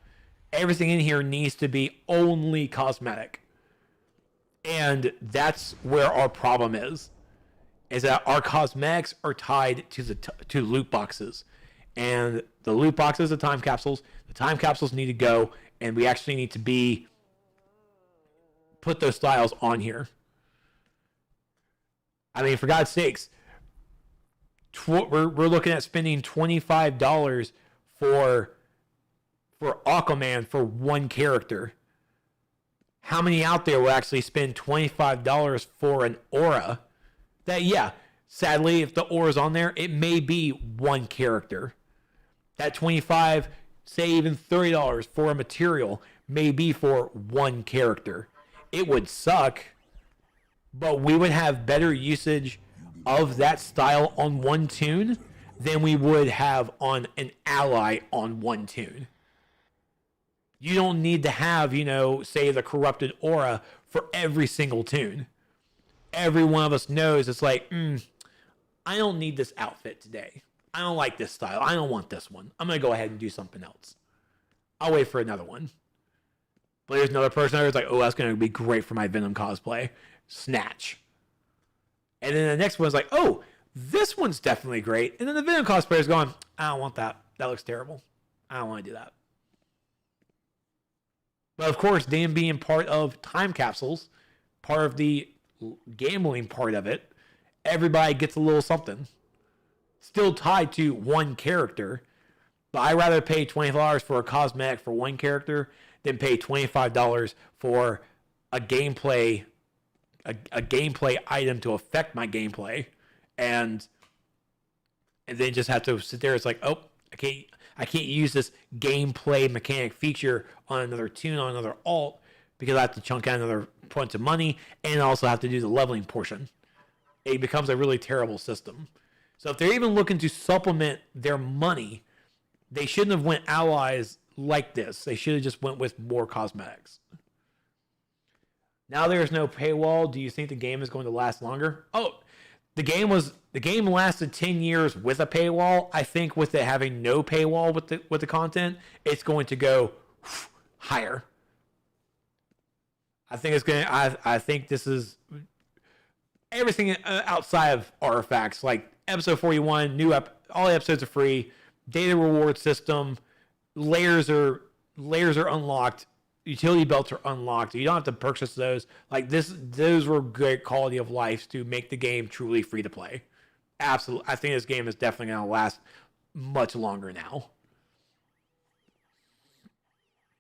Speaker 1: Everything in here needs to be only cosmetic. And that's where our problem is that our cosmetics are tied to loot boxes. And the loot boxes, the time capsules need to go. And we actually need to put those styles on here. I mean, for God's sakes, we're looking at spending $25 for Aquaman for one character. How many out there will actually spend $25 for an aura? That, yeah, sadly, if the aura's on there, it may be one character. That $25, say even $30 for a material may be for one character. It would suck, but we would have better usage of that style on one toon than we would have on an ally on one toon. You don't need to have, say the corrupted aura for every single toon. Every one of us knows it's like, I don't need this outfit today. I don't like this style. I don't want this one. I'm going to go ahead and do something else. I'll wait for another one. But there's another person who's like, oh, that's going to be great for my Venom cosplay. Snatch. And then the next one's like, oh, this one's definitely great. And then the Venom cosplayer is going, I don't want that. That looks terrible. I don't want to do that. But of course, them being part of time capsules, part of the gambling part of it, everybody gets a little something. Still tied to one character. But I'd rather pay $20 for a cosmetic for one character than pay $25 for a gameplay item to affect my gameplay, and then just have to sit there. It's like, oh, I can't use this gameplay mechanic feature on another toon, on another alt, because I have to chunk out another point of money, and I also have to do the leveling portion. It becomes a really terrible system. So if they're even looking to supplement their money, they shouldn't have went allies like this. They should have just went with more cosmetics. Now there's no paywall. Do you think the game is going to last longer? Oh, the game lasted 10 years with a paywall. I think with it having no paywall with the content, it's going to go higher. I think this is everything outside of artifacts, like episode 41, all the episodes are free. Data reward system, layers are unlocked. Utility belts are unlocked. You don't have to purchase those. Like those were great quality of life to make the game truly free to play. Absolutely, I think this game is definitely going to last much longer now.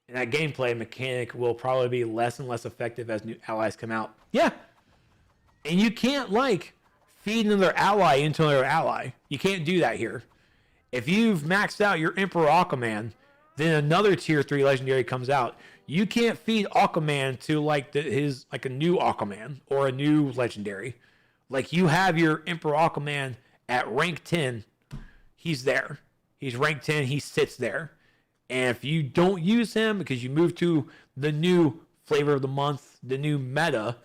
Speaker 1: And that gameplay mechanic will probably be less and less effective as new allies come out. Yeah. And you can't, like, feed another ally into another ally. You can't do that here. If you've maxed out your Emperor Aquaman, then another tier 3 legendary comes out. You can't feed Aquaman to, like, a new Aquaman or a new legendary. Like, you have your Emperor Aquaman at rank 10. He's there. He's rank 10. He sits there. And if you don't use him because you move to the new flavor of the month, the new meta,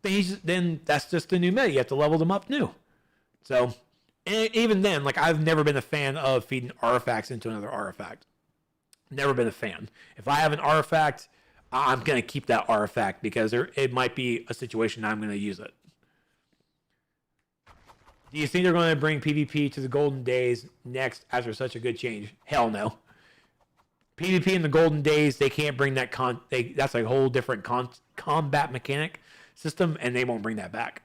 Speaker 1: then that's just the new meta. You have to level them up new. So, and even then, like, I've never been a fan of feeding artifacts into another artifact. Never been a fan. If I have an artifact, I'm going to keep that artifact because it might be a situation I'm going to use it. Do you think they're going to bring PvP to the Golden Days next after such a good change? Hell no. PvP in the Golden Days, they can't bring that that's a whole different combat mechanic system, and they won't bring that back.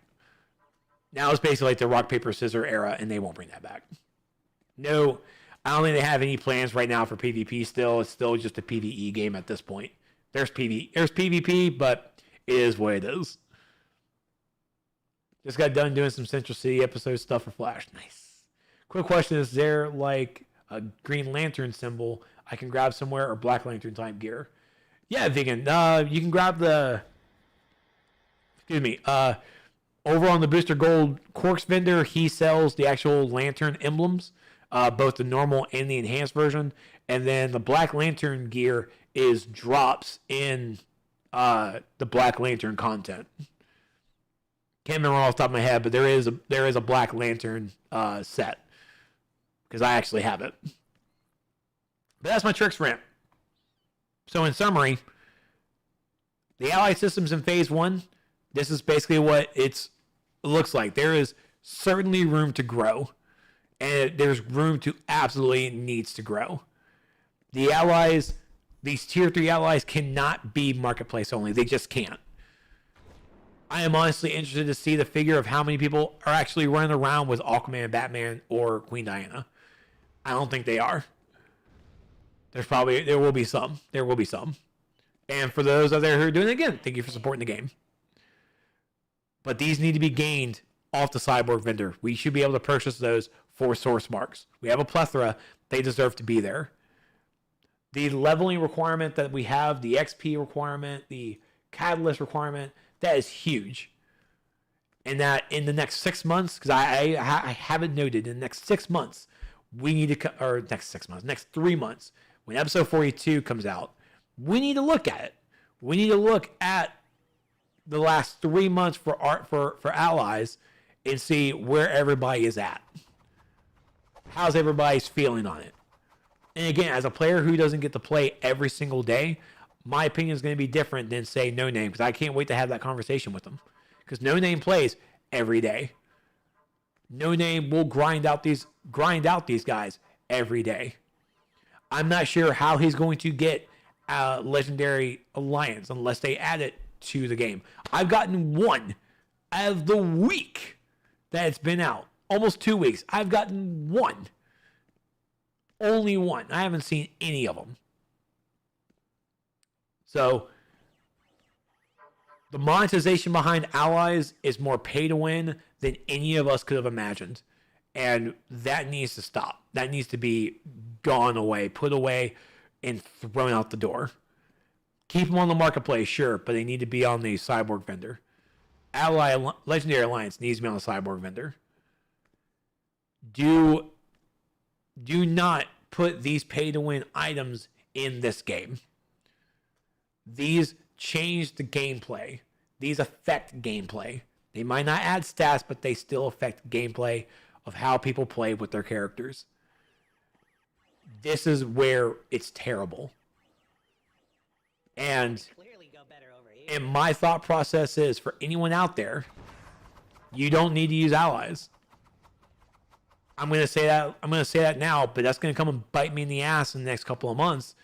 Speaker 1: Now it's basically like the rock, paper, scissors era, and they won't bring that back. No, I don't think they have any plans right now for PvP still. It's still just a PvE game at this point. There's PvP, but it is what it is. Just got done doing some Central City episode stuff for Flash. Nice. Quick question, is there like a Green Lantern symbol I can grab somewhere or Black Lantern type gear? Yeah, Vegan. You can grab the... over on the Booster Gold Quarks vendor, he sells the actual Lantern emblems, both the normal and the enhanced version. And then the Black Lantern gear is drops in the Black Lantern content. Can't remember off the top of my head, but there is a Black Lantern set. Because I actually have it. But that's my TrexRant. So in summary, the ally systems in phase 1, this is basically what it looks like. There is certainly room to grow. And there's room to absolutely needs to grow. The allies, these tier 3 allies cannot be marketplace only. They just can't. I am honestly interested to see the figure of how many people are actually running around with Aquaman, Batman, or Queen Diana. I don't think they are. There will be some. There will be some. And for those out there who are doing it, again, thank you for supporting the game. But these need to be gained off the Cyborg vendor. We should be able to purchase those for source marks. We have a plethora. They deserve to be there. The leveling requirement that we have, the XP requirement, the catalyst requirement, that is huge. And that in the next 6 months, because I have it noted, in the next 6 months, we need to, or next 3 months, when episode 42 comes out, we need to look at it. We need to look at the last 3 months for allies and see where everybody is at. How's everybody's feeling on it? And again, as a player who doesn't get to play every single day, my opinion is going to be different than, say, No Name, because I can't wait to have that conversation with them. Because No Name plays every day. No Name will grind out these guys every day. I'm not sure how he's going to get Legendary Alliance unless they add it to the game. I've gotten one out of the week that it's been out. Almost 2 weeks. I've gotten one. Only one. I haven't seen any of them. So, the monetization behind allies is more pay to win than any of us could have imagined. And that needs to stop. That needs to be gone away, put away, and thrown out the door. Keep them on the marketplace, sure, but they need to be on the Cyborg vendor. Legendary Alliance needs to be on the Cyborg vendor. Do not put these pay-to-win items in this game. These change the gameplay. These affect gameplay. They might not add stats, but they still affect gameplay of how people play with their characters. This is where it's terrible. And my thought process is, for anyone out there You don't need to use allies. I'm gonna say that now, but that's gonna come and bite me in the ass in the next couple of months,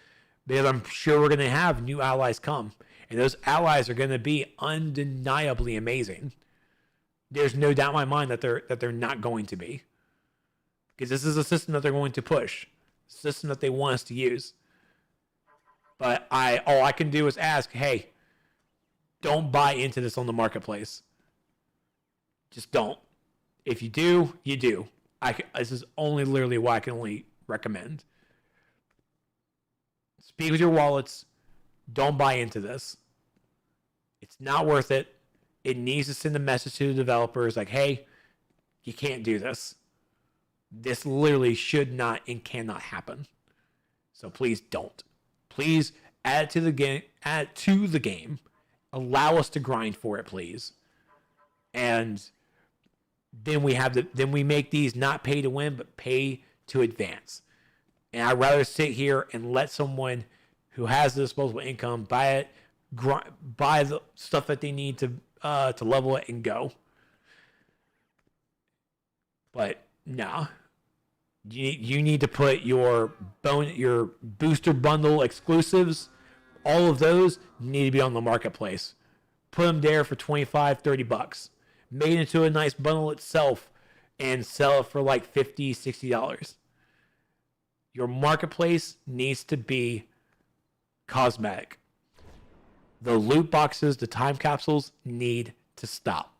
Speaker 1: because I'm sure we're gonna have new allies come, and those allies are gonna be undeniably amazing. There's no doubt in my mind that they're not going to be, because this is a system that they're going to push, a system that they want us to use. But all I can do is ask, hey, don't buy into this on the marketplace. Just don't. If you do, you do. This is only literally what I can only recommend. Speak with your wallets. Don't buy into this. It's not worth it. It needs to send a message to the developers like, hey, you can't do this. This literally should not and cannot happen. So please don't. Please add it to the game. Add it to the game. Allow us to grind for it, please. And then we make these not pay to win, but pay to advance. And I'd rather sit here and let someone who has the disposable income buy it, buy the stuff that they need to level it and go. But nah, you need to put your booster bundle exclusives, all of those need to be on the marketplace. Put them there for $25-$30. Made into a nice bundle itself and sell it for like $50-$60. Your marketplace needs to be cosmetic. The loot boxes, the time capsules need to stop.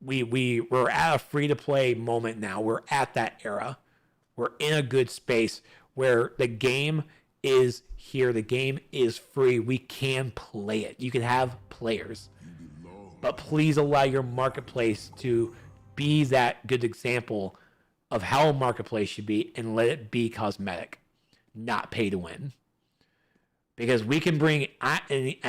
Speaker 1: We're at a free-to-play moment now. We're at that era. We're in a good space where the game is here. The game is free. We can play it. You can have players. But please allow your marketplace to be that good example of how a marketplace should be, and let it be cosmetic, not pay to win. Because we can bring, as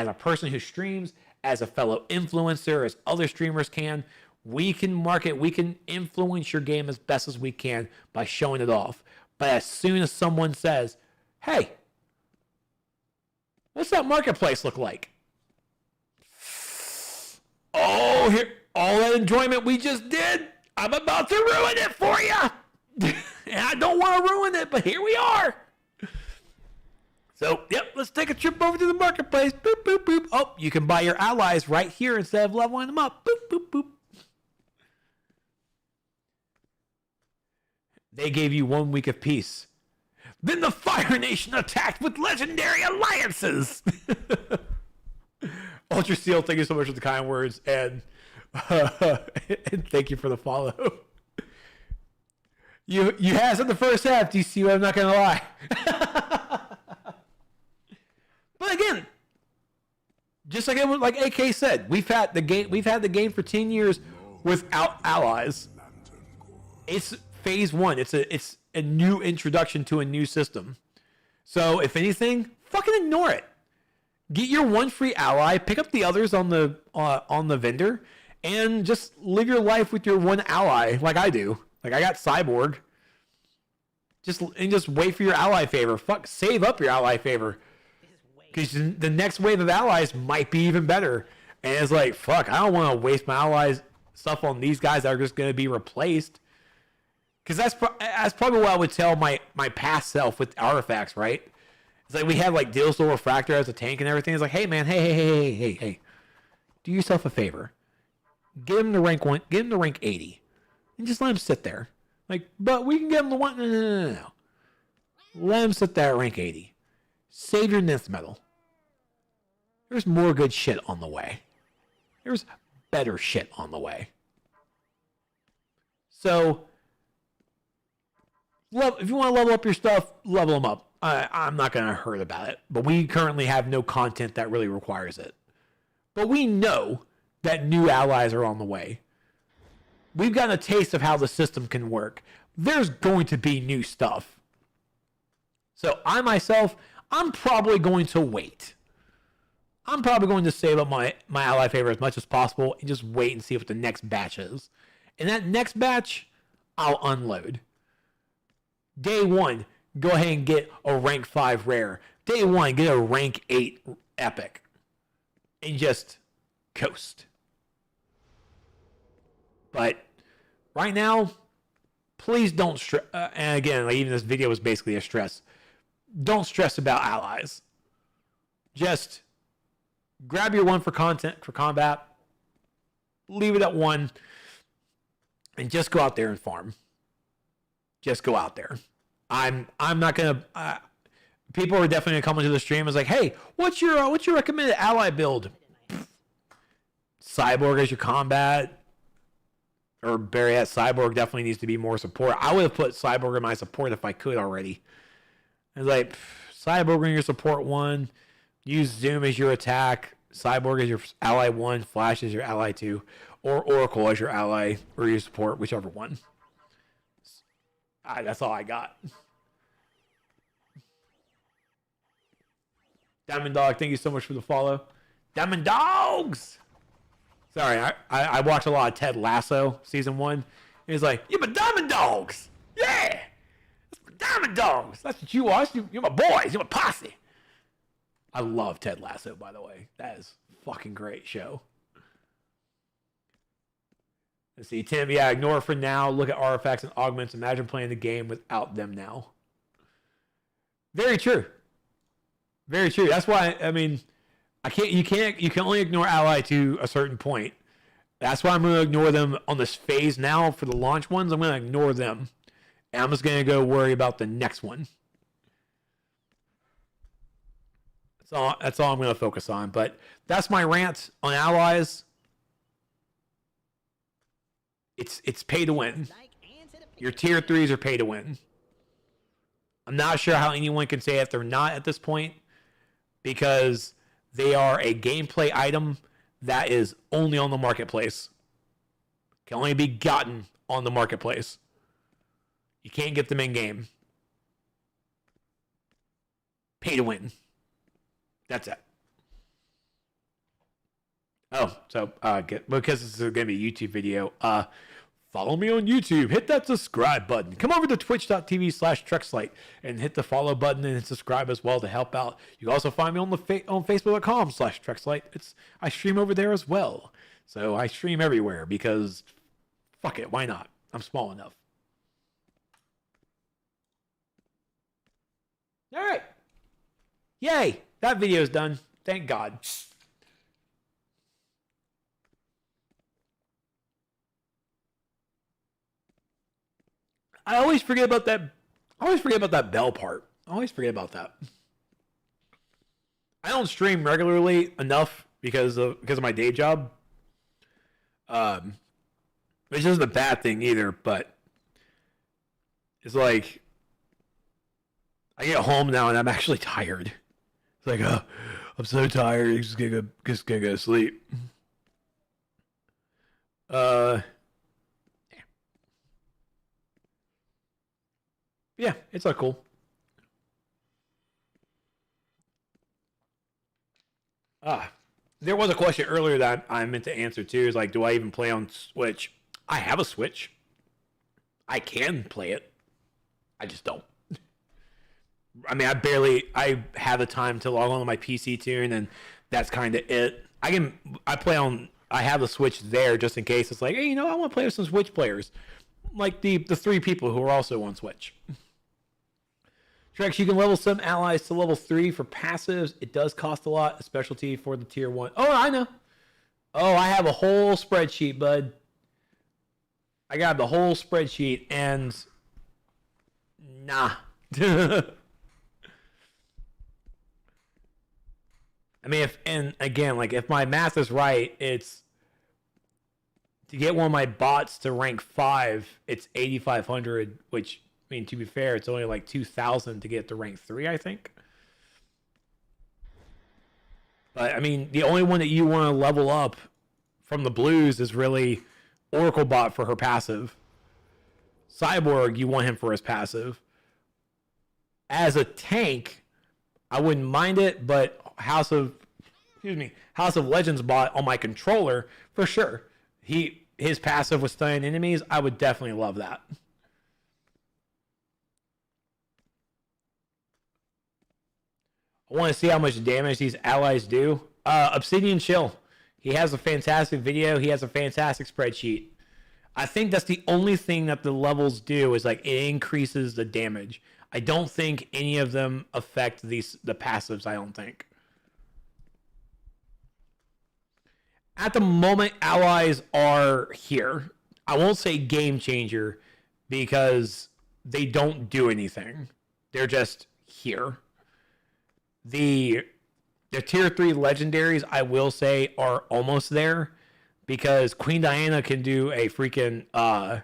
Speaker 1: a person who streams, as a fellow influencer, as other streamers can, we can market, we can influence your game as best as we can by showing it off. But as soon as someone says, hey, what's that marketplace look like? Oh, here, all that enjoyment we just did, I'm about to ruin it for you. And I don't want to ruin it, but here we are. So, yep, let's take a trip over to the marketplace. Boop, boop, boop. Oh, you can buy your allies right here instead of leveling them up. Boop, boop, boop. They gave you 1 week of peace. Then the Fire Nation attacked with legendary alliances. Ultra Steel, thank you so much for the kind words, and thank you for the follow. You had us in the first half, DC. I'm not gonna lie. But again, just like AK said, we've had the game for 10 years without allies. It's phase one. It's a new introduction to a new system. So if anything, fucking ignore it. Get your one free ally, pick up the others on the vendor, and just live your life with your one ally, like I do. Like I got Cyborg. Just wait for your ally favor. Save up your ally favor, because the next wave of allies might be even better. And it's like, fuck, I don't want to waste my allies stuff on these guys that are just going to be replaced. Because that's probably what I would tell my past self with artifacts, right? It's like we had like Deal Soul Refractor as a tank and everything. It's like, hey man, hey, do yourself a favor. Get him to rank 1, get him to rank 80, and just let him sit there. Like, but we can get him to 1. No. Let him sit there at rank 80. Save your Nth metal. There's more good shit on the way. There's better shit on the way. So, if you want to level up your stuff, level them up. I'm not going to hurt about it. But we currently have no content that really requires it. But we know that new allies are on the way. We've gotten a taste of how the system can work. There's going to be new stuff. So I'm probably going to wait. I'm probably going to save up my ally favor as much as possible and just wait and see what the next batch is. And that next batch, I'll unload. Day 1, go ahead and get a rank 5 rare. Day 1, get a rank 8 epic. And just coast. But right now, please don't stress. And again, like even this video was basically a stress. Don't stress about allies. Just grab your one for content for combat. Leave it at one, and just go out there and farm. Just go out there. I'm not gonna. People are definitely gonna come into the stream. It's like, hey, what's your recommended ally build? Cyborg as your combat. Or Barry at Cyborg definitely needs to be more support. I would have put Cyborg in my support if I could already. It's like Cyborg in your support 1, use Zoom as your attack, Cyborg as your ally 1, Flash as your ally 2, or Oracle as your ally or your support, whichever one. That's all I got. Diamond Dog, thank you so much for the follow. Diamond Dogs! Sorry, I watched a lot of Ted Lasso season 1. He's like, you're my Diamond Dogs! Yeah! That's my Diamond Dogs! That's what you watch. You're my boys. You're my posse. I love Ted Lasso, by the way. That is a fucking great show. Let's see, Tim, yeah, ignore for now. Look at artifacts and augments. Imagine playing the game without them now. Very true. Very true. That's why, I mean, you can only ignore ally to a certain point. That's why I'm going to ignore them on this phase now for the launch ones. I'm going to ignore them. And I'm just going to go worry about the next one. That's all I'm going to focus on. But that's my rant on allies. It's pay to win. Your tier 3s are pay to win. I'm not sure how anyone can say that they're not at this point, because they are a gameplay item that is only on the marketplace. Can only be gotten on the marketplace. You can't get them in game. Pay to win. That's it. Oh, so because this is going to be a YouTube video, follow me on YouTube. Hit that subscribe button. Come over to twitch.tv/TrexRant and hit the follow button and subscribe as well to help out. You can also find me on on Facebook.com/TrexRant. I stream over there as well. So I stream everywhere because fuck it, why not? I'm small enough. All right. Yay, that video's done. Thank God. I always forget about that. I always forget about that bell part. I always forget about that. I don't stream regularly enough because of my day job. Which isn't a bad thing either, but it's like I get home now and I'm actually tired. It's like, oh, I'm so tired. I'm just gonna go to sleep. Yeah, it's all cool. There was a question earlier that I meant to answer too. Is like, do I even play on Switch? I have a Switch. I can play it. I just don't. I mean, I have the time to log on to my PC too, and then that's kind of it. I have the Switch there just in case. It's like, hey, I want to play with some Switch players. Like the 3 people who are also on Switch. Trex, you can level some allies to level 3 for passives. It does cost a lot, a specialty for the tier 1. Oh, I know. Oh, I have a whole spreadsheet, bud. I got the whole spreadsheet, and nah. I mean, if my math is right, it's to get one of my bots to rank 5, it's 8,500, which, I mean, to be fair, it's only like 2,000 to get to rank 3, I think. But, I mean, the only one that you want to level up from the blues is really Oracle bot for her passive. Cyborg, you want him for his passive. As a tank, I wouldn't mind it, but House of Legends bot on my controller, for sure. His passive with stunning enemies, I would definitely love that. I want to see how much damage these allies do. Obsidian Chill. He has a fantastic video. He has a fantastic spreadsheet. I think that's the only thing that the levels do is like it increases the damage. I don't think any of them affect the passives, I don't think. At the moment, allies are here. I won't say game changer because they don't do anything. They're just here. The tier 3 legendaries, I will say, are almost there because Queen Diana can do a freaking... I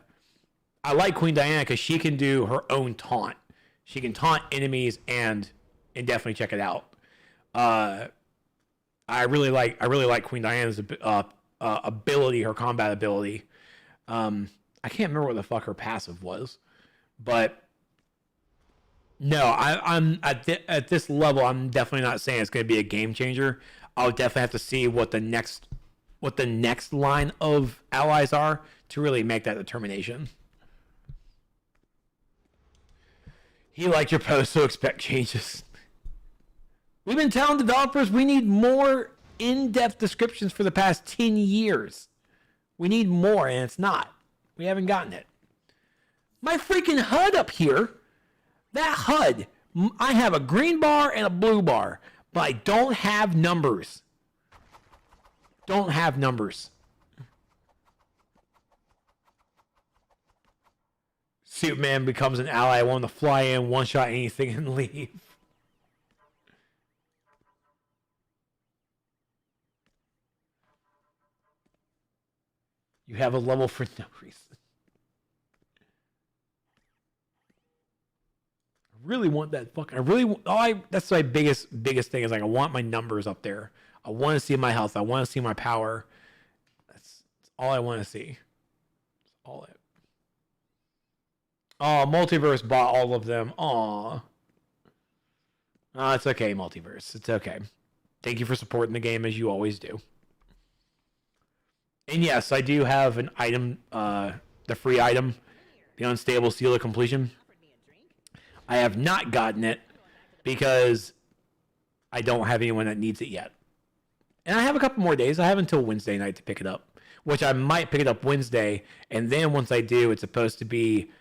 Speaker 1: like Queen Diana because she can do her own taunt. She can taunt enemies and definitely check it out. I really like Queen Diana's ability, her combat ability. I can't remember what the fuck her passive was, but no, I'm at this level. I'm definitely not saying it's going to be a game changer. I'll definitely have to see what the next line of allies are to really make that determination. He liked your post, so expect changes. We've been telling developers we need more in-depth descriptions for the past 10 years. We need more, and it's not. We haven't gotten it. My freaking HUD up here, that HUD, I have a green bar and a blue bar, but I don't have numbers. Don't have numbers. Superman becomes an ally, willing to fly in, one-shot anything, and leave. You have a level for no reason. I really want that fucking... that's my biggest thing is like I want my numbers up there. I want to see my health. I want to see my power. That's all I want to see. That's all it. Oh, Multiverse bought all of them. Aw. Oh, it's okay, Multiverse. It's okay. Thank you for supporting the game as you always do. And yes, I do have an item, the free item, the Unstable Seal of Completion. I have not gotten it because I don't have anyone that needs it yet. And I have a couple more days. I have until Wednesday night to pick it up, which I might pick it up Wednesday. And then once I do, it's supposed to be...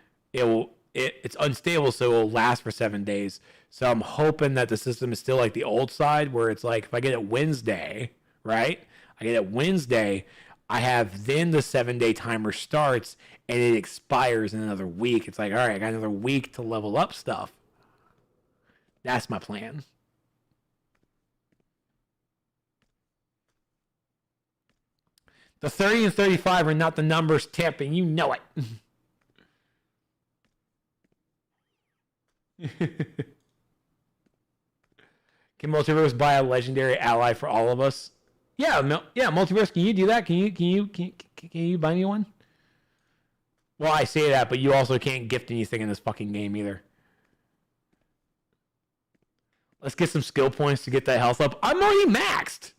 Speaker 1: It's unstable, so it will last for 7 days. So I'm hoping that the system is still like the old side, where it's like if I get it Wednesday, right? I get it Wednesday, I have then the 7-day timer starts and it expires in another week. It's like, all right, I got another week to level up stuff. That's my plan. The 30 and 35 are not the numbers, Tip, and you know it. Can Multiverse buy a legendary ally for all of us? Yeah, Multiverse, can you do that? Can you buy me one? Well, I say that, but you also can't gift anything in this fucking game either. Let's get some skill points to get that health up. I'm already maxed.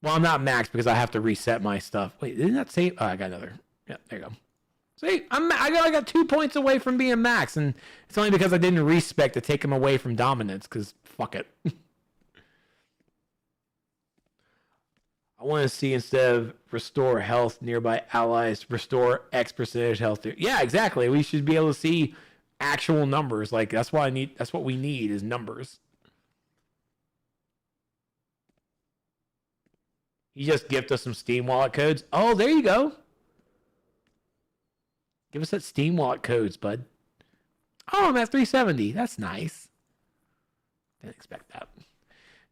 Speaker 1: Well, I'm not maxed because I have to reset my stuff. Wait, didn't that save? Oh, I got another. Yeah, there you go. See, I got 2 points away from being max, and it's only because I didn't respec to take him away from dominance, because fuck it. I want to see, instead of restore health nearby allies, restore X percentage health. Yeah, exactly. We should be able to see actual numbers. Like, that's what we need is numbers. He just gifted us some Steam wallet codes. Oh, there you go. Give us that Steam wallet codes, bud. Oh, I'm at 370. That's nice. Didn't expect that.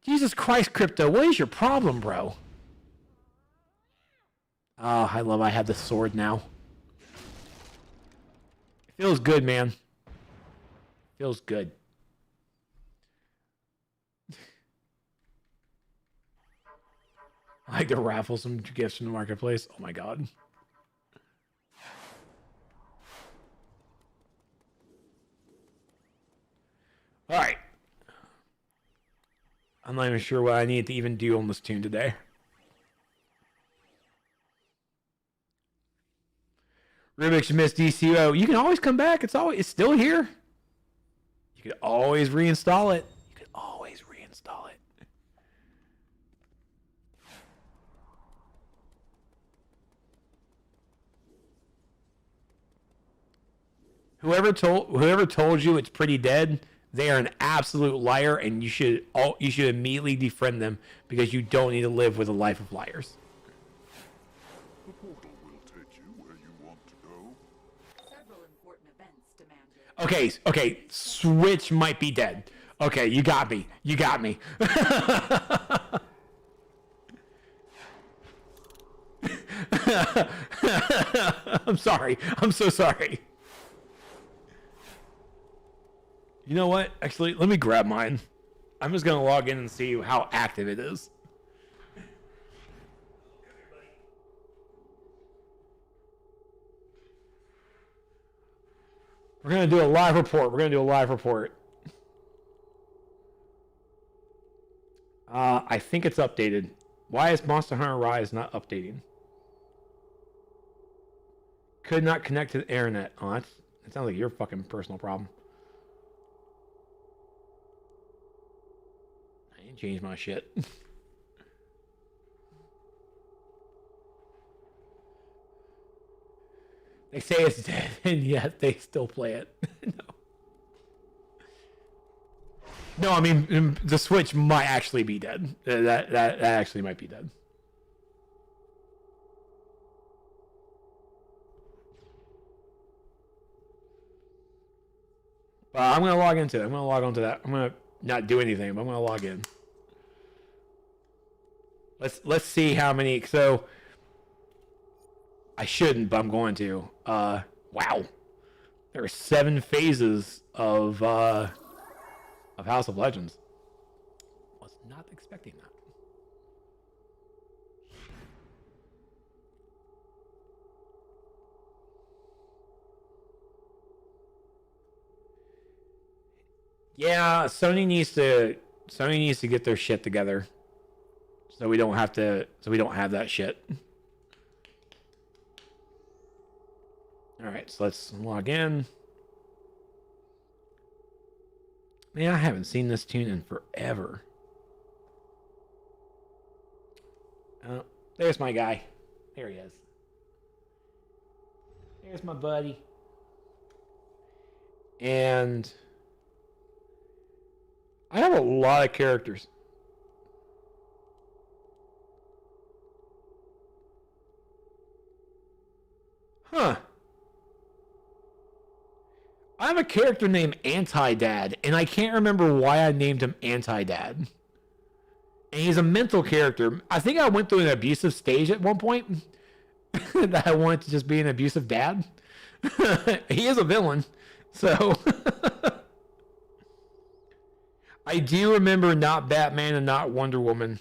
Speaker 1: Jesus Christ, Crypto. What is your problem, bro? Oh, I love I have the sword now. It feels good, man. Feels good. I like to raffle some gifts from the marketplace. Oh my god. All right. I'm not even sure what I need to even do on this tune today. Rubik's missed DCO. You can always come back. It's still here. You could always reinstall it. You could always reinstall it. Whoever told you it's pretty dead, they are an absolute liar, and you should immediately defriend them because you don't need to live with a life of liars.
Speaker 4: The portal will take you where you want to go.
Speaker 5: Several important events demand it.
Speaker 1: Okay, Switch might be dead. Okay, you got me. I'm sorry. I'm so sorry. You know what? Actually, let me grab mine. I'm just going to log in and see how active it is. We're going to do a live report. I think it's updated. Why is Monster Hunter Rise not updating? Could not connect to the internet. Oh, that sounds like your fucking personal problem. I didn't change my shit. They say it's dead, and yet they still play it. No, I mean the Switch might actually be dead. That actually might be dead. But I'm gonna log into it. I'm gonna log onto that. I'm gonna not do anything, but I'm gonna log in. Let's see how many. So I shouldn't, but I'm going to. Wow, there are 7 phases of House of Legends. Was not expecting that. Yeah, Sony needs to get their shit together. So we don't have that shit. All right, so let's log in. Man, I haven't seen this tune in forever. Oh, there's my guy. There he is. There's my buddy. And I have a lot of characters. Huh. I have a character named Anti-Dad, and I can't remember why I named him Anti-Dad. And he's a mental character. I think I went through an abusive stage at one point that I wanted to just be an abusive dad. He is a villain, so... I do remember not Batman and not Wonder Woman.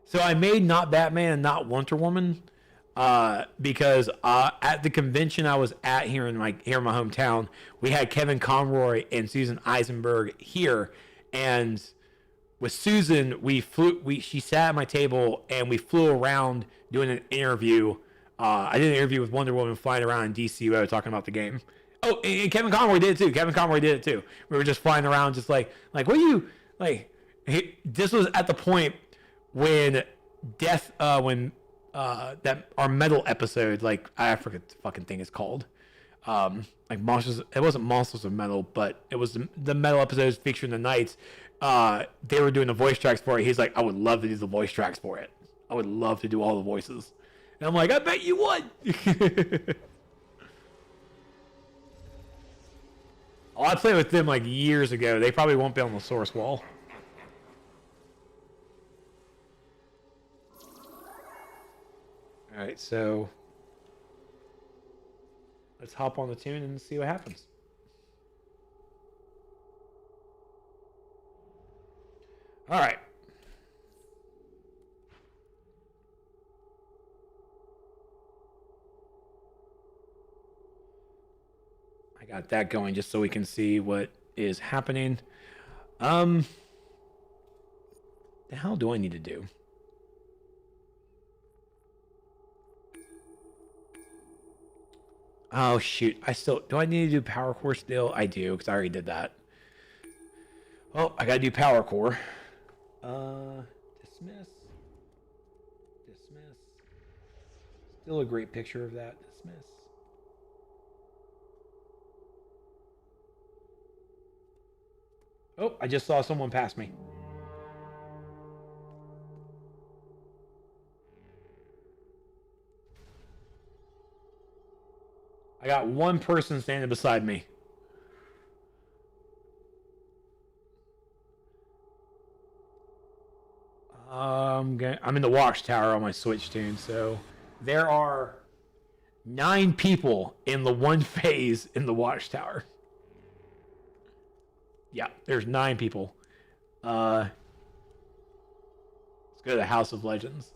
Speaker 1: So I made not Batman and not Wonder Woman because at the convention I was at here in my hometown, we had Kevin Conroy and Susan Eisenberg here, and with Susan, she sat at my table and we flew around doing an interview. I did an interview with Wonder Woman flying around in Dcuo talking about the game. Oh, and Kevin Conroy did it too. We were just flying around, just like, what do you like? This was at the point when that our metal episode, like I forget what the fucking thing is called, like monsters. It wasn't Monsters of Metal, but it was the metal episodes featuring the Knights. They were doing the voice tracks for it. He's like, I would love to do the voice tracks for it. I would love to do all the voices. And I'm like, I bet you would. Oh, I played with them like years ago. They probably won't be on the source wall. Alright, so let's hop on the tune and see what happens. Alright. I got that going just so we can see what is happening. The hell do I need to do? Oh shoot, do I need to do power core still? I do, because I already did that. Oh, I gotta do power core. Dismiss. Still a great picture of that. Dismiss. Oh, I just saw someone pass me. I got one person standing beside me. I'm in the watchtower on my Switch tune, so there are 9 people in the one phase in the watchtower. Yeah, there's 9 people. Let's go to the House of Legends.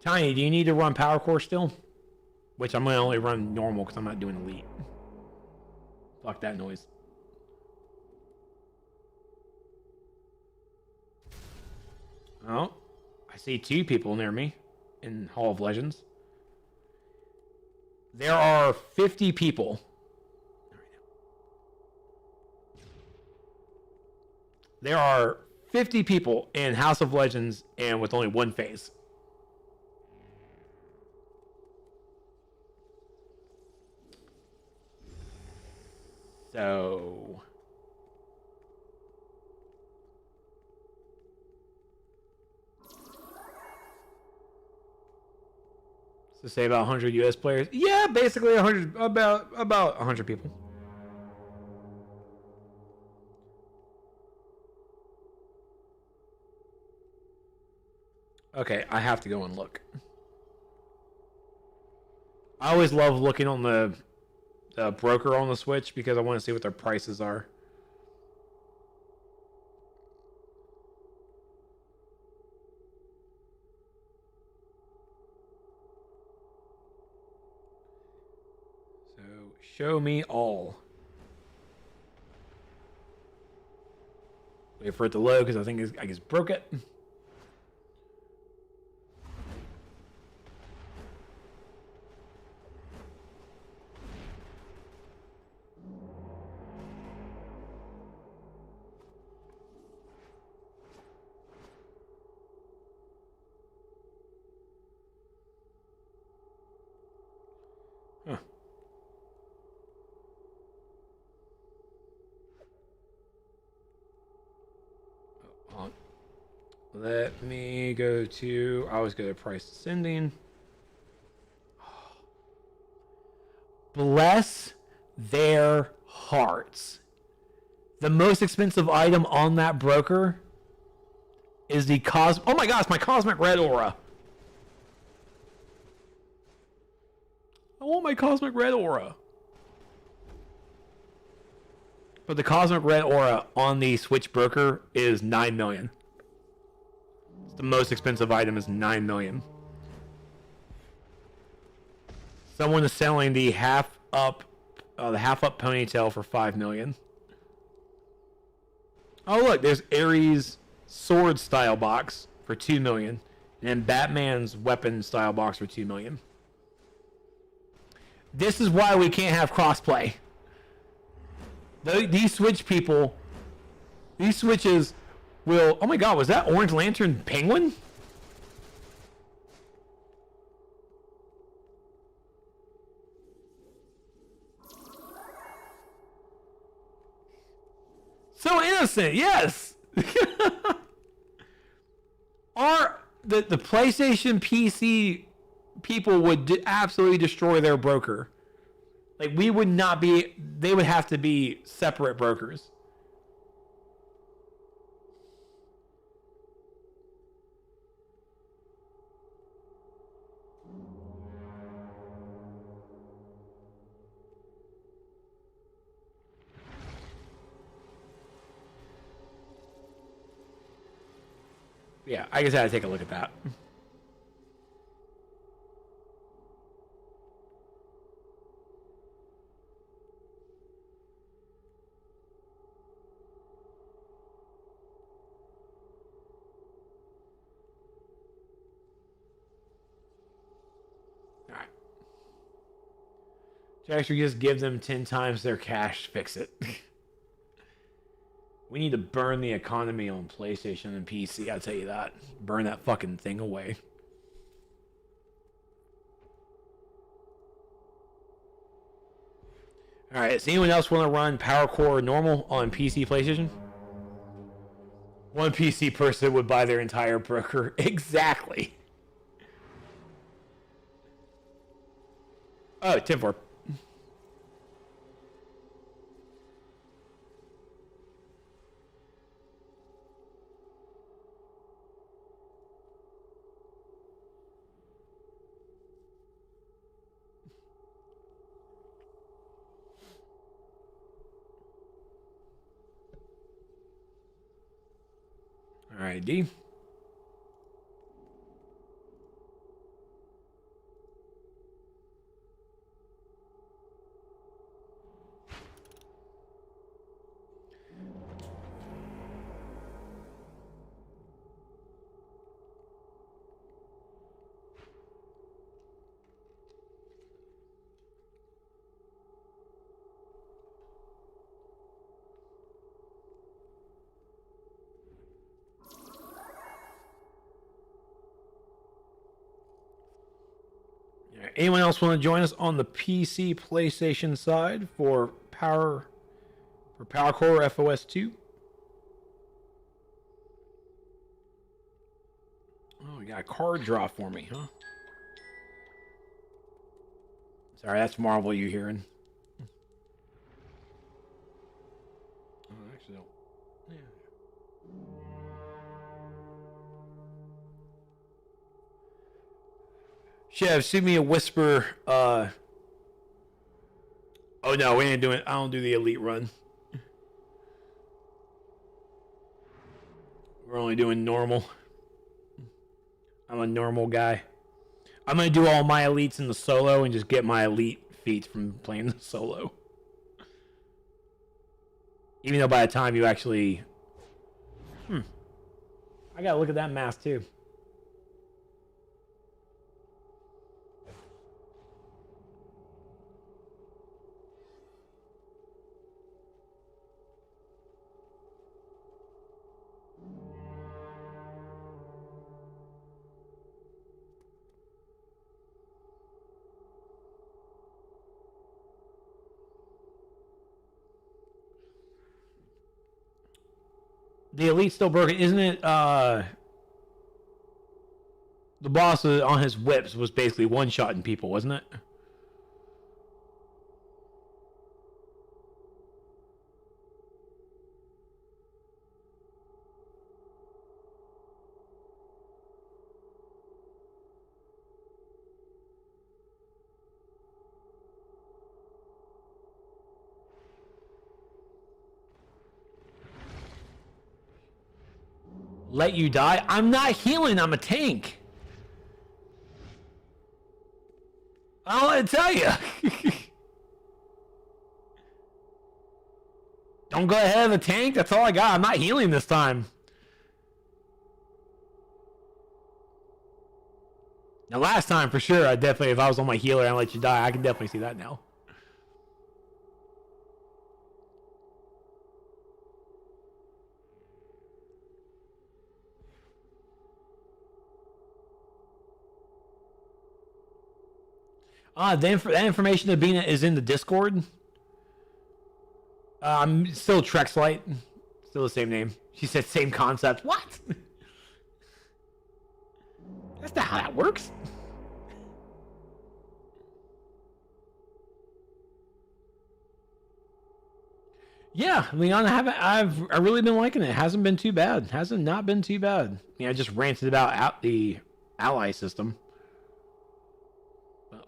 Speaker 1: Tiny, do you need to run Power Core still? Which I'm going to only run normal because I'm not doing Elite. Fuck that noise. Oh, I see 2 people near me in Hall of Legends. There are 50 people. There are 50 people in House of Legends and with only one phase. So... to say about 100 US players. Yeah, basically 100, about 100 people. Okay, I have to go and look. I always love looking on the broker on the Switch because I want to see what their prices are. So, show me all. Wait for it to load because I think I just broke it. Huh. Let me go to... I always go to price descending. Bless their hearts. The most expensive item on that broker is the Oh my gosh, my Cosmic Red Aura. I want my Cosmic Red Aura. But the Cosmic Red Aura on the Switch broker is 9 million. It's the most expensive item is 9 million. Someone is selling the half up ponytail for 5 million. Oh look, there's Ares sword style box for 2 million, and Batman's weapon style box for 2 million. This is why we can't have crossplay. These Switch people, these Switches will... Oh my god, was that Orange Lantern Penguin? So innocent, yes. The PlayStation PC people would absolutely destroy their broker. Like, we would not be... They would have to be separate brokers. Yeah, I guess I had to take a look at that. Alright. To actually just give them 10 times their cash to fix it. We need to burn the economy on PlayStation and PC, I'll tell you that. Burn that fucking thing away. All right. Does anyone else want to run Power Core normal on PC PlayStation? One PC person would buy their entire broker. Exactly. Oh, 10-4. All right, D. Anyone else want to join us on the PC PlayStation side for Power Core FOS 2? Oh, you got a card draw for me, huh? Sorry, that's Marvel you hearing. Oh, actually, don't. Yeah. Chev, send me a whisper. Oh no, we ain't doing. I don't do the elite run. We're only doing normal. I'm a normal guy. I'm gonna do all my elites in the solo and just get my elite feats from playing the solo. Even though by the time you actually, I gotta look at that math too. The elite's still broken, isn't it? The boss on his whips was basically one-shotting people, wasn't it? Let you die? I'm not healing, I'm a tank. I don't want to tell you. Don't go ahead of the tank. That's all I got. I'm not healing this time. Now, last time, for sure, I definitely, if I was on my healer and let you die, I can definitely see that now. That information of Bina is in the Discord. I'm still TrexRant. Still the same name. She said same concept. What? That's not how that works. Yeah, Leon, I've really been liking it. It hasn't been too bad. Hasn't not been too bad. I just ranted about the ally system.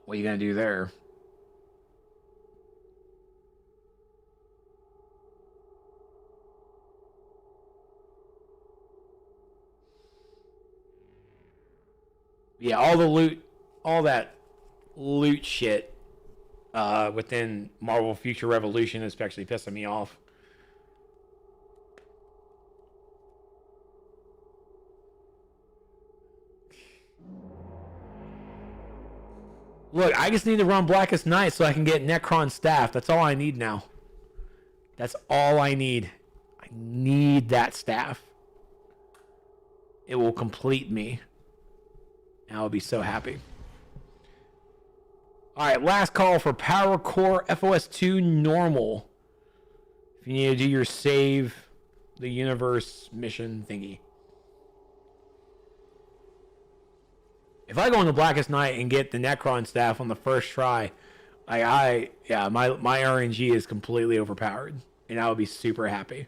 Speaker 1: What are you gonna do there? Yeah, all the loot, all that loot shit within Marvel Future Revolution is actually pissing me off. Look, I just need to run Blackest Night so I can get Necron staff. That's all I need now. That's all I need. I need that staff. It will complete me. And I'll be so happy. All right, last call for Power Core FOS 2 normal. If you need to do your save the universe mission thingy. If I go on the Blackest Night and get the Necron staff on the first try, my RNG is completely overpowered, and I would be super happy.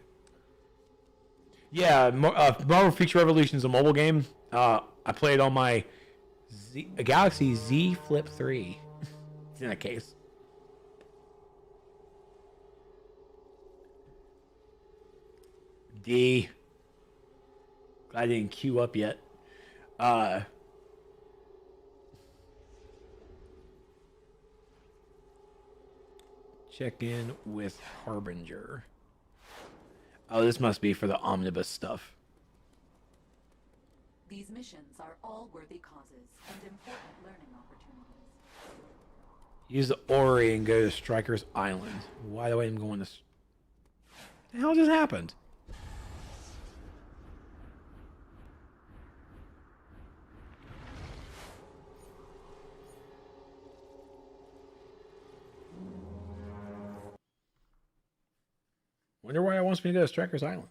Speaker 1: Yeah, Marvel Future Revolution is a mobile game. I played on my Galaxy Z Flip 3. It's in that case. D. Glad I didn't queue up yet. Check in with Harbinger. Oh, this must be for the omnibus stuff.
Speaker 5: These missions are all worthy causes and important learning opportunities.
Speaker 1: Use the Ori and go to Striker's Island. Why do I even go on this? What the hell just happened? Wonder why it wants me to go to Striker's Island.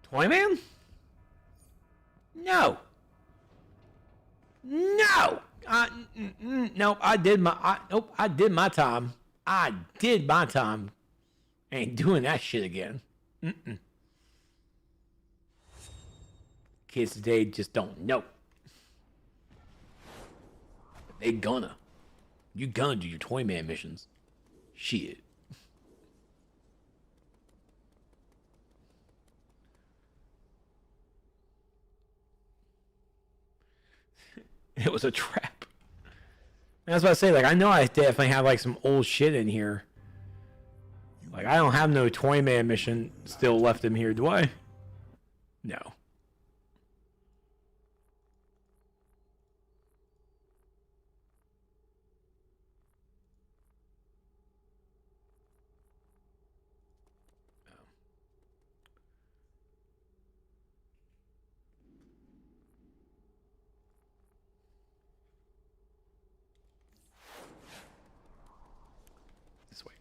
Speaker 1: Toyman? No. No. Nope. I did my time. I did my time. Ain't doing that shit again. Kids today just don't know. They gonna. You gonna do your Toyman missions. Shit. It was a trap. That's what I say. Like, I know I definitely have like some old shit in here. Like, I don't have no Toyman mission still left in here, do I? No. This way.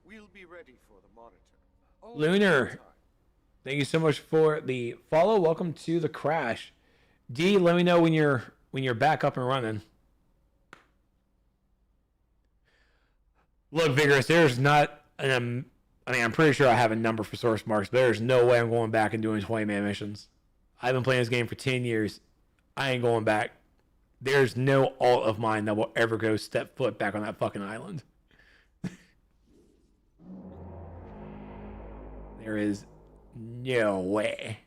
Speaker 6: We'll be ready for the monitor.
Speaker 1: Lunar, thank you so much for the follow. Welcome to the crash. D, let me know when you're back up and running. Look, Vigorous, there's not I'm pretty sure I have a number for source marks, but there's no way I'm going back and doing 20-man missions. I've been playing this game for 10 years. I ain't going back. There's no alt of mine that will ever go step foot back on that fucking island. There is no way.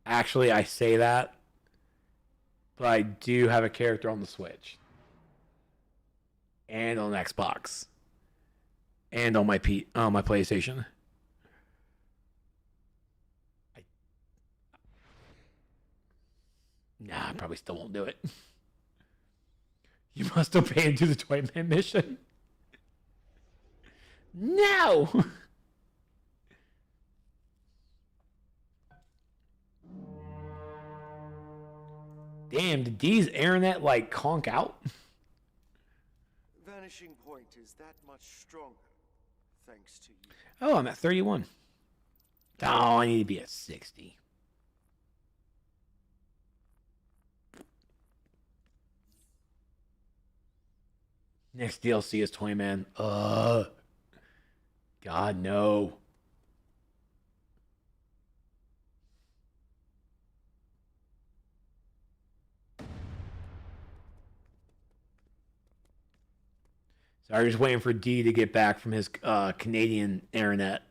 Speaker 1: Actually, I say that, but I do have a character on the Switch and on Xbox and on my PlayStation. Nah, I probably still won't do it. You must obey and do the Toyman mission. No! Damn, did D's internet like conk out?
Speaker 6: Vanishing point is that much stronger, thanks to you.
Speaker 1: Oh, I'm at 31. Oh, I need to be at 60. Next DLC is Toyman. God, no. So I'm just waiting for D to get back from his Canadian internet.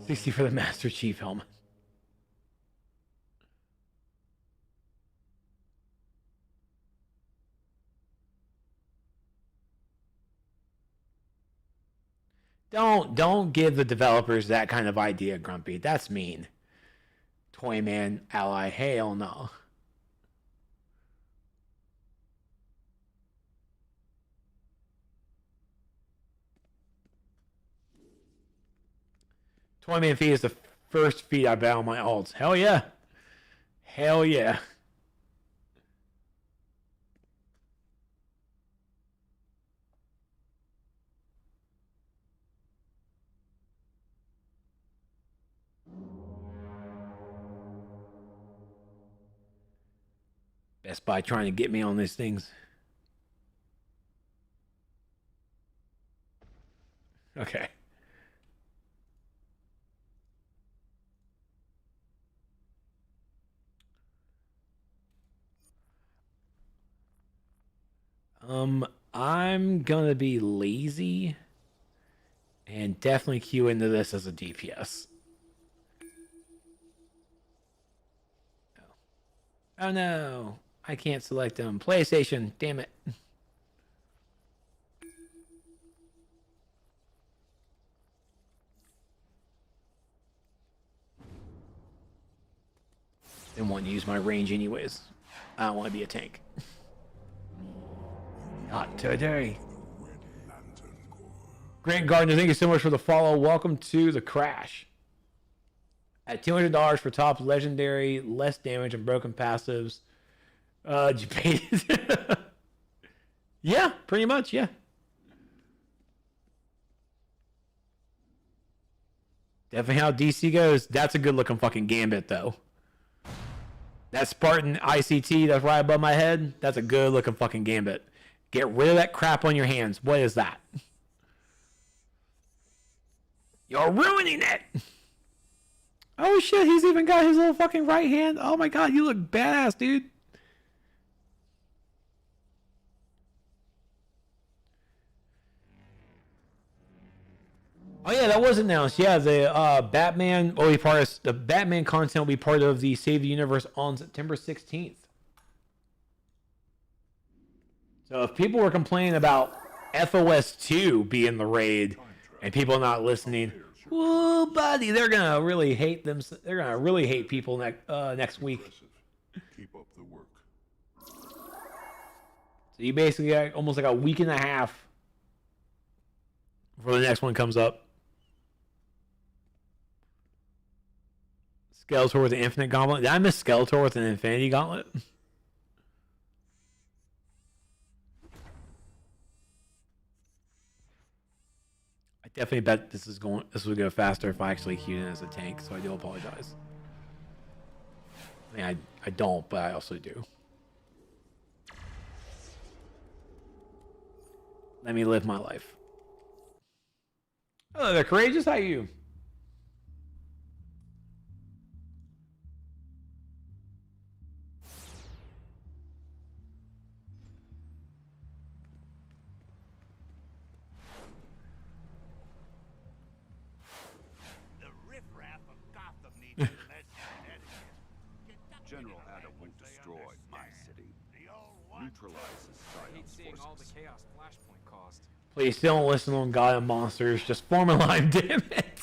Speaker 1: $60 for the Master Chief helmet. don't give the developers that kind of idea, Grumpy. That's mean. Toyman ally, hell no. Toyman feed is the first feed I bet on my alts. Hell yeah. Hell yeah. Best Buy trying to get me on these things. Okay. I'm gonna be lazy and definitely queue into this as a DPS. Oh no, I can't select them. PlayStation, damn it. Didn't want to use my range anyways. I don't want to be a tank. Not today. Grant Gardner, thank you so much for the follow. Welcome to the crash. At $200 for top legendary, less damage and broken passives. You paid it. Yeah, pretty much, yeah. Definitely how DC goes. That's a good looking fucking gambit though. That Spartan ICT that's right above my head, that's a good looking fucking gambit. Get rid of that crap on your hands. What is that? You're ruining it! Oh shit, he's even got his little fucking right hand. Oh my god, you look badass, dude. Oh yeah, that was announced. Yeah, the Batman will be part of the Batman content will be part of the Save the Universe on September 16th. So if people were complaining about FOS 2 being the raid and people not listening, whoa, buddy, they're gonna really hate them. They're gonna really hate people next week.
Speaker 4: Keep up the work.
Speaker 1: So you basically got almost like a week and a half before the next one comes up. Skeletor with an infinite gauntlet. Did I miss Skeletor with an infinity gauntlet? I definitely bet this would go faster if I actually queued in as a tank, so I do apologize. I mean, I don't, but I also do. Let me live my life. Hello there, Courageous. How are you?
Speaker 4: General Adam will destroy my city. Neutralize his silence forces.
Speaker 7: Chaos Flashpoint caused.
Speaker 1: Please don't listen on God and Monsters. Just form a line, damn it.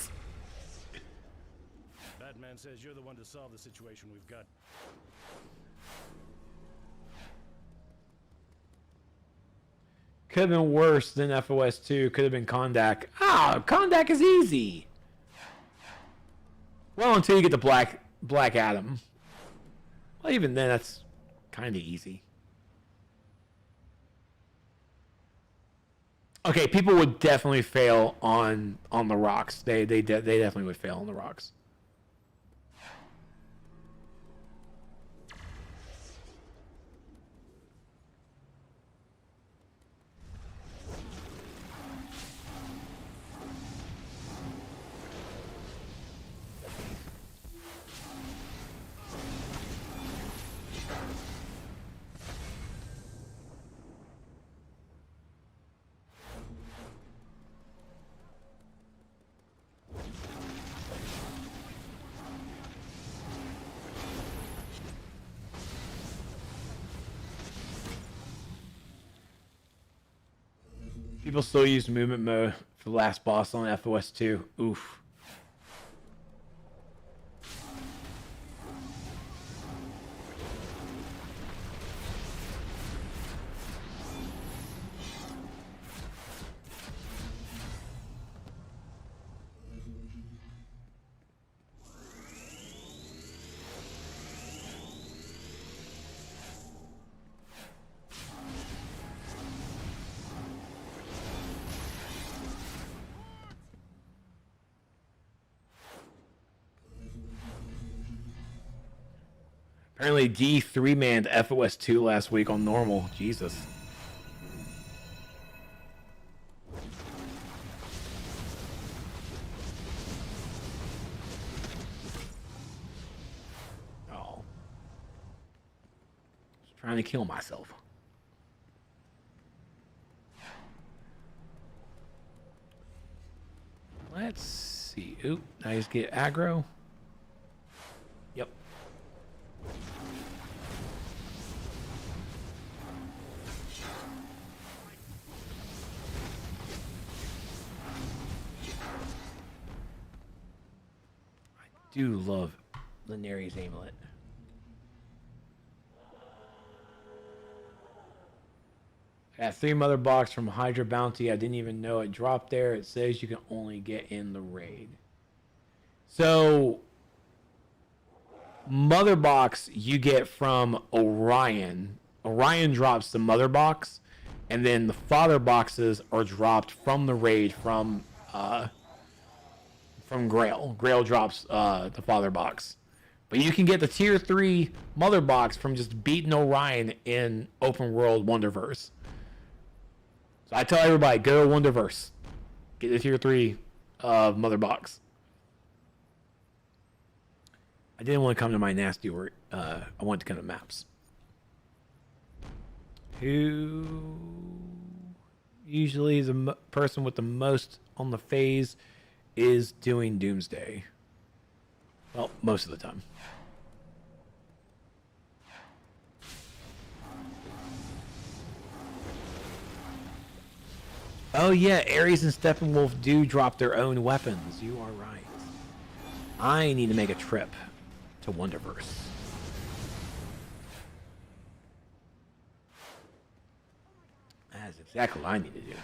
Speaker 8: Batman says you're the one to solve the situation we've got.
Speaker 1: Could have been worse than FOS 2. Could have been Kondak. Ah, Kondak is easy. Well, until you get the Black Adam. Well, even then, that's kind of easy. Okay, people would definitely fail on the rocks. They definitely would fail on the rocks. People still use movement mode for the last boss on FOS 2. Oof. Apparently D3 manned FOS 2 last week on normal. Jesus. Oh. Just trying to kill myself. Let's see. Oop, I just get aggro. Yep. I do love Lineary's amulet. I got 3 mother box from Hydra Bounty. I didn't even know it dropped there. It says you can only get in the raid. So, mother box you get from Orion. Orion drops the mother box, and then the father boxes are dropped from the raid from Grail. Grail drops the father box. But you can get the tier 3 mother box from just beating Orion in open world Wonderverse. So I tell everybody, go to Wonderverse. Get the tier 3 mother box. I didn't want to come to my nasty work. I wanted to come to maps. Who usually is the person with the most on the phase is doing Doomsday? Well, most of the time. Oh yeah, Ares and Steppenwolf do drop their own weapons. You are right. I need to make a trip to Wonderverse. That's exactly what I need to do.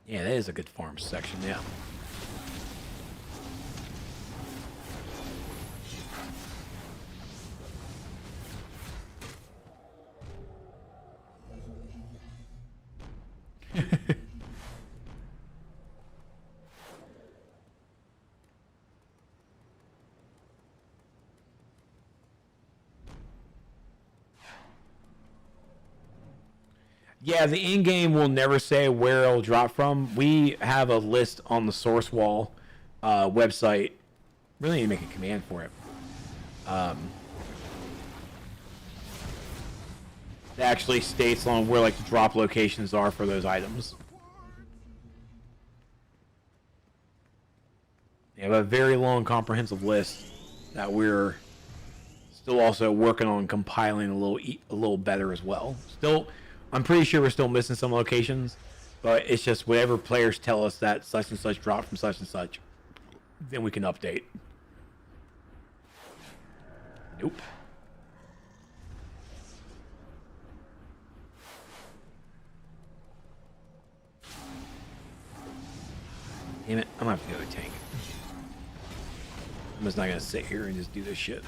Speaker 1: Yeah, that is a good farm section, yeah. Yeah, the in-game will never say where it'll drop from. We have a list on the source wall website. Really need to make a command for it. That actually states on where like the drop locations are for those items. We have a very long, comprehensive list that we're still also working on compiling a little better as well. Still. I'm pretty sure we're still missing some locations, but it's just whatever players tell us that such and such dropped from such and such, then we can update. Nope. Damn it, I'm gonna have to go to tank. I'm just not gonna sit here and just do this shit.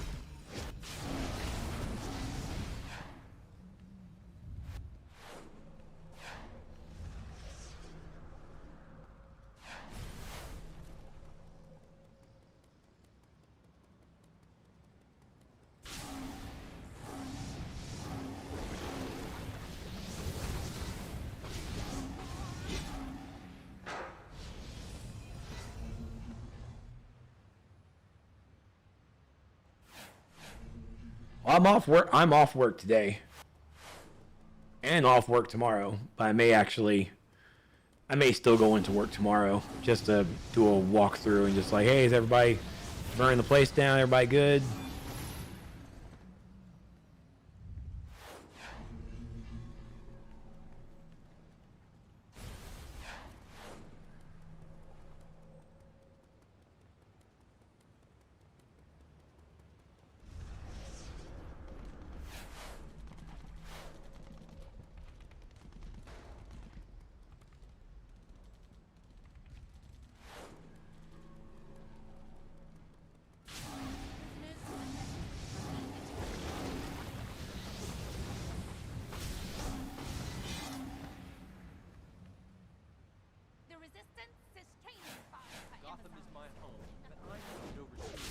Speaker 1: Well, I'm off work today. And off work tomorrow. But I may still go into work tomorrow just to do a walkthrough and just like, hey, is everybody burning the place down? Everybody good?
Speaker 2: my home that I moved overseas.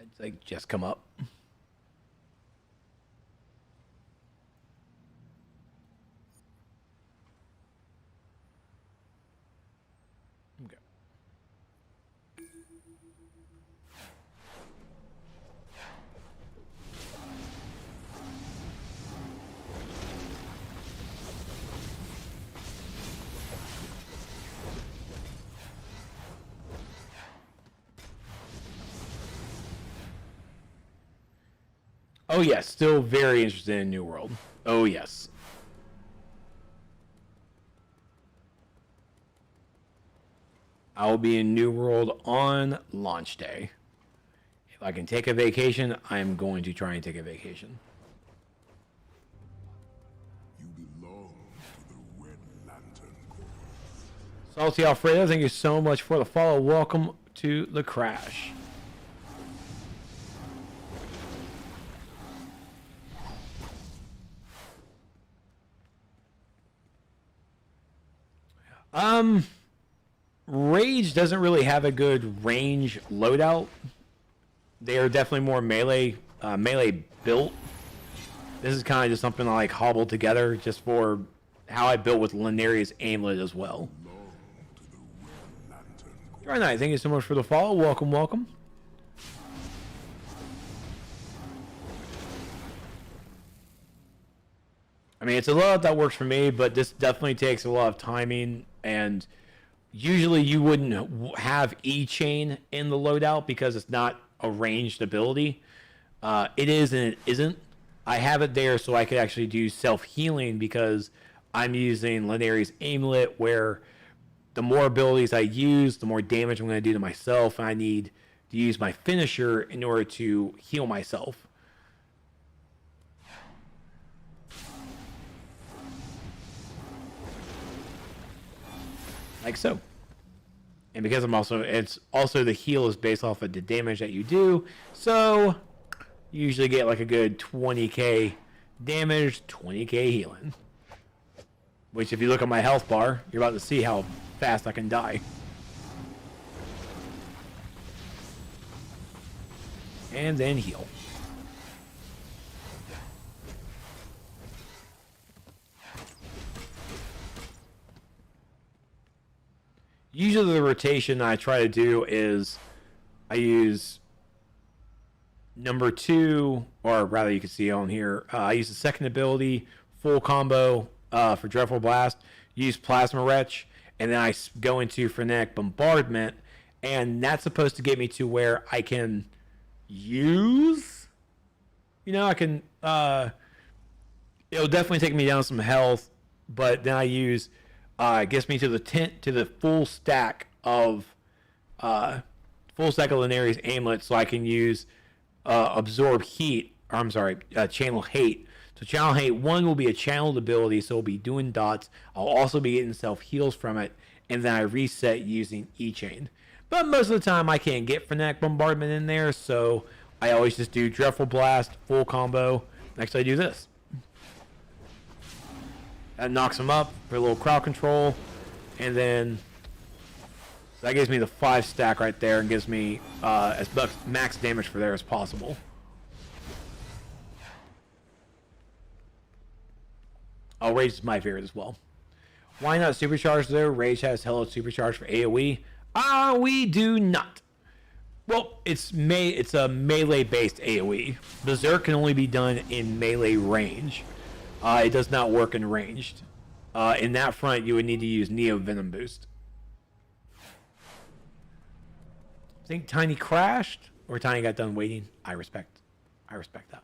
Speaker 1: It's like just come up. Okay. Oh yes, still very interested in New World. Oh yes. I will be in New World on launch day. If I can take a vacation, I'm going to try and take a vacation.
Speaker 4: You belong to the Red Lantern Corps.
Speaker 1: Salty Alfredo, thank you so much for the follow. Welcome to the crash. Rage doesn't really have a good range loadout. They are definitely more melee built. This is kind of just something I like hobbled together just for how I built with Laneria's aimlet as well. Dry Knight, thank you so much for the follow. Welcome, welcome. I mean, it's a loadout that works for me, but this definitely takes a lot of timing, and usually you wouldn't have E-Chain in the loadout because it's not a ranged ability. It is and it isn't. I have it there so I could actually do self-healing because I'm using Laneria's aimlet, where the more abilities I use, the more damage I'm going to do to myself, and I need to use my finisher in order to heal myself. Like so. And because it's also the heal is based off of the damage that you do, so you usually get like a good 20k damage, 20k healing. Which if you look at my health bar, you're about to see how fast I can die. And then heal. Usually the rotation I try to do is I use number 2, or rather you can see on here, I use the second ability, full combo for Dreadful Blast, use Plasma Wretch, and then I go into Frenetic Bombardment, and that's supposed to get me to where I can use, I can, it'll definitely take me down some health, but then I use, it gets me to the full stack of Laneria's aimlet, so I can use absorb heat. Or I'm sorry, channel hate. So channel hate 1 will be a channeled ability, so it'll be doing dots. I'll also be getting self heals from it, and then I reset using E-Chain. But most of the time I can't get Frenetic Bombardment in there, so I always just do Dreadful Blast, full combo. Next I do this. That knocks him up for a little crowd control, and then so that gives me the 5 stack right there and gives me as much max damage for there as possible. Oh, Rage is my favorite as well. Why not supercharge though? Rage has Hello supercharge for AoE. We do not. Well, it's a melee based AoE. Berserk can only be done in melee range. It does not work in ranged. In that front, you would need to use Neo Venom Boost. I think Tiny crashed or Tiny got done waiting. I respect that.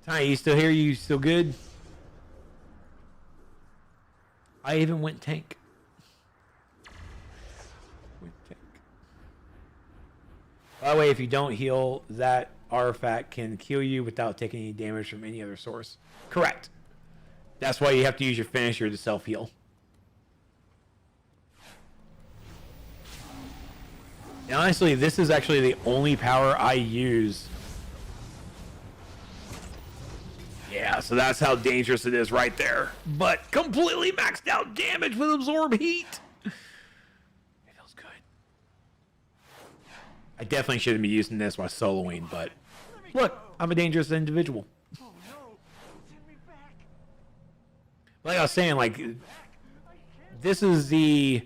Speaker 1: Tiny, you still here? You still good? I even went tank. By the way, if you don't heal, that artifact can kill you without taking any damage from any other source. Correct. That's why you have to use your finisher to self-heal. And honestly, this is actually the only power I use. Yeah, so that's how dangerous it is right there. But completely maxed out damage with absorb heat. It feels good. I definitely shouldn't be using this while soloing, but look, I'm a dangerous individual. Like I was saying, like, this is the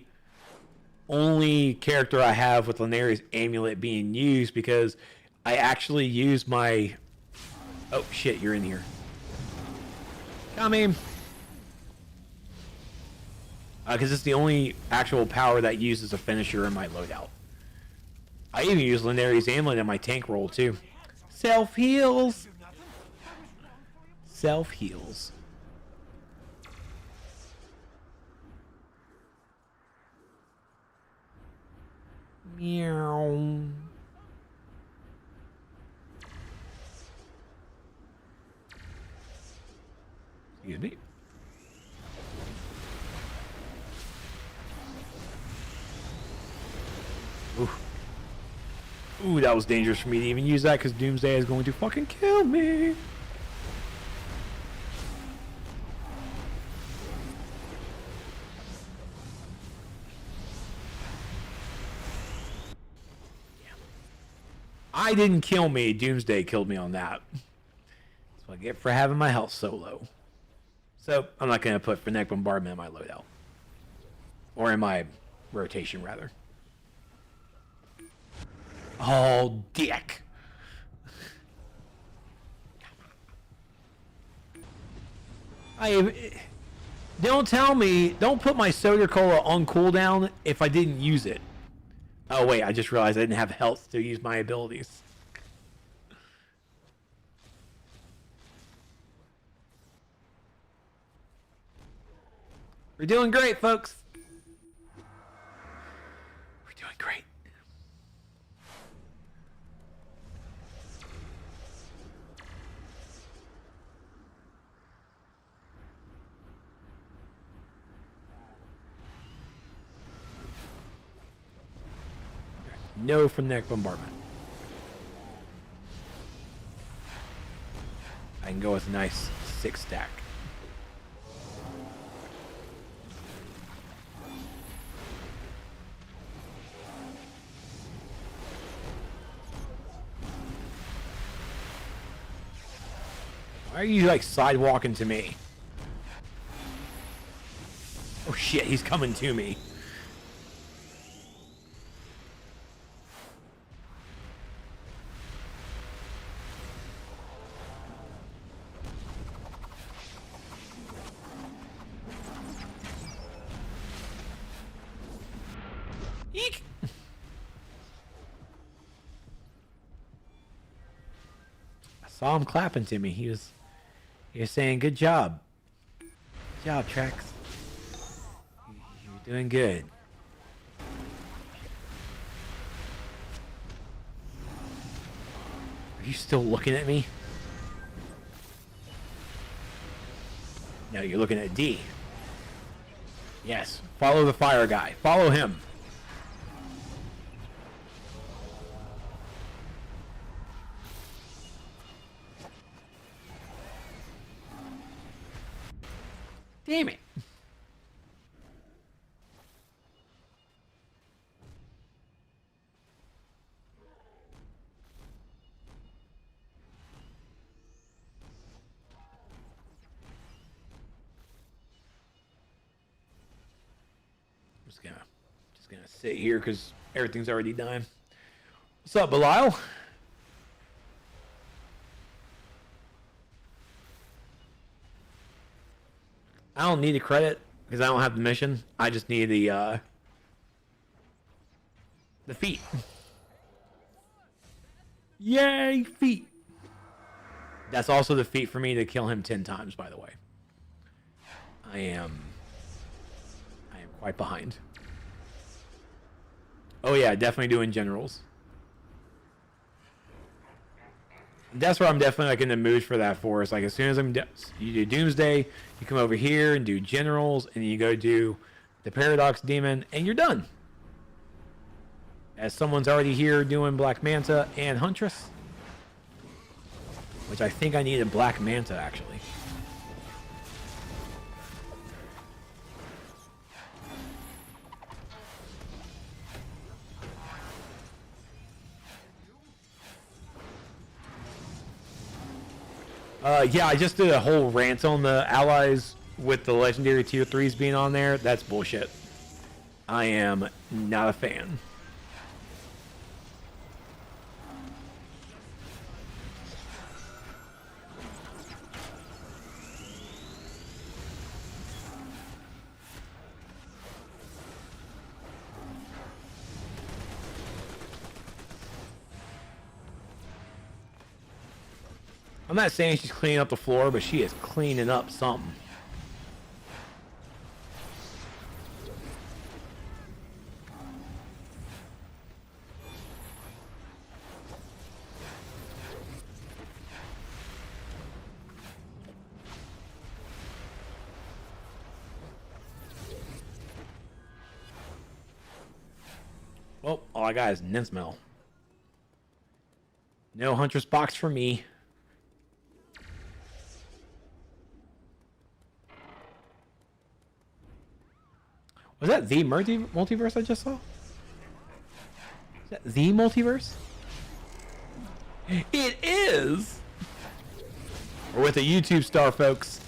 Speaker 1: only character I have with Laneri's amulet being used because I actually use my... Oh, shit, you're in here. Coming. Because it's the only actual power that uses a finisher in my loadout. I even use Laneri's amulet in my tank roll, too. Self-heals. Self-heals. Meow. Excuse me. Ooh. Ooh, that was dangerous for me to even use that because Doomsday is going to fucking kill me. I didn't kill me. Doomsday killed me on that. That's what I get for having my health so low. So, I'm not going to put Fennec Bombardment in my loadout. Or in my rotation, rather. Oh, dick. Don't tell me, don't put my Soda Cola on cooldown if I didn't use it. Oh, wait, I just realized I didn't have health to use my abilities. We're doing great, folks. We're doing great. No Fennec Bombardment. I can go with a nice 6 stack. Why are you like sidewalking to me? Oh shit, he's coming to me. Eek! I saw him clapping to me. He was saying, "Good job, good job, Trex. You're doing good." Are you still looking at me? No, you're looking at D. Yes, follow the fire guy. Follow him. Damn it. just gonna sit here because everything's already done. What's up, Belial? I don't need a credit because I don't have the mission. I just need the feat. Yay, feat. That's also the feat for me to kill him 10 times, by the way. I am quite behind. Oh yeah, definitely doing generals. That's where I'm definitely like in the mood for that force. Like as soon as you do Doomsday, you come over here and do generals, and you go do the Paradox Demon, and you're done. As someone's already here doing Black Manta and Huntress, which I think I need a Black Manta actually. Yeah, I just did a whole rant on the allies with the legendary tier 3s being on there. That's bullshit. I am not a fan. I'm not saying she's cleaning up the floor, but she is cleaning up something. Well, all I got is Ninsmell. No Huntress box for me. Was that the multiverse I just saw? Is that the multiverse? It is! We're with a YouTube star, folks.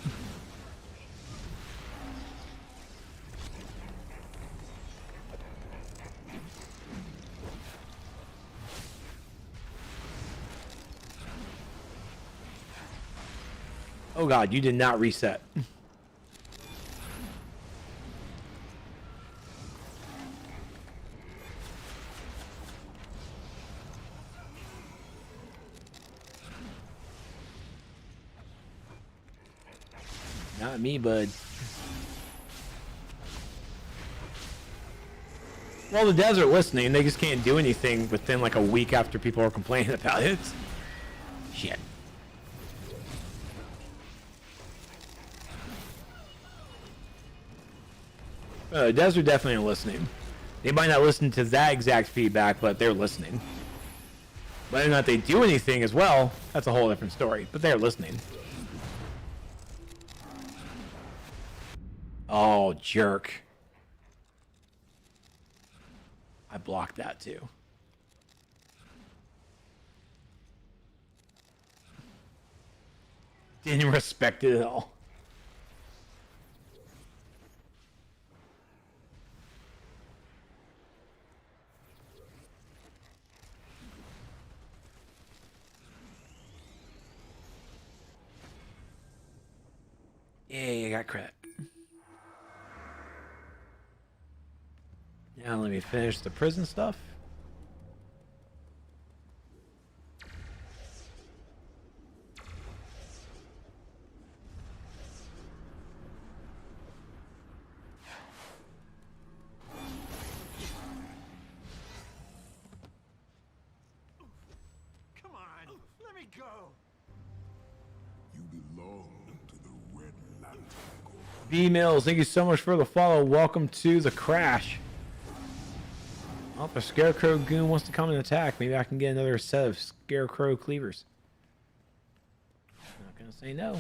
Speaker 1: Oh god, you did not reset. Not me, bud. Well, the devs are listening. They just can't do anything within like a week after people are complaining about it. Shit. The devs are definitely listening. They might not listen to that exact feedback, but they're listening. Whether or not they do anything as well, that's a whole different story. But they're listening. Oh, jerk. I blocked that too. Didn't respect it at all. Yay, I got credit. Now let me finish the prison stuff.
Speaker 6: Come on, let me go.
Speaker 4: You belong to the Red Lantern Corps.
Speaker 1: B Mills, thank you so much for the follow. Welcome to the crash. Oh, if a Scarecrow goon wants to come and attack, maybe I can get another set of Scarecrow cleavers. Not gonna say no.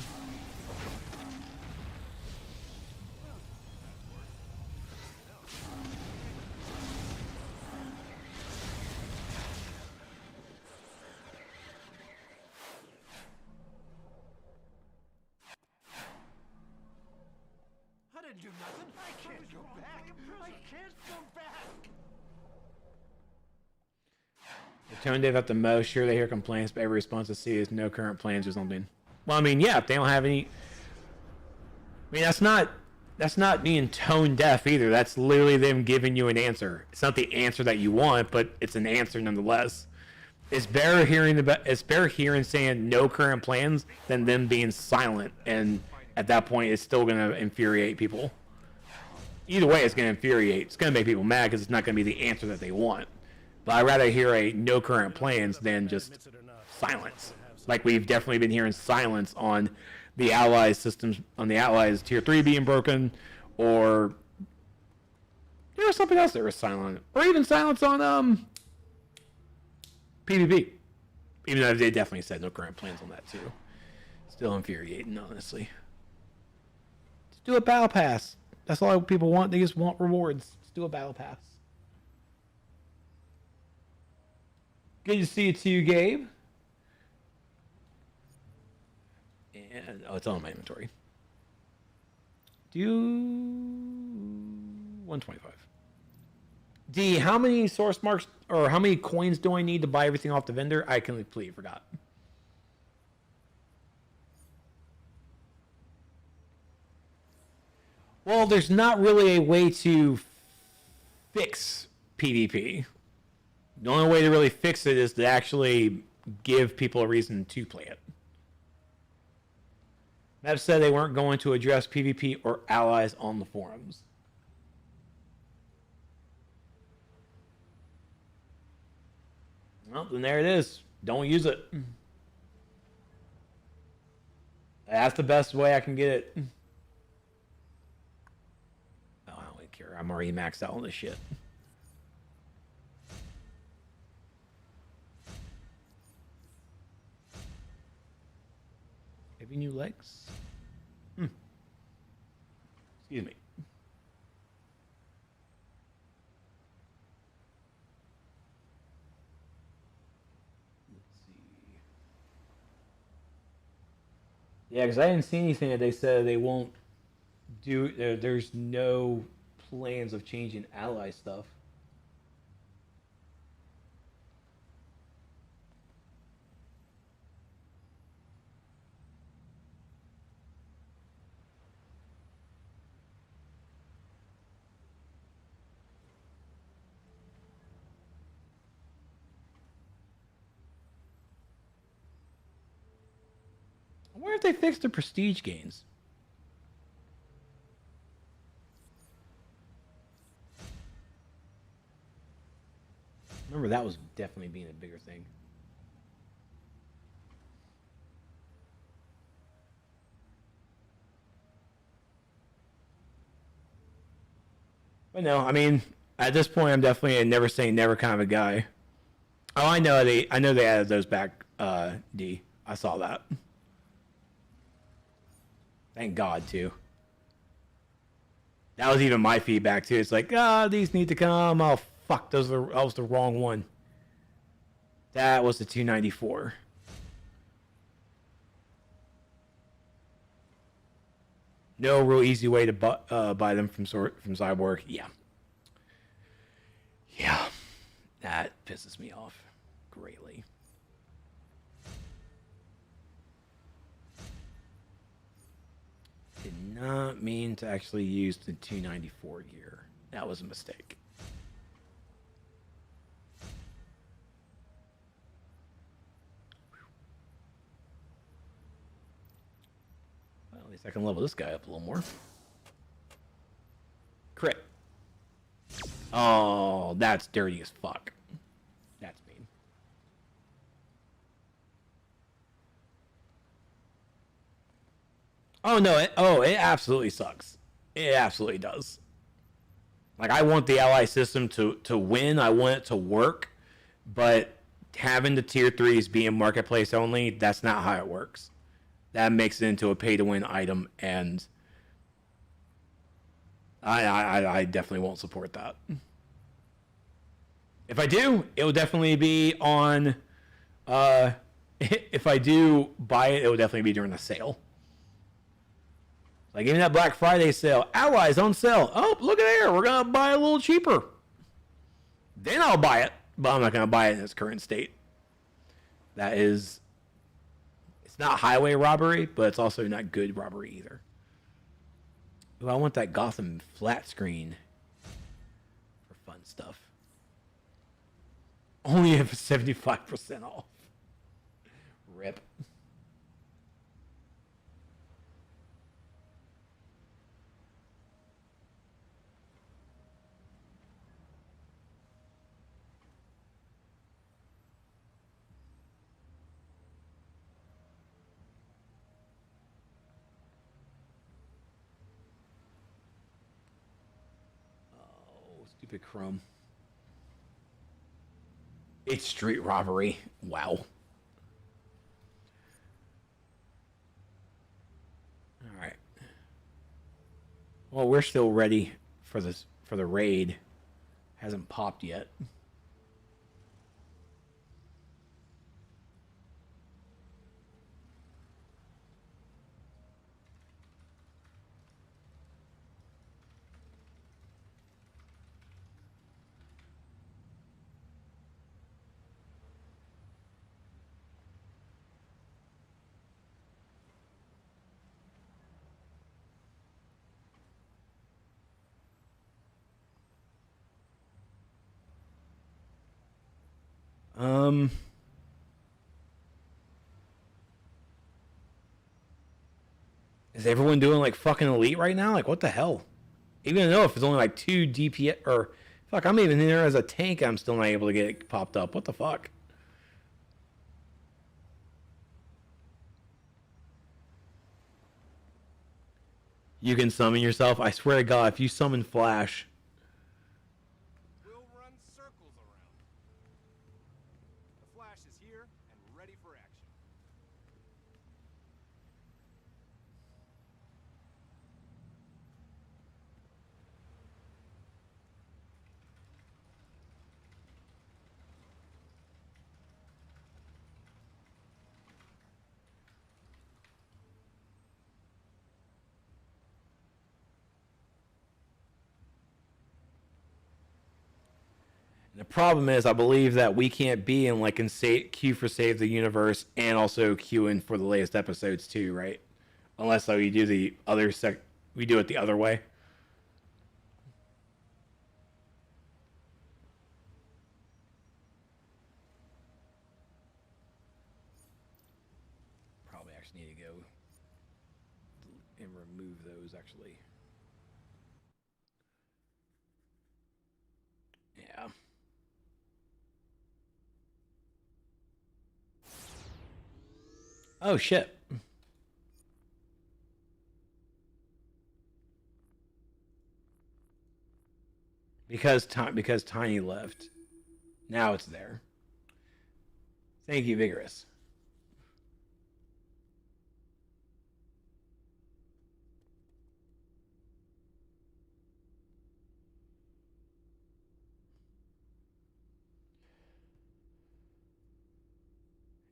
Speaker 6: I didn't didn't do nothing. I can't go back. I can't go back.
Speaker 1: The tone Dave at the most. Sure, they hear complaints, but every response I see is no current plans or something. Well, I mean, yeah, if they don't have any. I mean, that's not being tone deaf either. That's literally them giving you an answer. It's not the answer that you want, but it's an answer nonetheless. It's better hearing saying no current plans than them being silent, and at that point, it's still going to infuriate people. Either way, it's going to infuriate. It's going to make people mad because it's not going to be the answer that they want. But I'd rather hear a no current plans than just silence. Like we've definitely been hearing silence on the Allies systems, on the Allies Tier 3 being broken, or there was something else that was silent, or even silence on PvP. Even though they definitely said no current plans on that too. Still infuriating, honestly. Just do a battle pass. That's all people want. They just want rewards. Just do a battle pass. Good to see you too, Gabe. And it's on my inventory. Do 125. D, how many source marks or how many coins do I need to buy everything off the vendor? I completely forgot. Well, there's not really a way to fix PvP. The only way to really fix it is to actually give people a reason to play it. Matt said they weren't going to address PvP or allies on the forums. Well, then there it is. Don't use it. That's the best way I can get it. Oh, I don't really care. I'm already maxed out on this shit. Maybe new legs? Excuse me. Yeah, because I didn't see anything that they said they won't do. There's no plans of changing ally stuff. I wonder if they fixed the prestige gains. Remember, that was definitely being a bigger thing. But no, I mean, at this point, I'm definitely a never say never kind of a guy. Oh, I know they added those back. D, I saw that. Thank God, too. That was even my feedback, too. It's like, these need to come. Oh, fuck, that was the wrong one. That was the 294. No real easy way to buy them from Cyborg. Yeah. Yeah. That pisses me off greatly. Did not mean to actually use the 294 gear. That was a mistake. Well, at least I can level this guy up a little more. Crit. Oh, that's dirty as fuck. That's mean. Oh no! It absolutely sucks. It absolutely does. Like, I want the ally system to win. I want it to work, but having the tier 3s being marketplace only, that's not how it works. That makes it into a pay to win item, and I definitely won't support that. If I do, it will definitely be on. If I do buy it, it will definitely be during the sale. Like even that Black Friday sale, Allies on sale. Oh, look at there. We're gonna buy a little cheaper. Then I'll buy it, but I'm not gonna buy it in its current state. That is, it's not highway robbery, but it's also not good robbery either. Ooh, I want that Gotham flat screen for fun stuff. Only if it's 75% off. Rip. Stupid Chrome. It's street robbery. Wow. All right. Well, we're still ready for the raid. Hasn't popped yet. Is everyone doing like fucking elite right now? Like what the hell? Even though if it's only like 2 DPS or fuck, I'm even in there as a tank, I'm still not able to get it popped up. What the fuck? You can summon yourself. I swear to God, if you summon Flash.
Speaker 7: We'll run circles around. The Flash is here and ready for action.
Speaker 1: The problem is, I believe that we can't be in like queue for Save the Universe and also queue in for the latest episodes too, right? Unless we do the other we do it the other way. Probably actually need to go and remove those actually. Yeah. Oh shit. Because Tiny left. Now it's there. Thank you, Vigorous.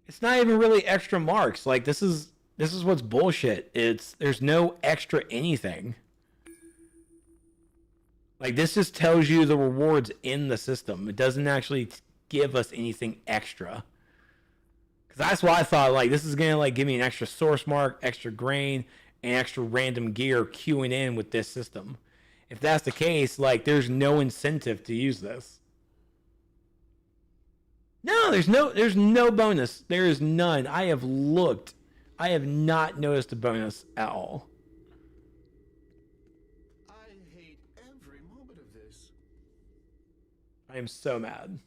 Speaker 1: It's not even really extra marks. Like this is what's bullshit. There's no extra anything. Like this just tells you the rewards in the system. It doesn't actually give us anything extra. Cause that's why I thought like this is gonna like give me an extra source mark, extra grain, and extra random gear queuing in with this system. If that's the case, like there's no incentive to use this. No, there's no bonus. There is none. I have looked. I have not noticed a bonus at all.
Speaker 4: I hate every moment of this.
Speaker 1: I am so mad.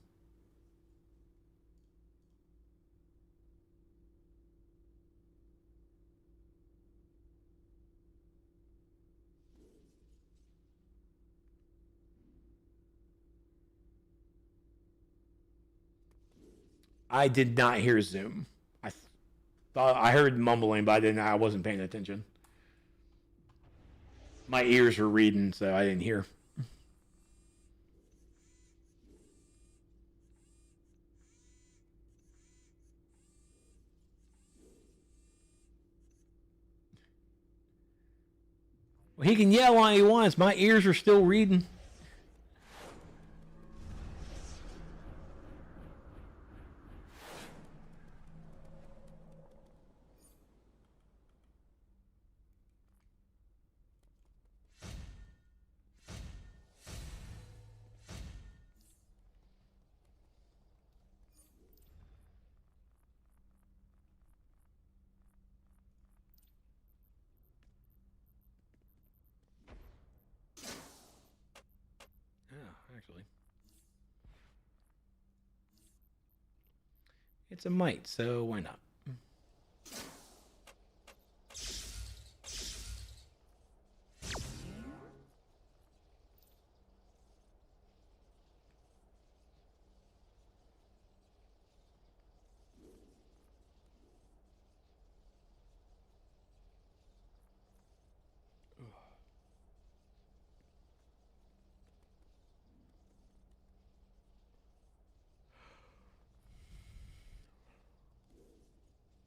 Speaker 1: I did not hear Zoom. I thought I heard mumbling, but I wasn't paying attention. My ears were reading, so I didn't hear. Well, he can yell all he wants. My ears are still reading. Actually, it's a might, so why not?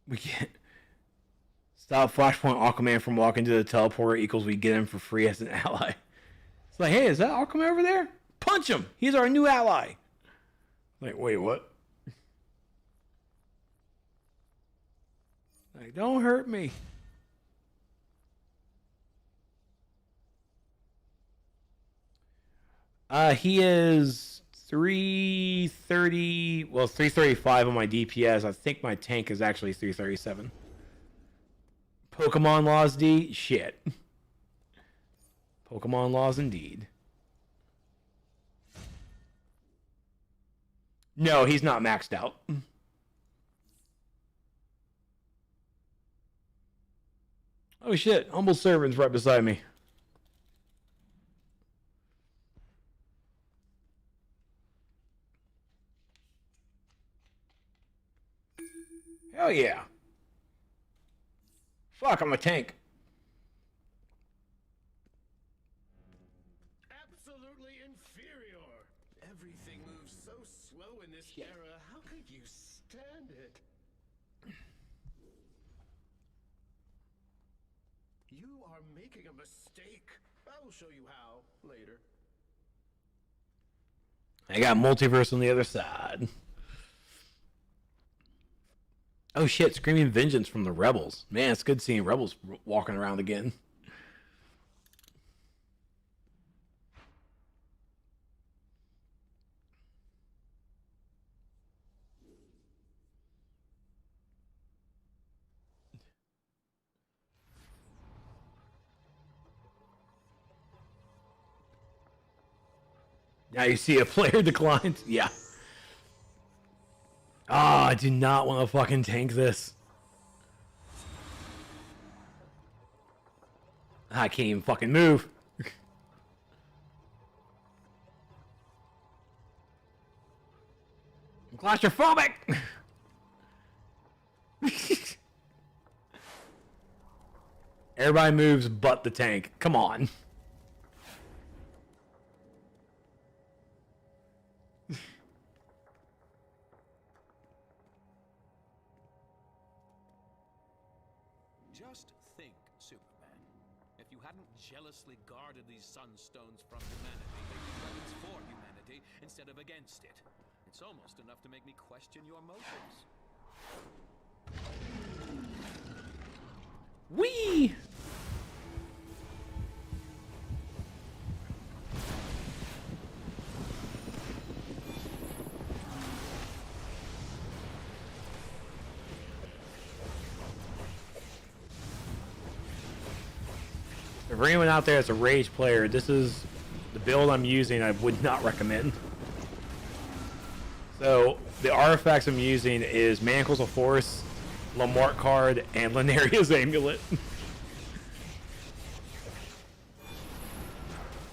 Speaker 1: We can't stop Flashpoint Aquaman from walking to the teleporter equals we get him for free as an ally. It's like, hey, is that Aquaman over there? Punch him! He's our new ally! Like, wait, what? Like, don't hurt me. He is 330, well, 335 on my DPS. I think my tank is actually 337. Pokemon laws, D? Shit. Pokemon laws indeed. No, he's not maxed out. Oh shit, Humble Servant's right beside me. Hell yeah. Fuck, I'm a tank.
Speaker 8: Absolutely inferior. Everything moves so slow in this era. How could you stand it? You are making a mistake. I will show you how later.
Speaker 1: I got multiverse on the other side. Oh shit, Screaming Vengeance from the Rebels. Man, it's good seeing Rebels walking around again. Now you see a player declines? Yeah. Ah, I do not want to fucking tank this. I can't even fucking move. I'm claustrophobic. Everybody moves but the tank. Come on.
Speaker 9: Just think, Superman. If you hadn't jealously guarded these sunstones from humanity, they'd be weapons for humanity instead of against it. It's almost enough to make me question your motives.
Speaker 1: Whee! For anyone out there that's a Rage player, this is the build I'm using. I would not recommend. So the artifacts I'm using is Manacles of Force, Lamort card, and Lanaria's Amulet.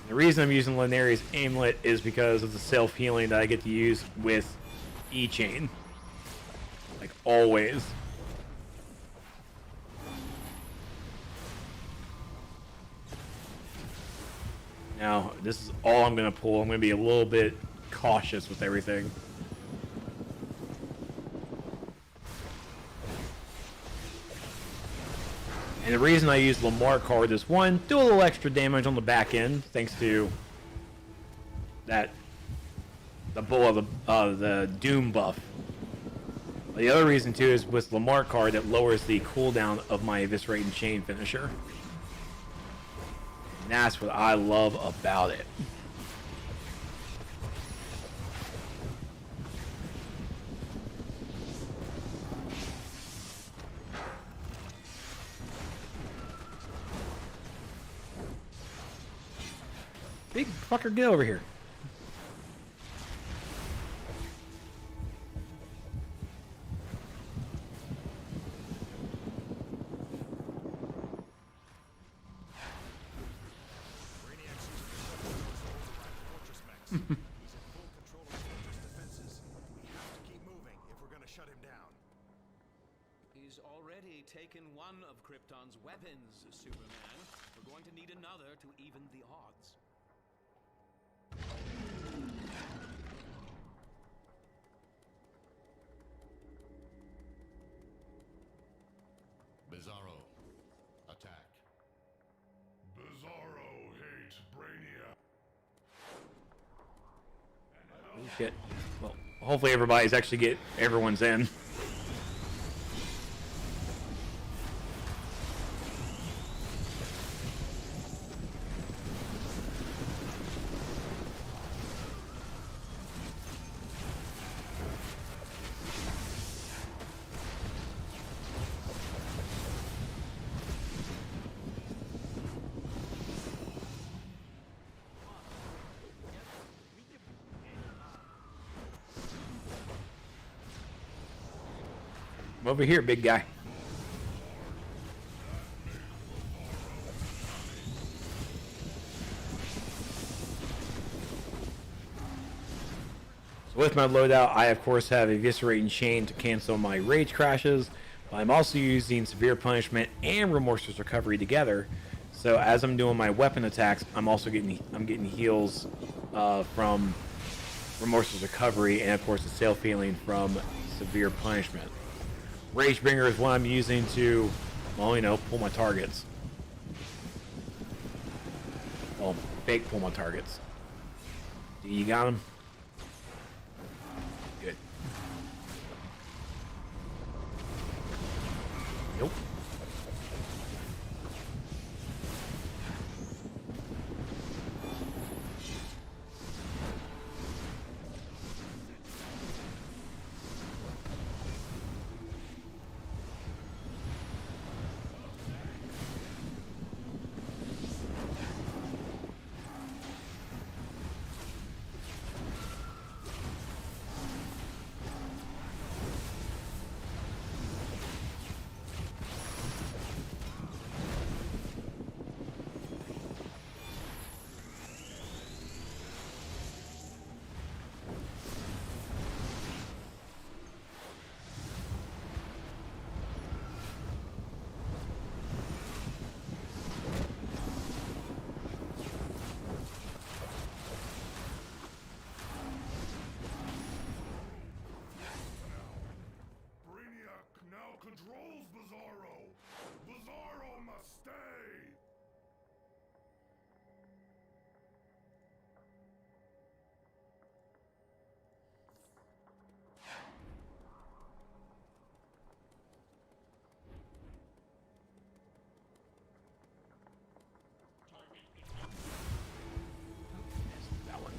Speaker 1: The reason I'm using Lanaria's Amulet is because of the self-healing that I get to use with E-Chain. Like always. Now, this is all I'm going to pull. I'm going to be a little bit cautious with everything. And the reason I use Lamar card is one, do a little extra damage on the back end, thanks to that the bull of the Doom buff. But the other reason too is with Lamar card that lowers the cooldown of my Eviscerate and Chain finisher. And that's what I love about it. Big fucker, get over here.
Speaker 7: He's in full control of Fortress defenses. We have to keep moving if we're gonna shut him down.
Speaker 9: He's already taken one of Krypton's weapons, Superman. We're going to need another to even the odds.
Speaker 4: Bizarro, attack. Bizarro hates Brainiac.
Speaker 1: Oh, shit. Well, hopefully everyone's in. Over here, big guy. So with my loadout, I of course have Eviscerate and Chain to cancel my rage crashes, but I'm also using Severe Punishment and Remorseless Recovery together. So as I'm doing my weapon attacks, I'm also getting heals from Remorseless Recovery, and of course the Sail Feeling from Severe Punishment. Ragebringer is what I'm using to, well, you know, pull my targets. Well, fake pull my targets. You got him? Good. Nope.
Speaker 4: Controls Bizarro! Bizarro must stay!
Speaker 1: That one.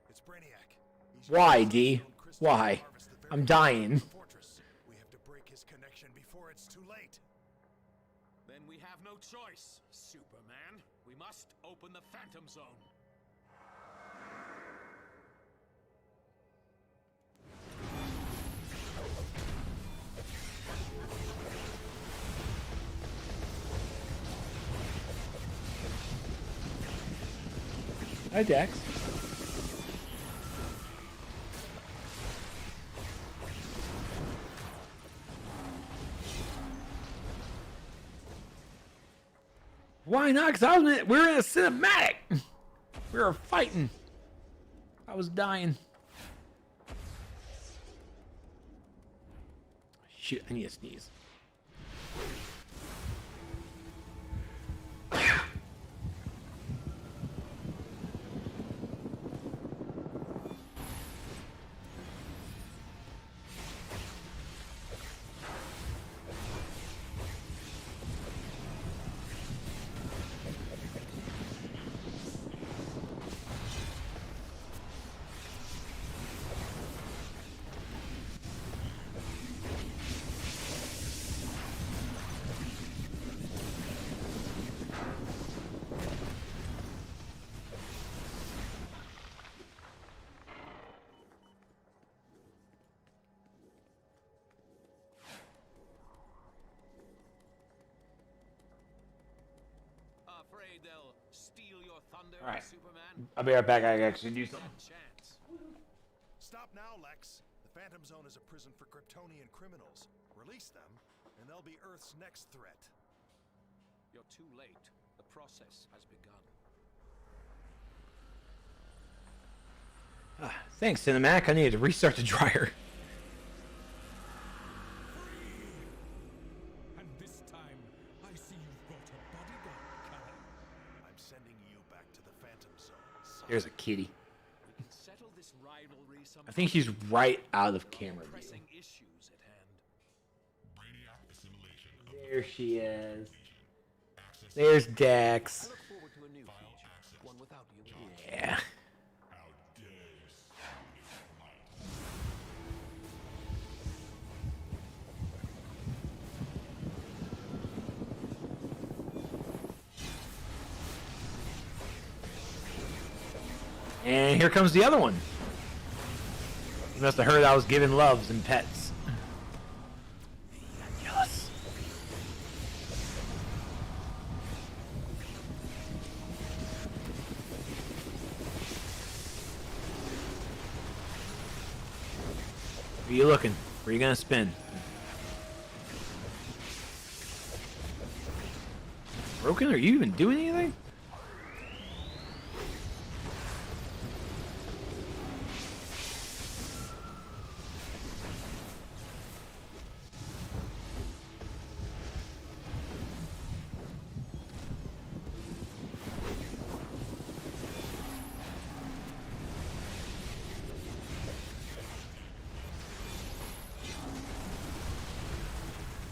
Speaker 7: It's Brainiac. He's
Speaker 1: Why, D? Why? I'm dying.
Speaker 7: Fortress. We have to break his connection before it's too late.
Speaker 9: Then we have no choice, Superman. We must open the Phantom Zone.
Speaker 1: Hi, Dex. Probably not, because we were in a cinematic. We were fighting. I was dying. Shoot, I need to sneeze.
Speaker 9: Afraid they'll steal your thunder,
Speaker 1: All right.
Speaker 9: Superman?
Speaker 1: I'll be right back. I actually do something.
Speaker 9: Chance.
Speaker 10: Stop now, Lex. The Phantom Zone is a prison for Kryptonian criminals. Release them, and they'll be Earth's next threat.
Speaker 9: You're too late. The process has begun.
Speaker 1: Thanks, Cinemac. I needed to restart the dryer.
Speaker 8: And this time, I see you've brought a bodyguard, Kal.
Speaker 10: I'm sending you back to the Phantom Zone.
Speaker 1: There's a kitty.
Speaker 9: We can settle this rivalry sometime.
Speaker 1: I think she's right out of camera view.
Speaker 9: Pressing issues at hand.
Speaker 1: There she is. There's Dex.
Speaker 9: I look forward to a new future, one without you.
Speaker 1: Yeah. And here comes the other one. You must have heard I was giving loves and pets. Jealous. Where you looking? Where you gonna spin? Broken? Are you even doing anything?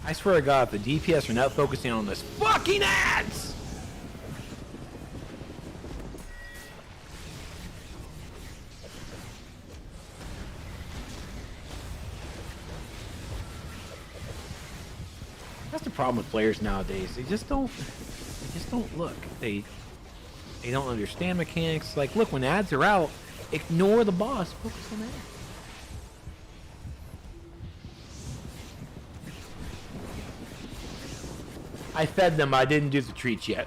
Speaker 1: I swear to God, if the DPS are not focusing on this fucking ads! That's the problem with players nowadays. They just don't look. They don't understand mechanics. Like, look, when ads are out, ignore the boss. Focus on that. I fed them, I didn't do the treats yet.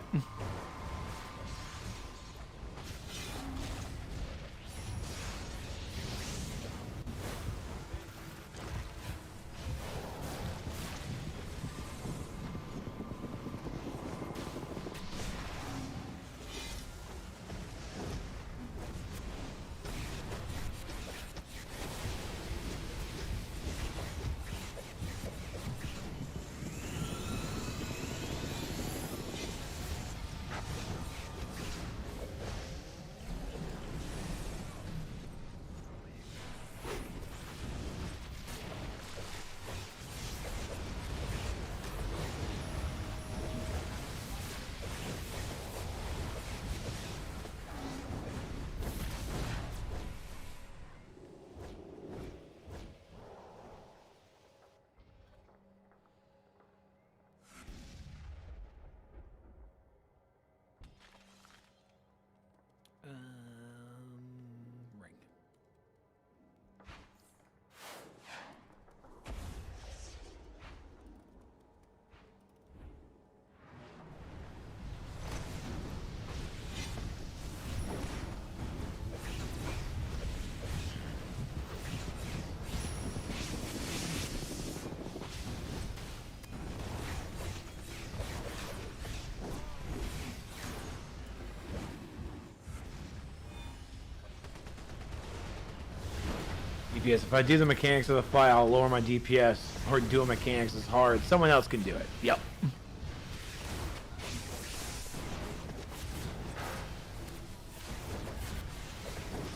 Speaker 1: Ring. DPS. If I do the mechanics of the fight, I'll lower my DPS. Or dual mechanics is hard. Someone else can do it. Yep.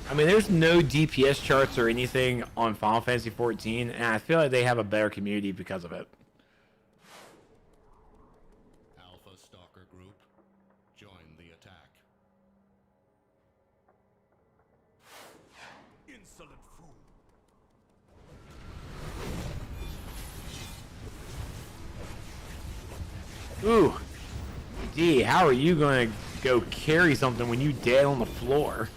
Speaker 1: I mean, there's no DPS charts or anything on Final Fantasy XIV, and I feel like they have a better community because of it.
Speaker 8: Alpha Stalker Group, join the attack.
Speaker 10: Insolent fool.
Speaker 1: Ooh. D, how are you going to go carry something when you dead on the floor?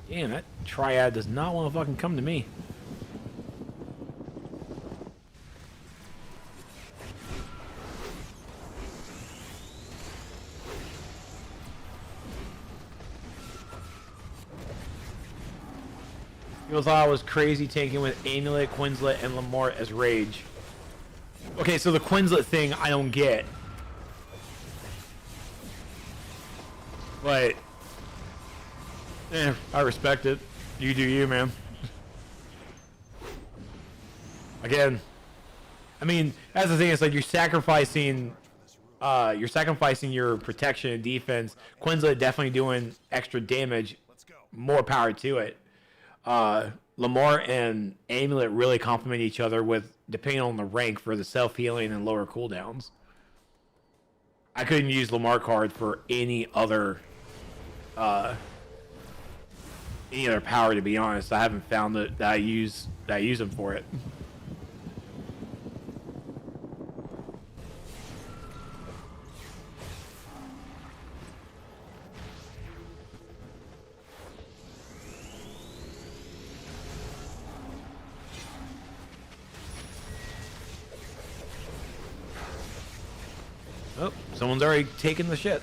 Speaker 1: Damn, that triad does not want to fucking come to me. People thought I was crazy tanking with Amulet, Quinzlet, and Lamort as Rage. Okay, so the Quinzlet thing I don't get. But I respect it. You do you, man. Again, I mean, that's the thing. It's like you're sacrificing your protection and defense. Quinzlet definitely doing extra damage. More power to it. Lamar and Amulet really complement each other with, depending on the rank, for the self-healing and lower cooldowns. I couldn't use Lamar card for any other power, to be honest. I haven't found that I use them for it. Oh, someone's already taken the shit.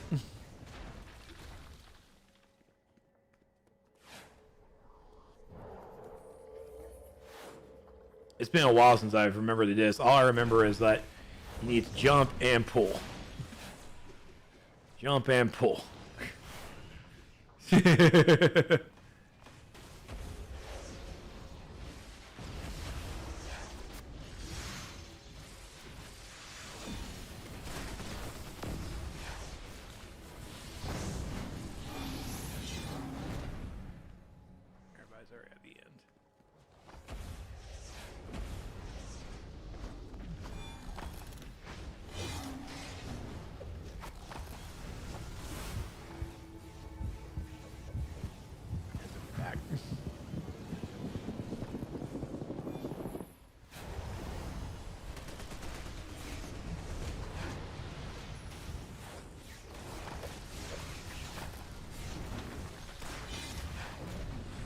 Speaker 1: It's been a while since I've remembered this. All I remember is that you need to jump and pull. Jump and pull. Everybody's already at the end. Back.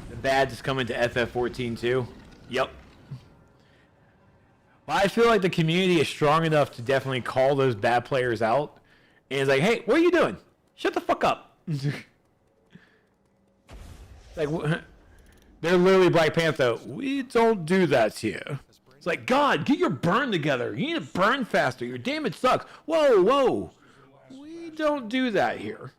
Speaker 1: The badge is coming to FF14 too. Yep. Well, I feel like the community is strong enough to definitely call those bad players out. And it's like, hey, what are you doing? Shut the fuck up. Like, they're literally Black Panther. We don't do that here. It's like, God, get your burn together. You need to burn faster. Your damage sucks. Whoa, whoa. We don't do that here.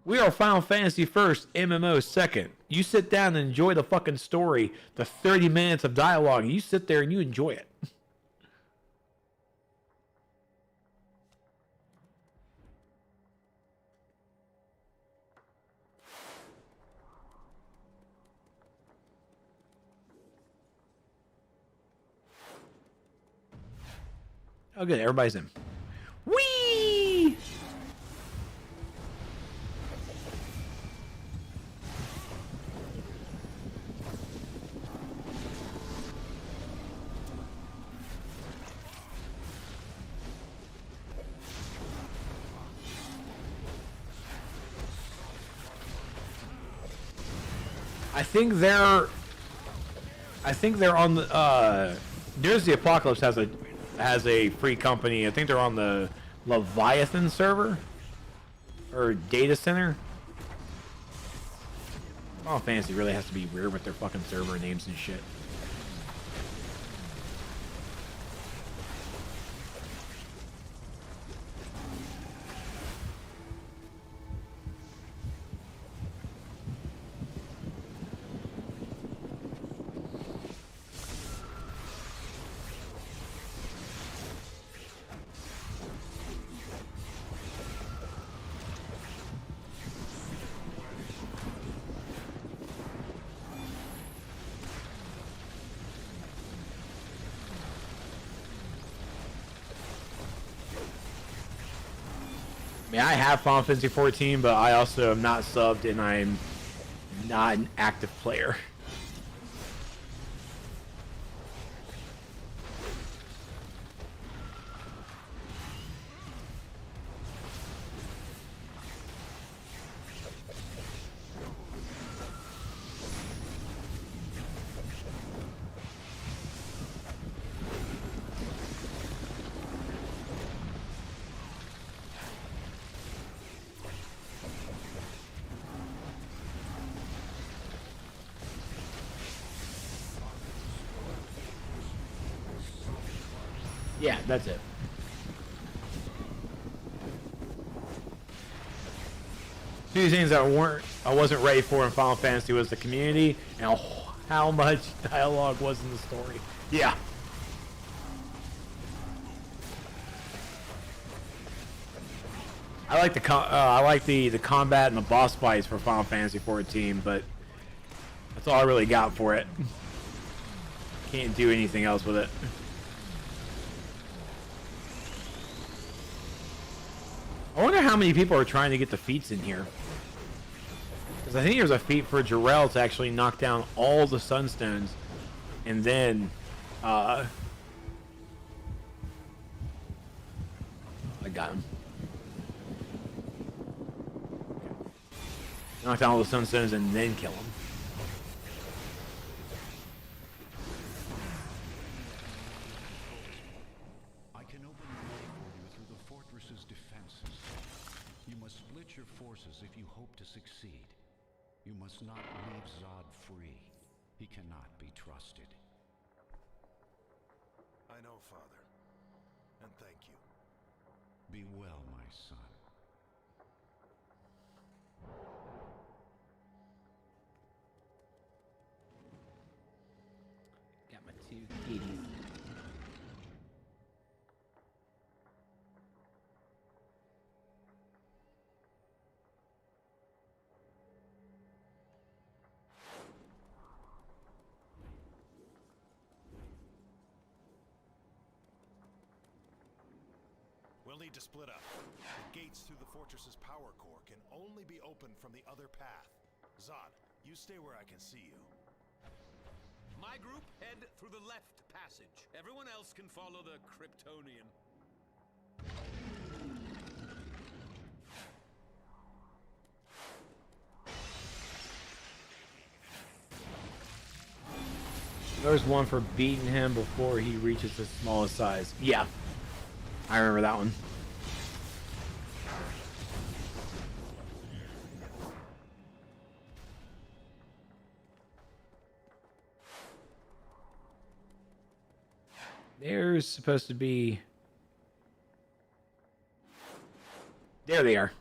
Speaker 1: We are Final Fantasy first, MMO second. You sit down and enjoy the fucking story, the 30 minutes of dialogue. You sit there and you enjoy it. Oh, good. Everybody's in. Whee! I think they're on the There's the Apocalypse has a free company. I think they're on the Leviathan server or data center. Final Fantasy really has to be weird with their fucking server names and shit. mean, I have Final Fantasy 14, but I also am not subbed and I'm not an active player. Yeah, that's it. Two things that I wasn't ready for in Final Fantasy was the community and how much dialogue was in the story. Yeah. I like the combat and the boss fights for Final Fantasy 14, but that's all I really got for it. Can't do anything else with it. I wonder how many people are trying to get the feats in here. Because I think there's a feat for Jarrell to actually knock down all the Sunstones. And then... I got him. Knock down all the Sunstones and then kill him.
Speaker 11: I can open the way for you through the fortress's defenses. You must split your forces if you hope to succeed. You must not leave Zod free. He cannot be trusted.
Speaker 10: I know, Father. And thank you.
Speaker 11: Be well, my son.
Speaker 1: Got my two kitties.
Speaker 10: We'll need to split up. The gates through the fortress's power core can only be opened from the other path. Zod, you stay where I can see you.
Speaker 9: My group head through the left passage. Everyone else can follow the Kryptonian.
Speaker 1: There's one for beating him before he reaches his smallest size. Yeah. I remember that one. There's supposed to be... There they are.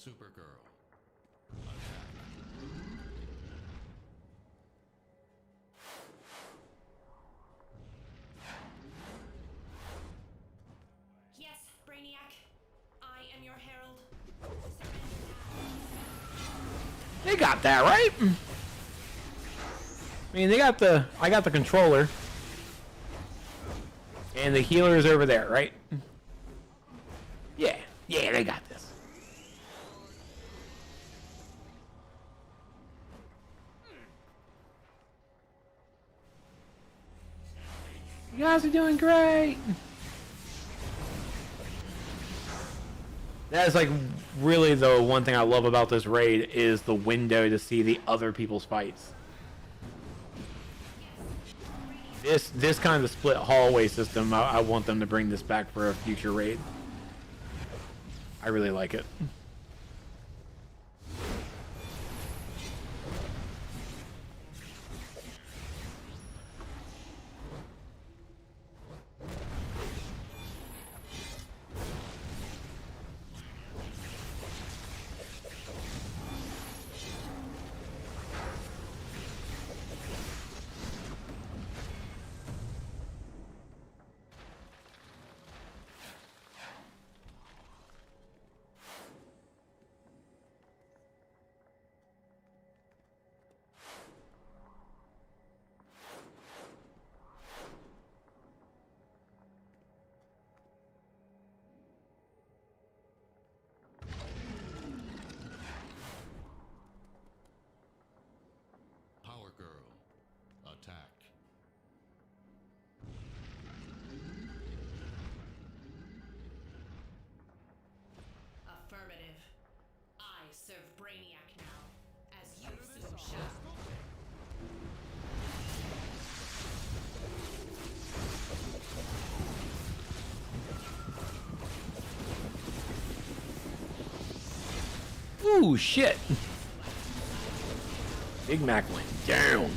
Speaker 11: Supergirl.
Speaker 12: Yes, Brainiac. I am your herald.
Speaker 1: They got that, right? I mean, I got the controller. And the healer is over there, right? Yeah. Yeah, they got this. You guys are doing great. That is like really the one thing I love about this raid is the window to see the other people's fights. This kind of split hallway system, I want them to bring this back for a future raid. I really like it.
Speaker 12: serve Brainiac now, as you soon shall.
Speaker 1: Ooh, shit. Big Mac went down.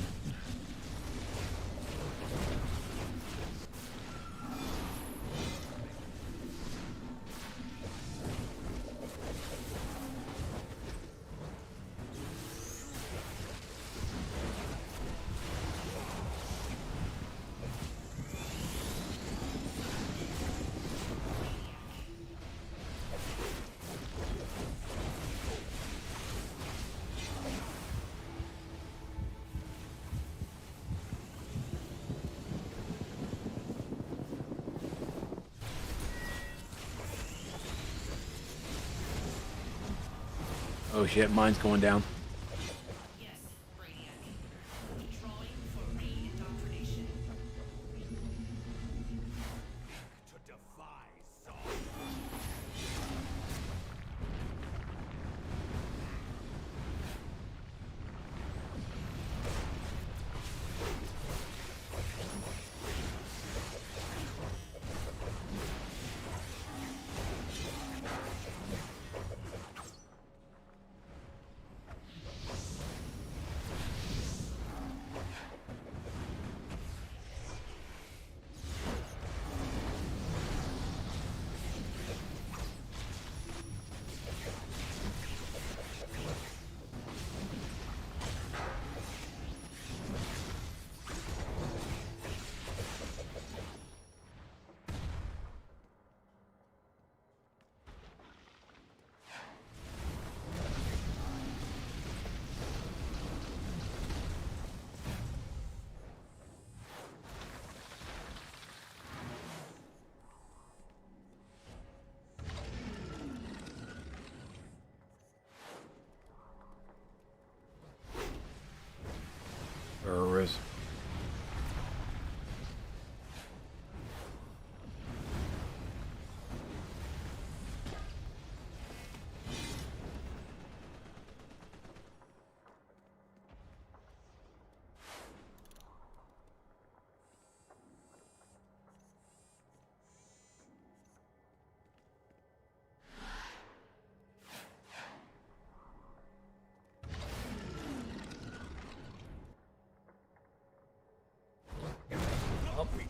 Speaker 1: Oh shit, mine's going down.
Speaker 12: Yes, Brainiac. Withdrawing for re-indoctrination.
Speaker 8: To defy Zod.
Speaker 1: Or is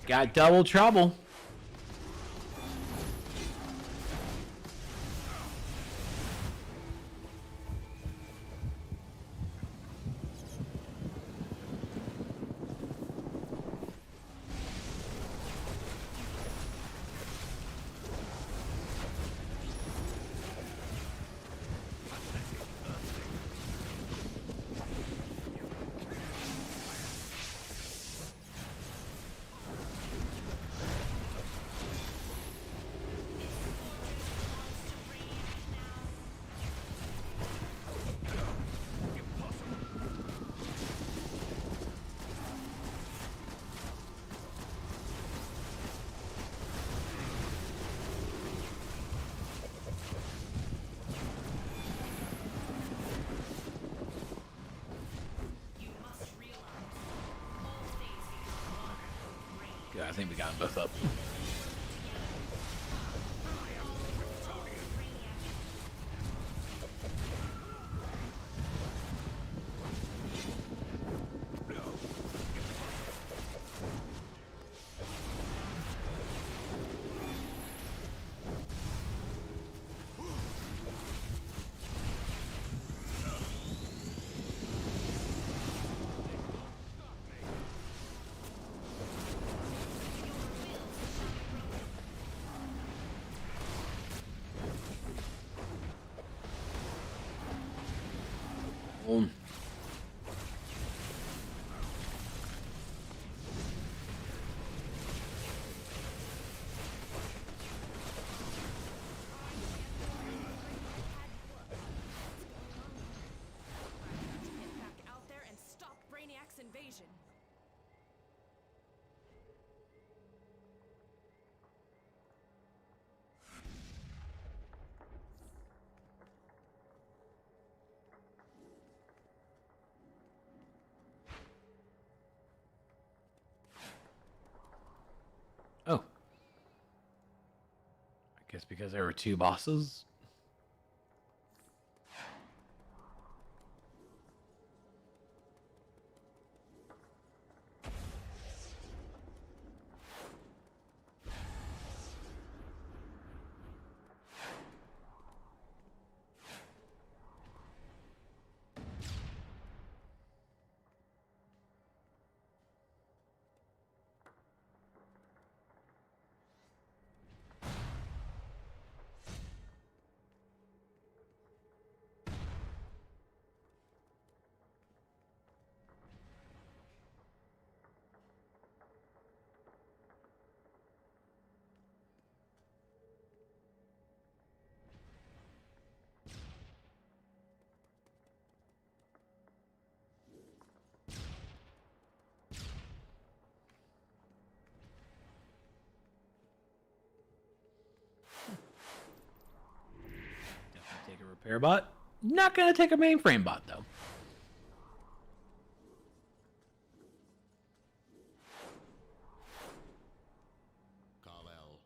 Speaker 1: got double trouble. Yeah, I think we got them both up. Boom.
Speaker 12: Get back out there and stop Brainiac's invasion.
Speaker 1: guess because there were two bosses. Take a repair bot. Not gonna take a mainframe bot though.
Speaker 11: Kal-El,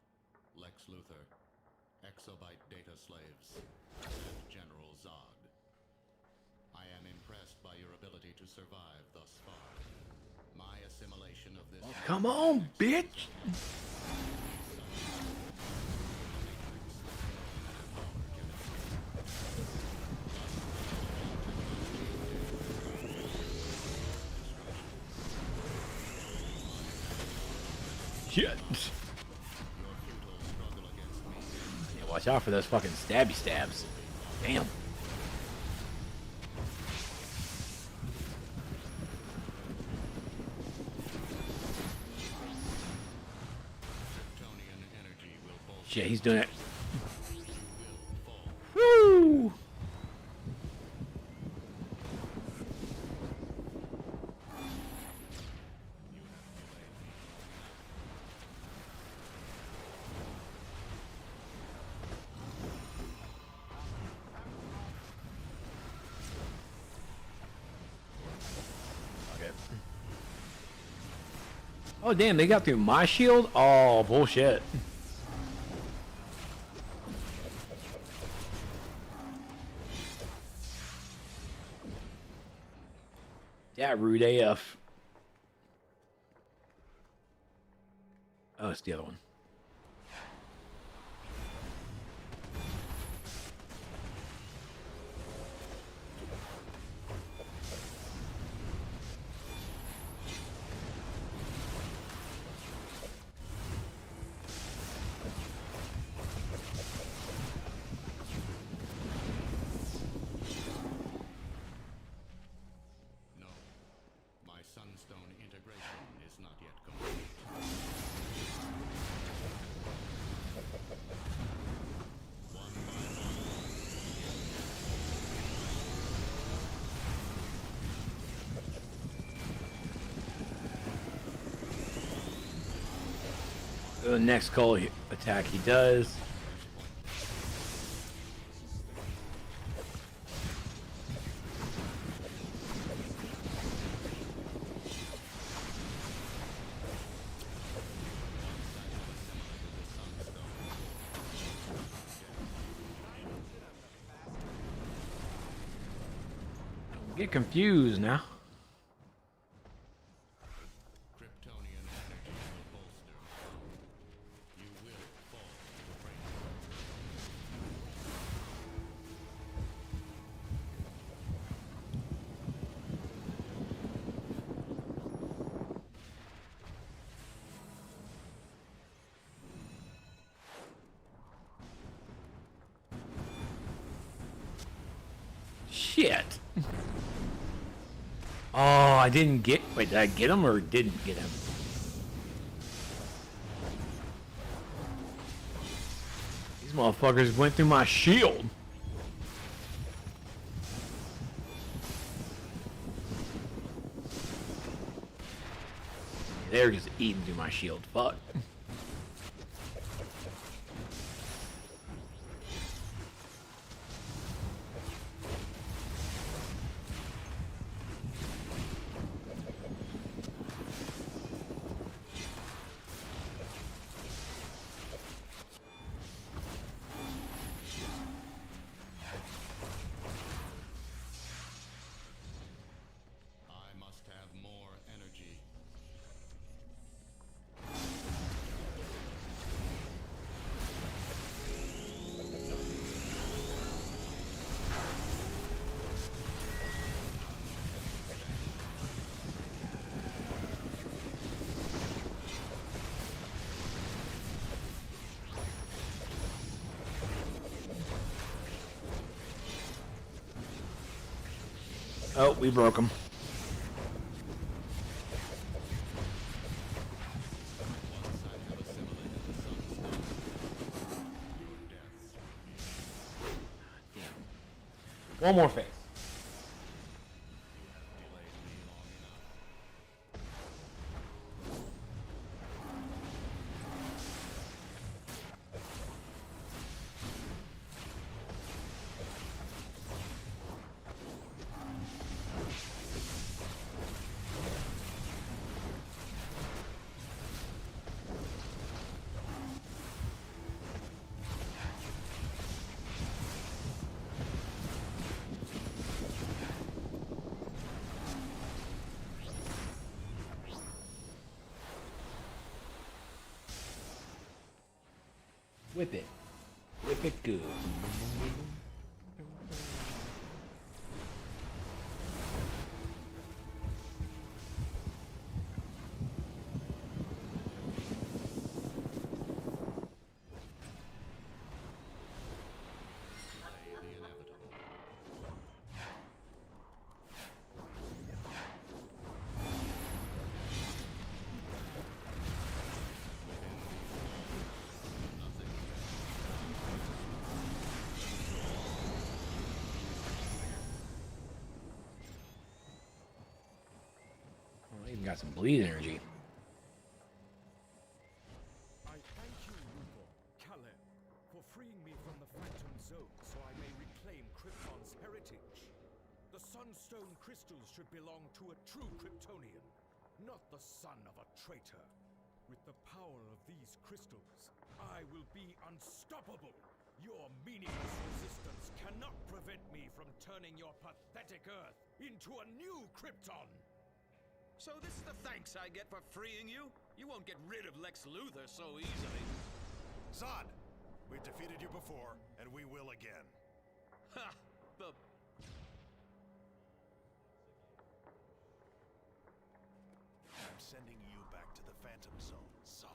Speaker 11: Lex Luthor, Exobyte data slaves, and General Zod. I am impressed by your ability to survive thus far. My assimilation of this...
Speaker 1: Oh, come on, bitch! Shit. Yeah, watch out for those fucking stabby stabs. Damn. Shit, he's doing it. Woo! Oh damn, they got through my shield? Oh bullshit. Yeah, rude AF. Oh, it's the other one. The next call attack he does. Get confused now. Shit. Oh, I didn't get... Wait, did I get him or didn't get him? These motherfuckers went through my shield. They're just eating through my shield. Fuck. Oh, we broke him. One more phase. Whip it. Whip it good. Even got some bleed energy.
Speaker 8: I thank you, Rupor, Caleb, for freeing me from the Phantom Zone so I may reclaim Krypton's heritage. The Sunstone crystals should belong to a true Kryptonian, not the son of a traitor. With the power of these crystals, I will be unstoppable. Your meaningless resistance cannot prevent me from turning your pathetic Earth into a new Krypton!
Speaker 9: So this is the thanks I get for freeing you? You won't get rid of Lex Luthor so easily.
Speaker 10: Zod! We've defeated you before, and we will again.
Speaker 9: Ha! The...
Speaker 10: I'm sending you back to the Phantom Zone, Zod.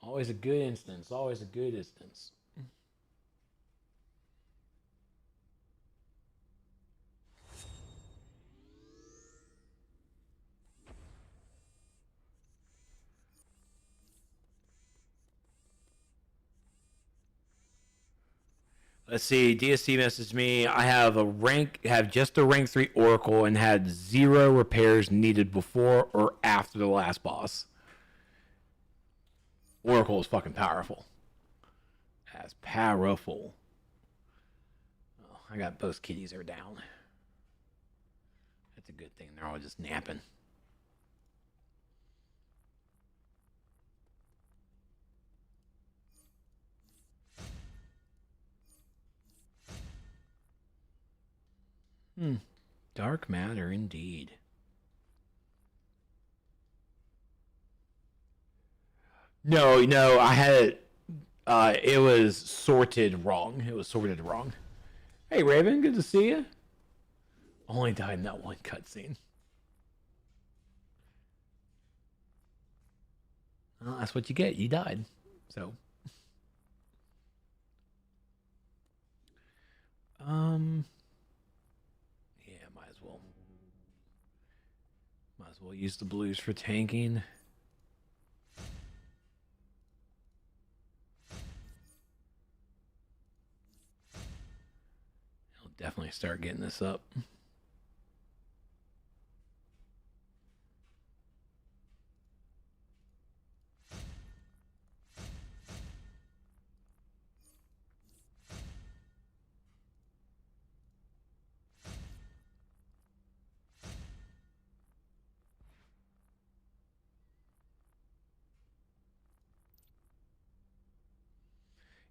Speaker 1: Always a good instance. Always a good instance. Let's see. DSC messaged me. I have just a rank 3 Oracle and had 0 repairs needed before or after the last boss. Oracle is fucking powerful. That's powerful. Oh, I got both kitties are down. That's a good thing. They're all just napping. Dark matter indeed. No, I had it. It was sorted wrong. Hey, Raven, good to see you. Only died in that one cutscene. Well, that's what you get. You died. So. Yeah, might as well. Might as well use the blues for tanking. I'll definitely start getting this up.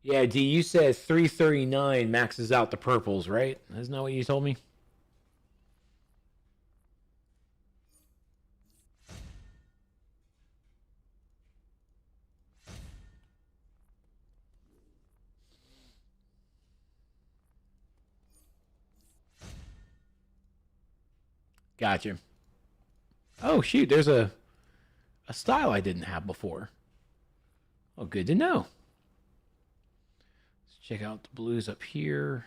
Speaker 1: Yeah, D, you said 339 maxes out the purples, right? Isn't that what you told me? Gotcha. Oh, shoot. There's a style I didn't have before. Oh, good to know. Let's check out the blues up here.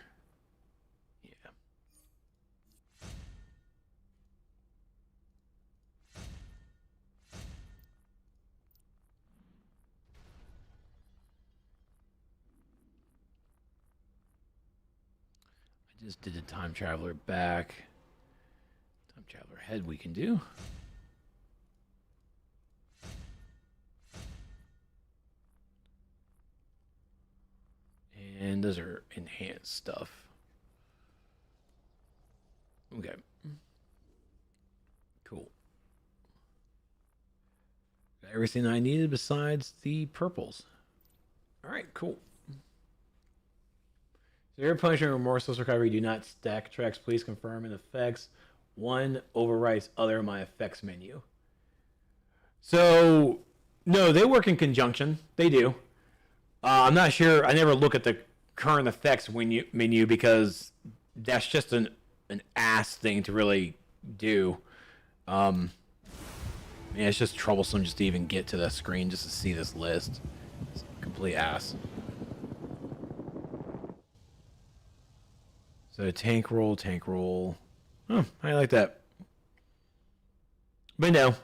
Speaker 1: Yeah. I just did a time traveler back. Time traveler head we can do. And those are enhanced stuff. Okay. Cool. Got everything I needed besides the purples. All right, cool. Severe punishment and remorseless recovery do not stack. Trex, please confirm in effects. One overwrites other in my effects menu. So, no, they work in conjunction. They do. I'm not sure. I never look at the current effects menu because that's just an ass thing to really do. Yeah, it's just troublesome just to even get to the screen just to see this list. It's complete ass. So tank roll. Oh, I like that. But no.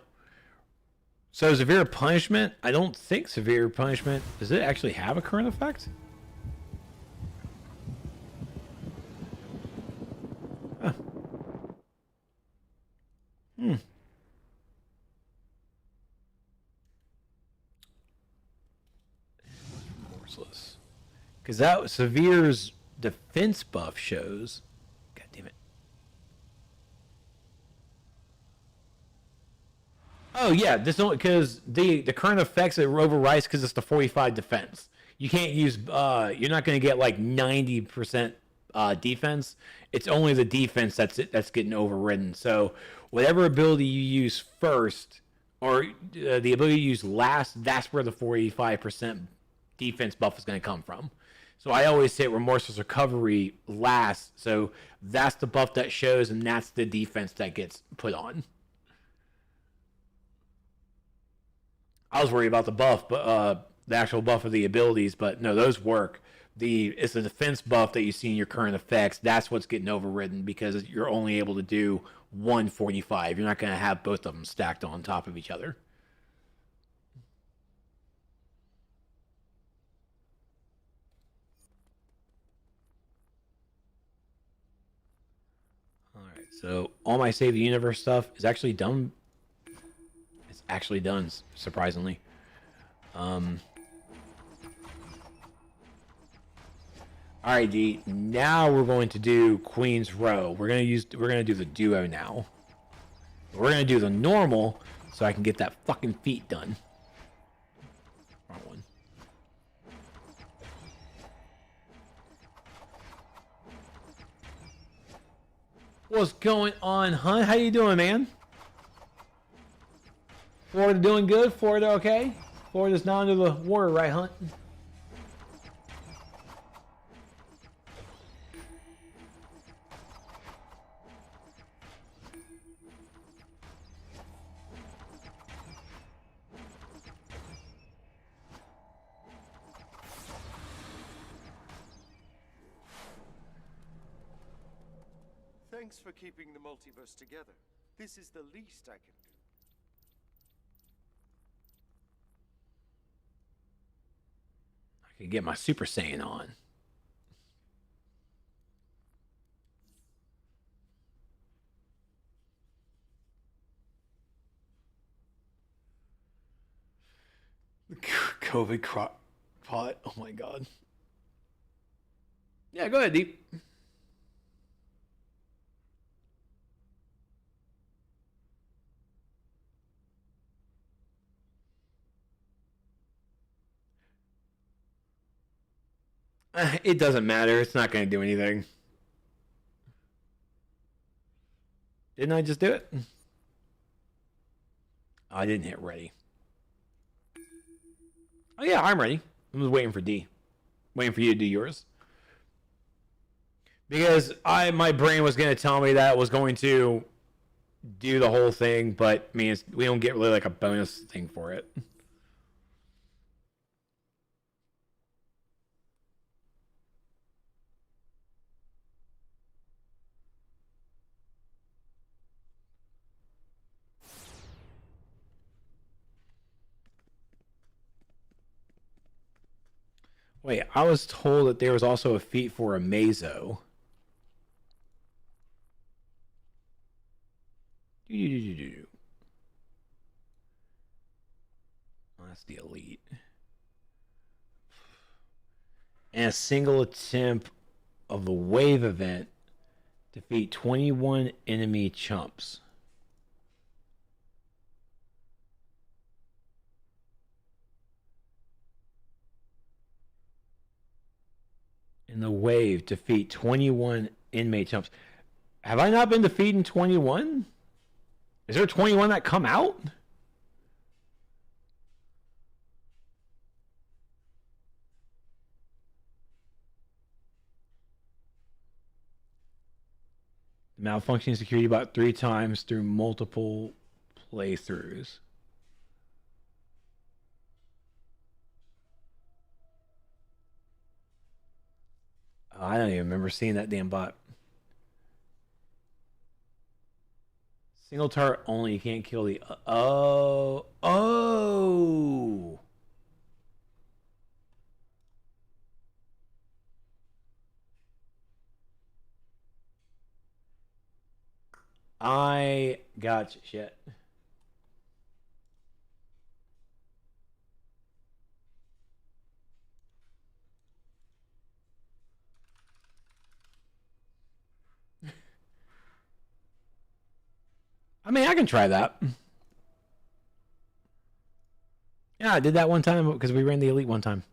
Speaker 1: So severe punishment, I don't think severe punishment, does it actually have a current effect? Huh. Remorseless. Because that severe's defense buff shows. God damn it. Oh yeah, this only because the current effects it overwrites because it's the 45 defense. You can't use you're not going to get like 90% defense. It's only the defense that's getting overridden. So whatever ability you use first or the ability you use last, that's where the 45% defense buff is going to come from. So I always say remorseless recovery last. So that's the buff that shows, and that's the defense that gets put on. I was worried about the buff, but the actual buff of the abilities, but no, those work. It's the defense buff that you see in your current effects. That's what's getting overridden because you're only able to do 145. You're not going to have both of them stacked on top of each other. All right, so all my Save the Universe stuff is actually done. It's actually done, surprisingly. All right, D. Now we're going to do Queen's Row. We're gonna do the duo now. We're gonna do the normal so I can get that fucking feat done. Wrong one. What's going on, Hunt? How you doing, man? Florida doing good? Florida okay? Florida's not under the water, right, Hunt?
Speaker 6: Thanks for keeping the multiverse together. This is the least I can do.
Speaker 1: I can get my Super Saiyan on. COVID pot. Oh my god. Yeah, go ahead, Deep. It doesn't matter. It's not going to do anything. Didn't I just do it? Oh, I didn't hit ready. Oh, yeah, I'm ready. I was waiting for D. Waiting for you to do yours. Because my brain was going to tell me that it was going to do the whole thing, but I mean, we don't get really like a bonus thing for it. Wait, I was told that there was also a feat for a Mazo. Oh, that's the elite. And a single attempt of the wave event, defeat 21 enemy chumps. In the wave, defeat 21 inmate chumps. Have I not been defeating 21? Is there 21 that come out? Malfunctioning security bot 3 times through multiple playthroughs. Oh, I don't even remember seeing that damn bot. Single target only. You can't kill the... Oh. I got shit. I mean, I can try that. Yeah, I did that one time because we ran the elite one time.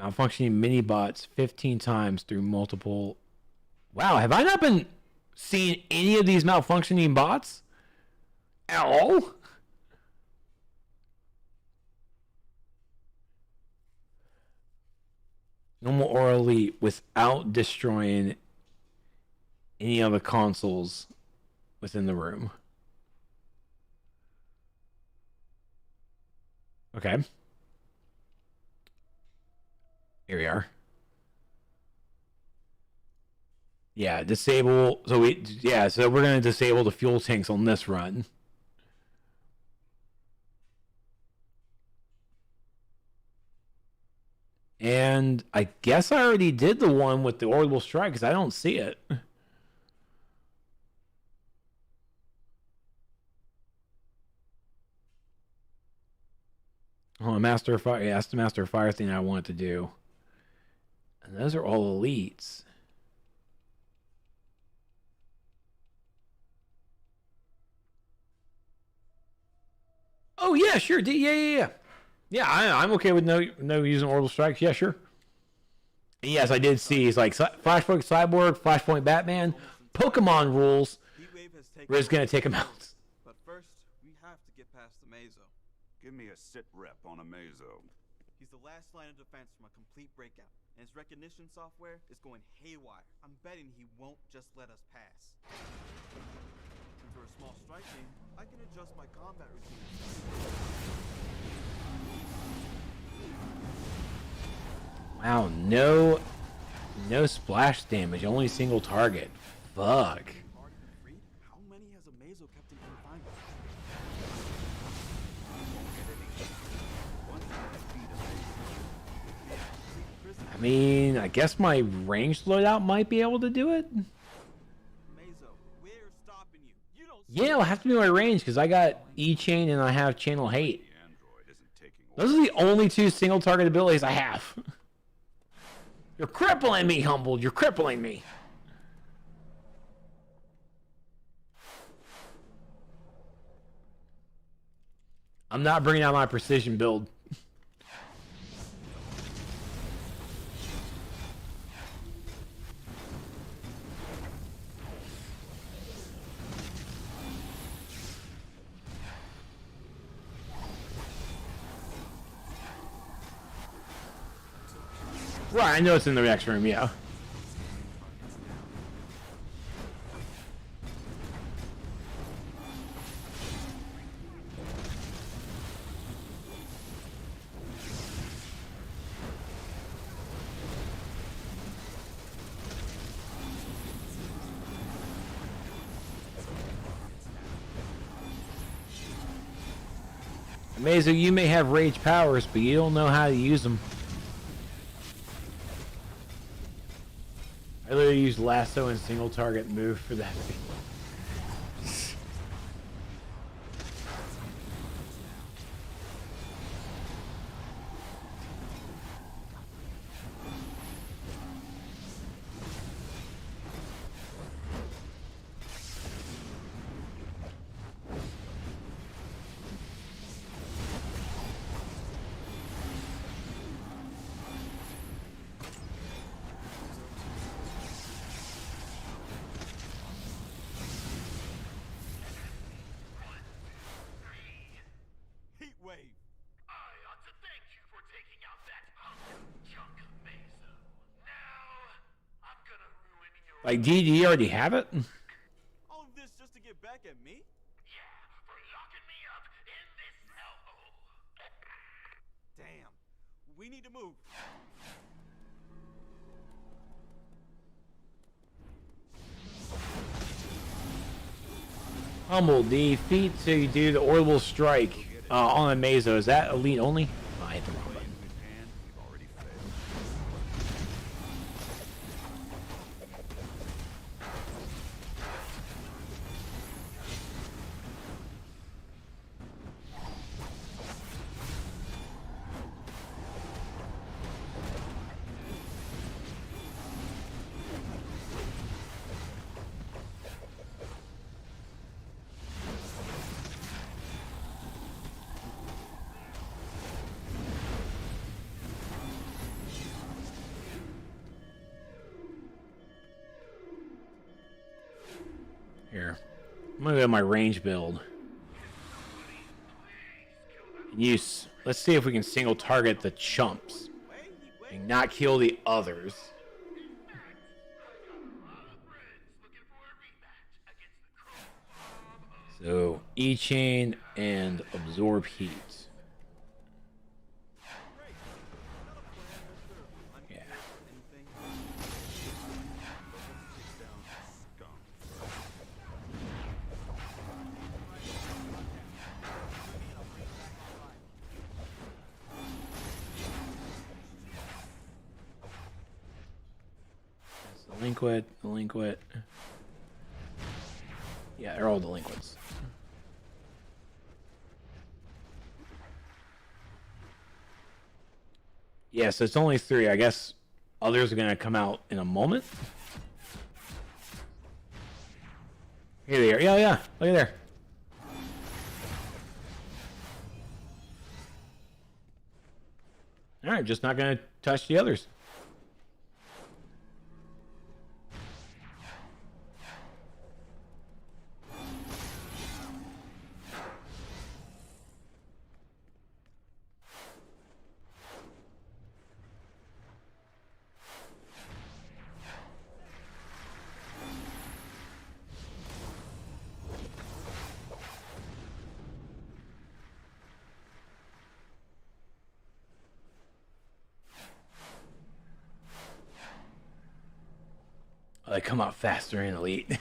Speaker 1: Malfunctioning mini bots 15 times through multiple. Wow, have I not been seeing any of these malfunctioning bots at all? Normal or elite without destroying any of the consoles within the room. Okay. Here we are. Yeah, disable. So we're going to disable the fuel tanks on this run. And I guess I already did the one with the orbital strike because I don't see it. Oh, Master of Fire. Yeah, that's the Master of Fire thing I wanted to do. And those are all elites. Oh, yeah, sure. Yeah. Yeah, I'm okay with no using orbital strikes. Yeah, sure. And yes, I did see. It's like Flashpoint Cyborg, Flashpoint Batman, Pokemon rules. We're just gonna take them out.
Speaker 7: But first, we have to get past the Mazo.
Speaker 4: Give me a sit rep on a Mazo.
Speaker 7: He's the last line of defense from a complete breakout, and his recognition software is going haywire. I'm betting he won't just let us pass. Since we're a small strike team, I can adjust my combat routine.
Speaker 1: Wow, no splash damage, only single target. Fuck.
Speaker 7: How many has a Mazo kept in confinement?
Speaker 1: I mean, I guess my ranged loadout might be able to do it.
Speaker 7: Mazo, we're stopping you. You don't.
Speaker 1: Yeah, it'll have to be my range because I got E-Chain and I have Channel Hate. Those are the only 2 single target abilities I have. You're crippling me, Humbled. You're crippling me. I'm not bringing out my precision build. Right, I know it's in the next room, yeah. Amazing, you may have rage powers, but you don't know how to use them. I literally use lasso and single target move for that. Like, do you already have it?
Speaker 7: All of this just to get back at me?
Speaker 8: Yeah, for locking me up in this hellhole.
Speaker 7: Damn. We need to move.
Speaker 1: Humble defeat, so you do the orbital strike on a Mazo. Is that elite only? Oh, I hit the wrong button. Here. I'm gonna go to my range build. Use. Let's see if we can single target the chumps and not kill the others. So E-chain and absorb heat. Yeah. Delinquent. Yeah, they're all delinquents. Yeah, so it's only 3. I guess others are going to come out in a moment. Here they are. Yeah. Look at there. Alright, just not going to touch the others. Oh, they come out faster in Elite.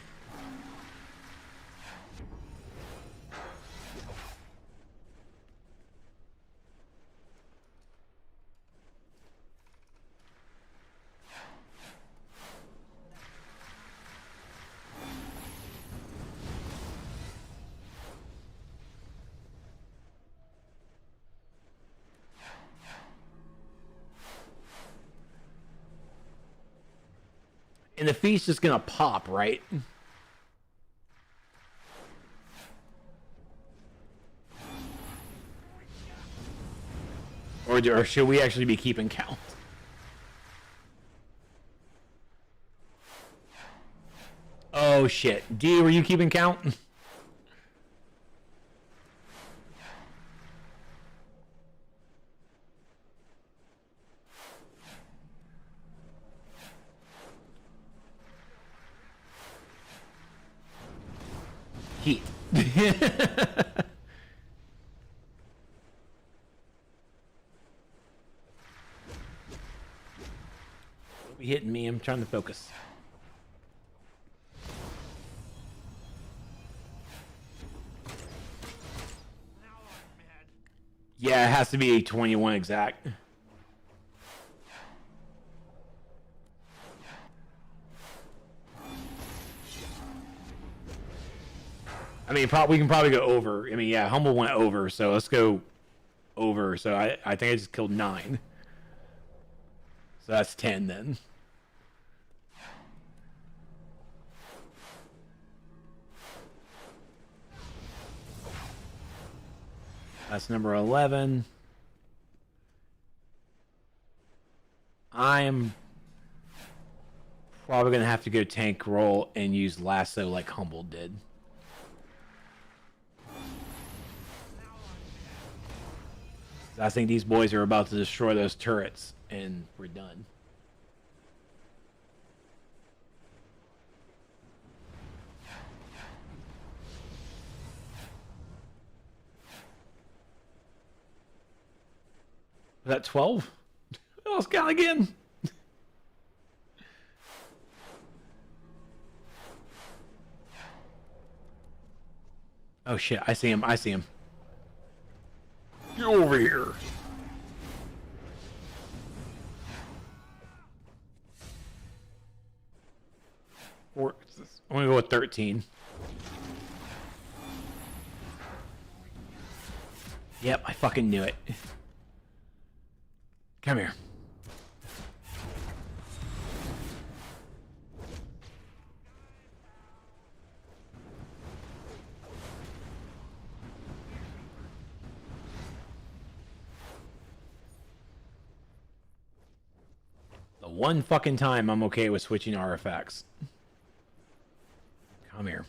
Speaker 1: And the feast is gonna pop, right? Or should we actually be keeping count? Oh shit. D, were you keeping count? Heat. Don't be hitting me. I'm trying to focus. Yeah, it has to be 21 exact. I mean, we can probably go over. I mean, yeah, Humble went over, so let's go over. So I think I just killed 9. So that's 10 then. That's number 11. I am probably going to have to go tank roll and use lasso like Humble did. I think these boys are about to destroy those turrets, and we're done. Was that 12? Oh, let's count again. Oh shit, I see him, I see him. Get over here. I'm gonna go with 13. Yep, I fucking knew it. Come here. The one fucking time I'm okay with switching artifacts. Come here.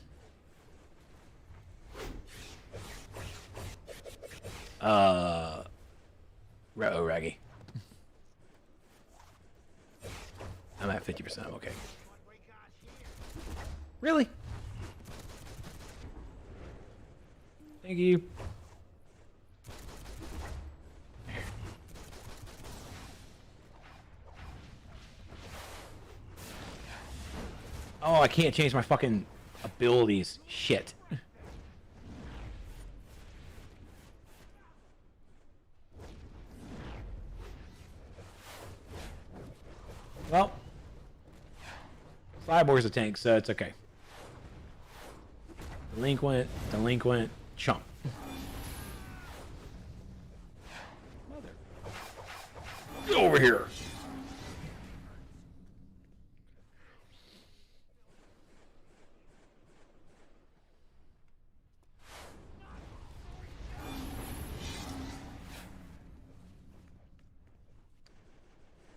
Speaker 1: Raggy. I'm at 50%. I'm okay. Really? Thank you. Oh, I can't change my fucking abilities. Shit. Well, Cyborg's a tank, so it's okay. Delinquent, chump. Mother. Get over here.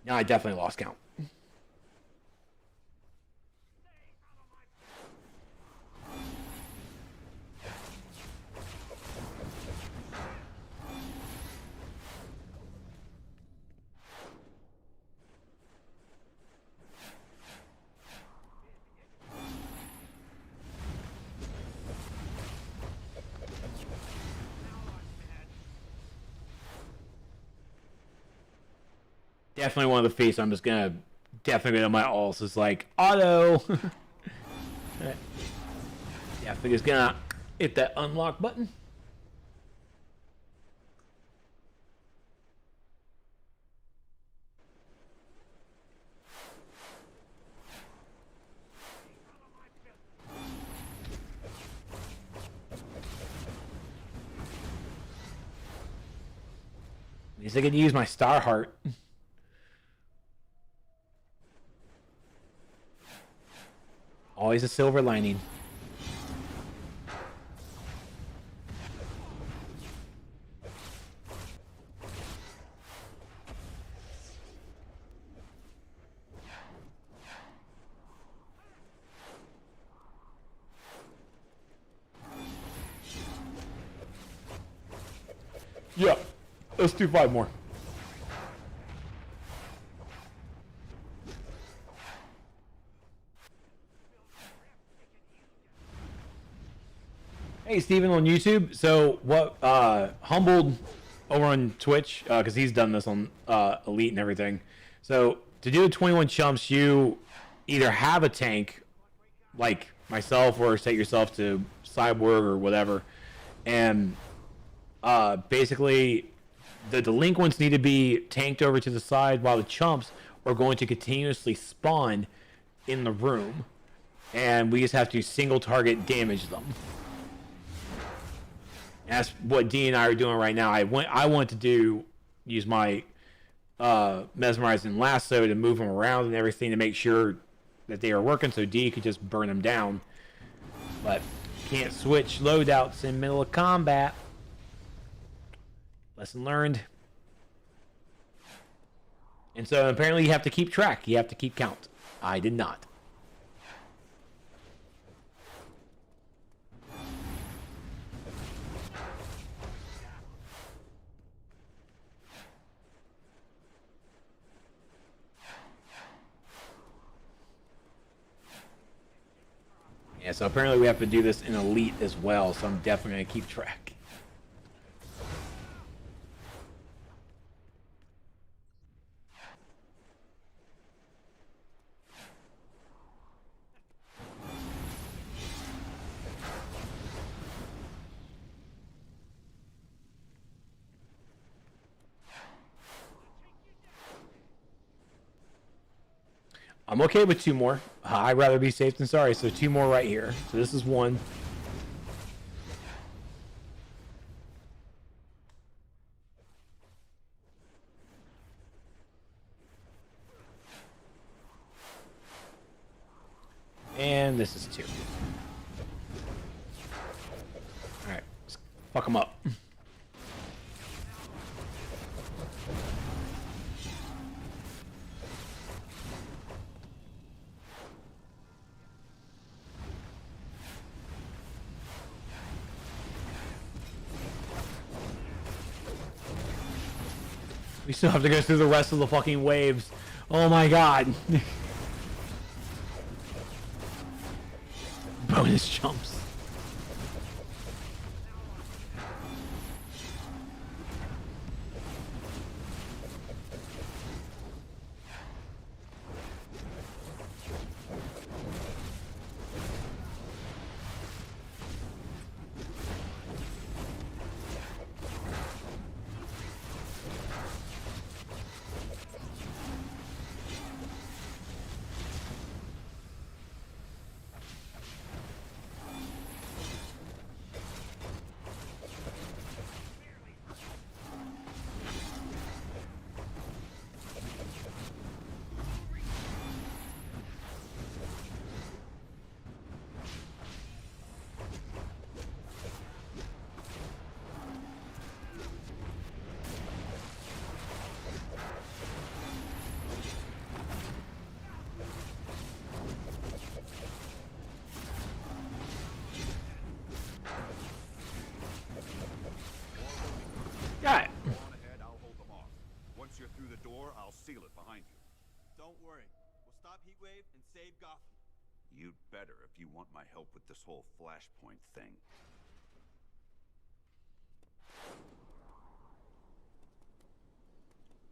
Speaker 1: No, I definitely lost count. Definitely one of the feats I'm just gonna definitely go to my alts is like auto. Yeah, I think it's gonna hit that unlock button. At least I get to use my star heart. Always a silver lining. Yeah, let's do 5 more. Hey, Steven on YouTube. So what Humbled over on Twitch, because he's done this on Elite and everything. So to do the 21 chumps, you either have a tank, like myself, or set yourself to Cyborg or whatever, and basically the delinquents need to be tanked over to the side while the chumps are going to continuously spawn in the room. And we just have to single target damage them. That's what D and I are doing right now. I want to use my mesmerizing lasso to move them around and everything to make sure that they are working so D could just burn them down. But can't switch loadouts in middle of combat. Lesson learned. And so apparently you have to keep track. You have to keep count. I did not. Yeah, so apparently we have to do this in Elite as well, so I'm definitely going to keep track. I'm okay with 2 more. I'd rather be safe than sorry, so 2 more right here. So this is 1. And this is 2. Alright, let's fuck them up. We still have to go through the rest of the fucking waves. Oh my god. Bonus jumps. Got it.
Speaker 4: Go on ahead, I'll hold them off. Once you're through the door, I'll seal it behind you.
Speaker 7: Don't worry. We'll stop Heatwave and save Gotham.
Speaker 4: You'd better if you want my help with this whole Flashpoint thing.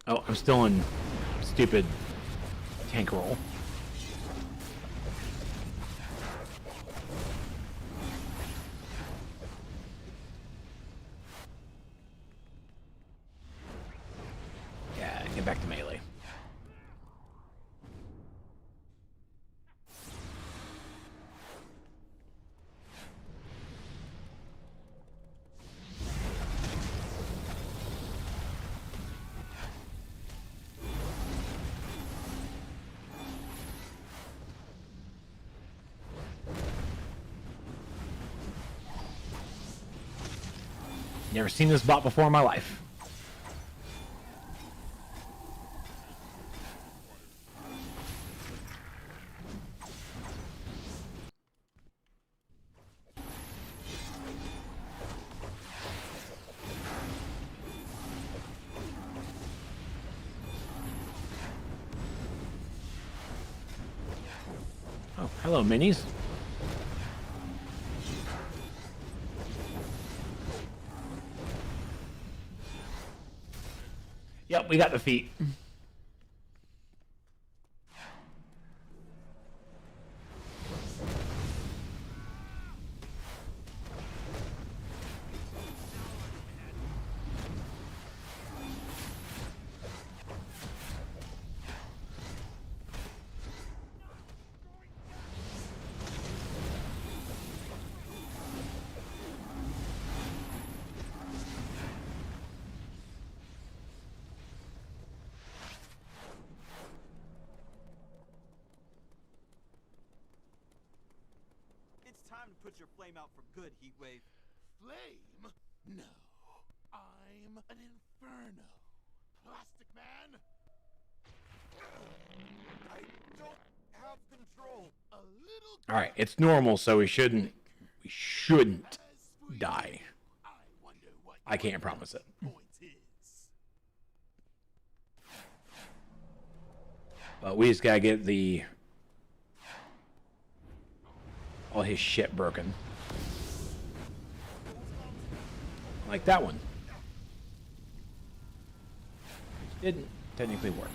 Speaker 1: Oh, I'm still in stupid tank roll. Yeah, get back to melee. Never seen this bot before in my life. Oh, hello, minis. Yep, we got the feet.
Speaker 7: put your flame out for good, Heatwave.
Speaker 10: Flame? No. I'm an inferno. Plastic Man?
Speaker 6: I don't have control.
Speaker 10: A little.
Speaker 1: All right, it's normal, so we shouldn't die. I can't promise it. But we just gotta get all his shit broken. Like that one. Didn't technically work.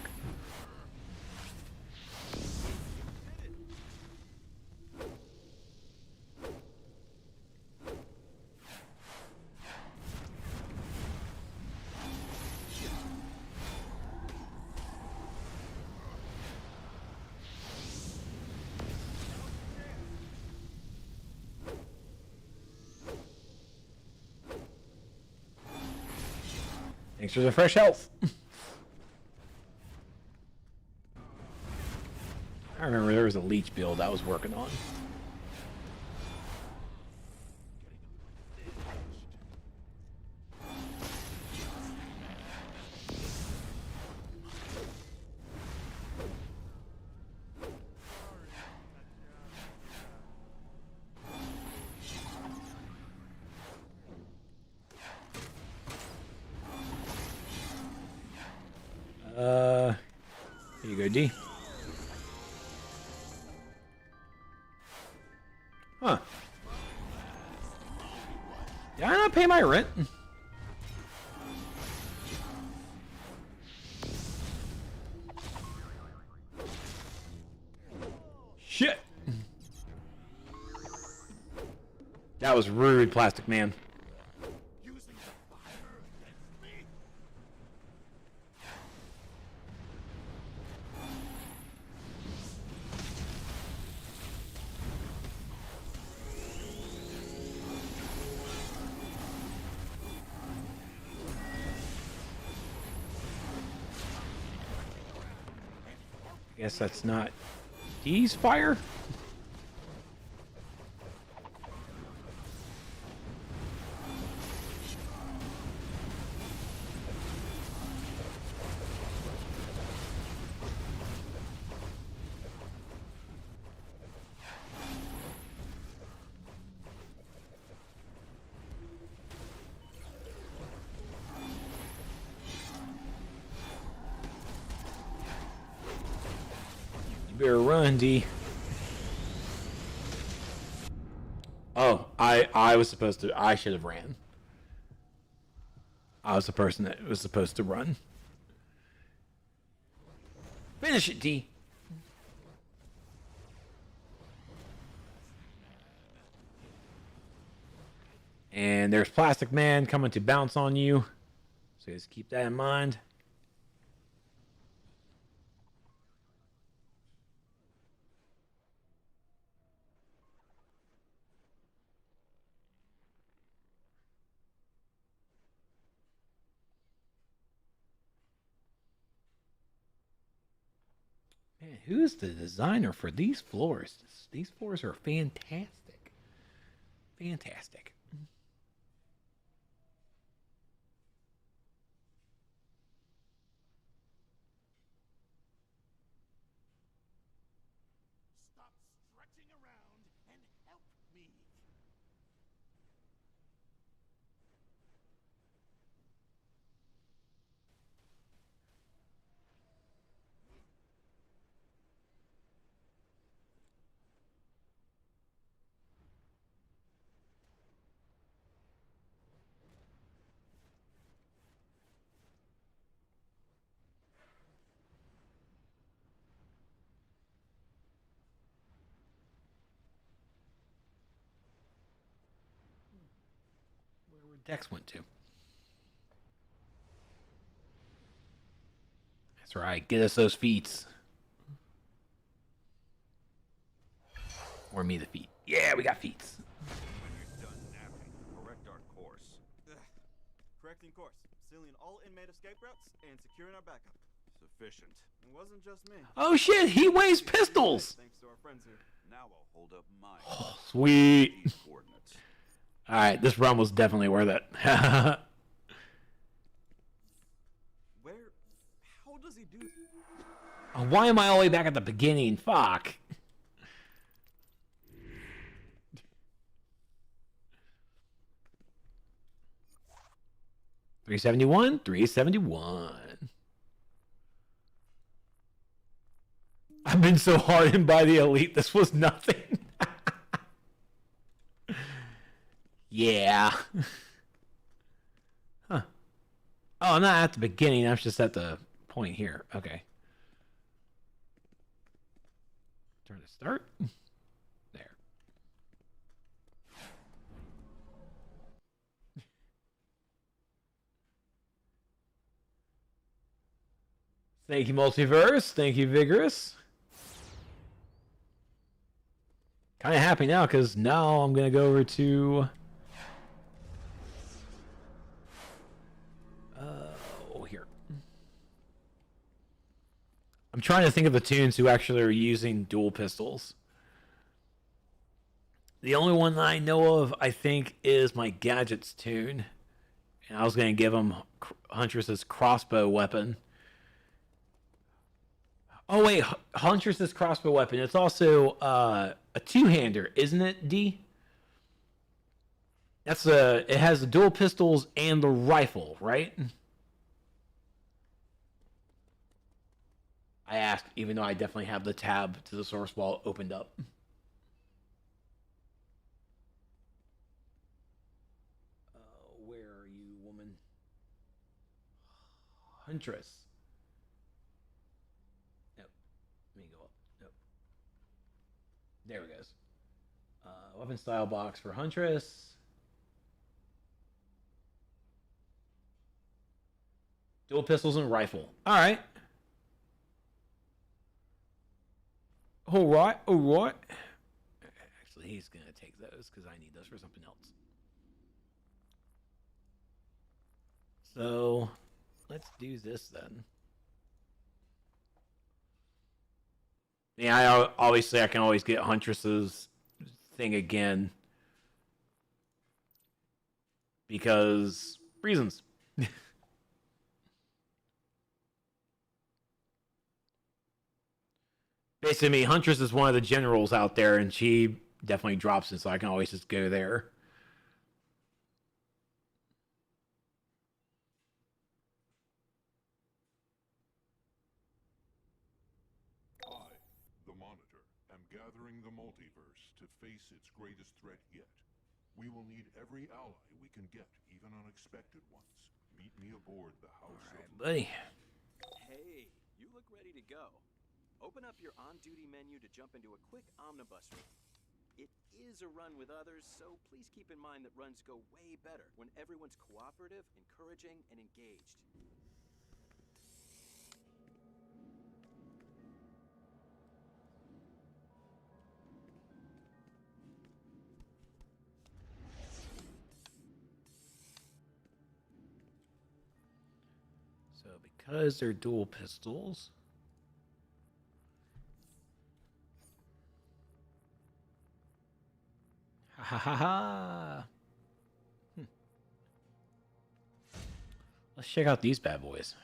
Speaker 1: Thanks for the fresh health. I remember there was a leech build I was working on. Here you go, D. Huh. Did I not pay my rent? Shit. That was rude, Plastic Man. Guess that's not D's fire? Better run, D. Oh, I was supposed to. I should have ran. I was the person that was supposed to run. Finish it, D. And there's Plastic Man coming to bounce on you. So just keep that in mind. Man, who's the designer for these floors? These floors are fantastic. Fantastic.
Speaker 10: Stop stretching around and help me.
Speaker 1: Where Dex went to. That's right. Get us those feats. Or me the feet. Yeah, we got feats.
Speaker 2: When you're done napping, correct our course.
Speaker 7: Correcting course. Sealing all inmate escape routes and securing our backup.
Speaker 2: Sufficient.
Speaker 7: It wasn't just me.
Speaker 1: Oh shit, he weighs pistols!
Speaker 7: Thanks to our friends here.
Speaker 4: Now I'll hold up my
Speaker 1: Oh, sweet.
Speaker 4: coordinates.
Speaker 1: All right, this run was definitely worth it.
Speaker 7: Where? How does he do?
Speaker 1: Oh, why am I all the way back at the beginning? Fuck. $371, $371. I've been so hardened by the elite. This was nothing. Yeah. Huh. Oh, I'm not at the beginning. I'm just at the point here. Okay. Turn to start. There. Thank you, Multiverse. Thank you, Vigorous. Kind of happy now because now I'm going to go over to... here. I'm trying to think of the tunes who actually are using dual pistols. The only one that I know of, I think, is my Gadgets tune. And I was going to give him Huntress's crossbow weapon. Oh, wait. Huntress's crossbow weapon. It's also a two-hander, isn't it, D? That's it has the dual pistols and the rifle, right? I asked, even though I definitely have the tab to the source wall opened up. Where are you, woman? Huntress. Nope. Let me go up. Nope. There it goes. Weapon style box for Huntress. Dual pistols and rifle. All right. All right. All right. Actually, he's going to take those because I need those for something else. So, let's do this then. Yeah, obviously I can always get Huntress's thing again. Because reasons. Basically, Huntress is one of the generals out there, and she definitely drops it, so I can always just go there.
Speaker 4: I, the Monitor, am gathering the multiverse to face its greatest threat yet. We will need every ally we can get, even unexpected ones. Meet me aboard the House of...
Speaker 1: Buddy.
Speaker 2: Hey, you look ready to go. Open up your on-duty menu to jump into a quick omnibus run. It is a run with others, so please keep in mind that runs go way better when everyone's cooperative, encouraging, and engaged.
Speaker 1: So because they're dual pistols... Ha ha ha! Let's check out these bad boys.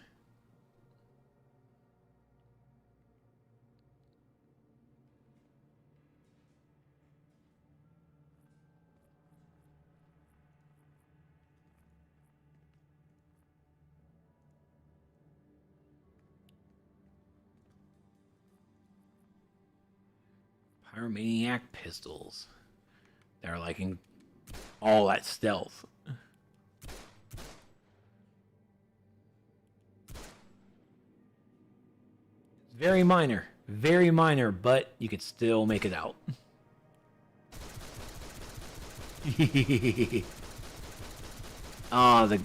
Speaker 1: Pyromaniac pistols. They're like in all that stealth. Very minor, but you could still make it out. Ah, the...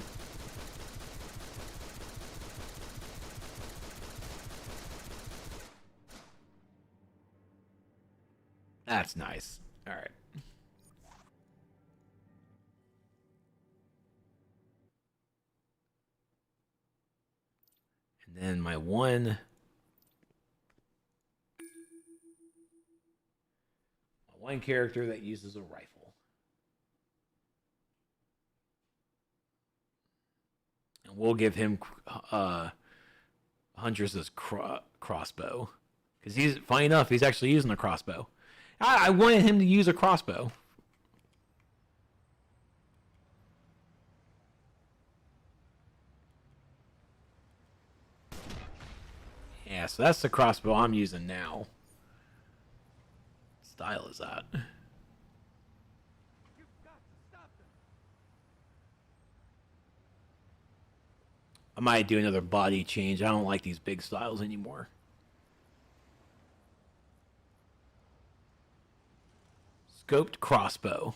Speaker 1: That's nice. All right. And then my one... One character that uses a rifle. And we'll give him Huntress's crossbow. Because he's, funny enough, he's actually using a crossbow. I wanted him to use a crossbow. Yeah, so that's the crossbow I'm using now. What style is that? I might do another body change. I don't like these big styles anymore. Scoped crossbow.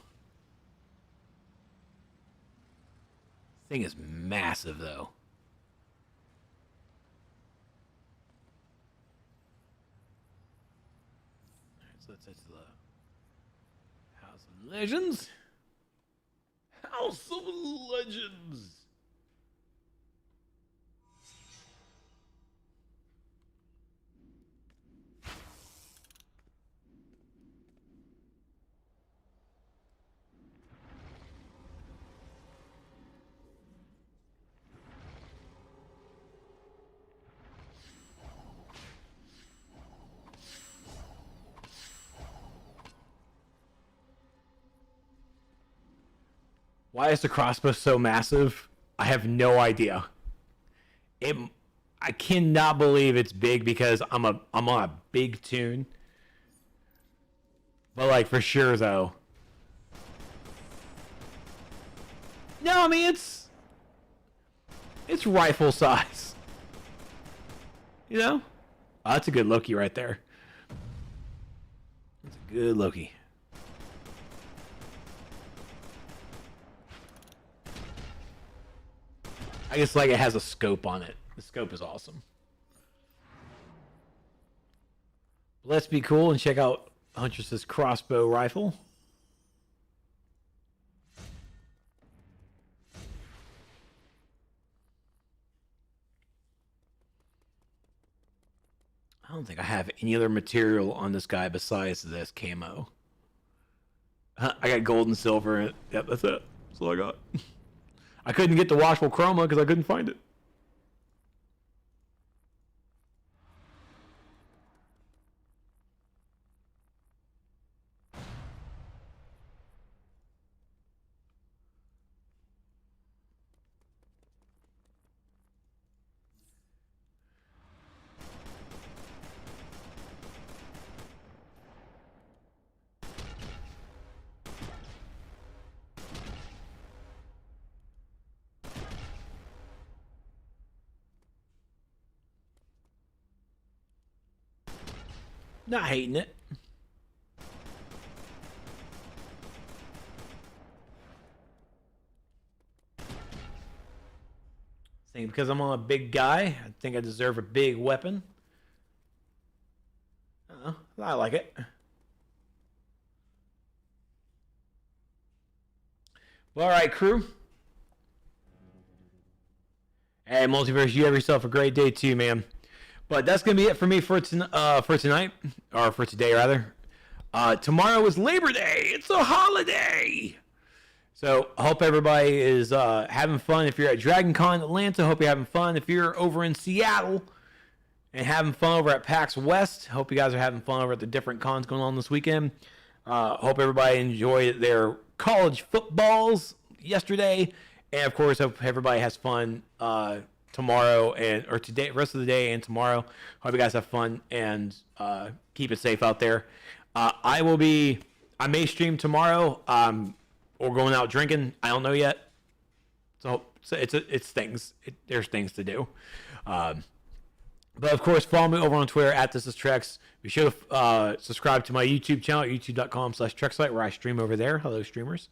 Speaker 1: This thing is massive, though. So that's the House of Legends. House of Legends. Why is the crossbow so massive? I have no idea. I cannot believe it's big because I'm on a big tune. But like for sure though. No, I mean it's rifle size. You know? Oh, that's a good Loki right there. That's a good Loki. I just like it has a scope on it. The scope is awesome. Let's be cool and check out Huntress's crossbow rifle. I don't think I have any other material on this guy besides this camo. I got gold and silver. Yep, that's it. That's all I got. I couldn't get the washable chroma because I couldn't find it. Not hating it. Saying because I'm on a big guy, I think I deserve a big weapon. I like it. Well, all right, crew. Hey, Multiverse, you have yourself a great day too, man. But that's going to be it for me for tonight, or for today, rather. Tomorrow is Labor Day. It's a holiday. So I hope everybody is having fun. If you're at Dragon Con Atlanta, hope you're having fun. If you're over in Seattle and having fun over at PAX West, hope you guys are having fun over at the different cons going on this weekend. Hope everybody enjoyed their college footballs yesterday. And, of course, hope everybody has fun tomorrow or today, rest of the day and tomorrow. Hope you guys have fun and keep it safe out there. I may stream tomorrow. Or going out drinking. I don't know yet. So it's things. There's things to do. But of course, follow me over on Twitter at ThisIsTrex. Be sure to subscribe to my YouTube channel, youtube.com/TrexRant, where I stream over there. Hello, streamers.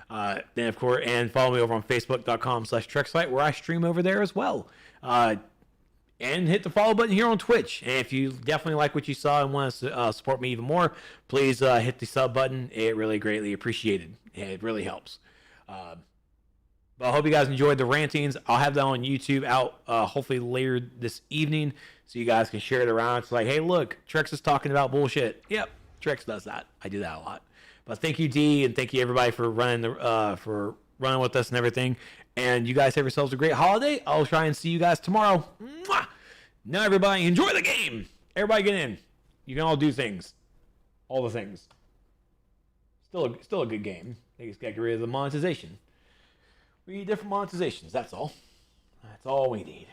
Speaker 1: Then of course, and follow me over on Facebook.com/TrexRant, where I stream over there as well. And hit the follow button here on Twitch. And if you definitely like what you saw and want to support me even more, please hit the sub button. It really greatly appreciated. It really helps. But I hope you guys enjoyed the rantings. I'll have that on YouTube out hopefully later this evening so you guys can share it around. It's like, hey, look, Trex is talking about bullshit. Yep, Trex does that. I do that a lot. But thank you, D, and thank you everybody for running with us and everything. And you guys have yourselves a great holiday. I'll try and see you guys tomorrow. Mwah! Now everybody enjoy the game. Everybody get in. You can all do things. All the things. Still a good game. They just got to get rid of the monetization. We need different monetizations. That's all. That's all we need.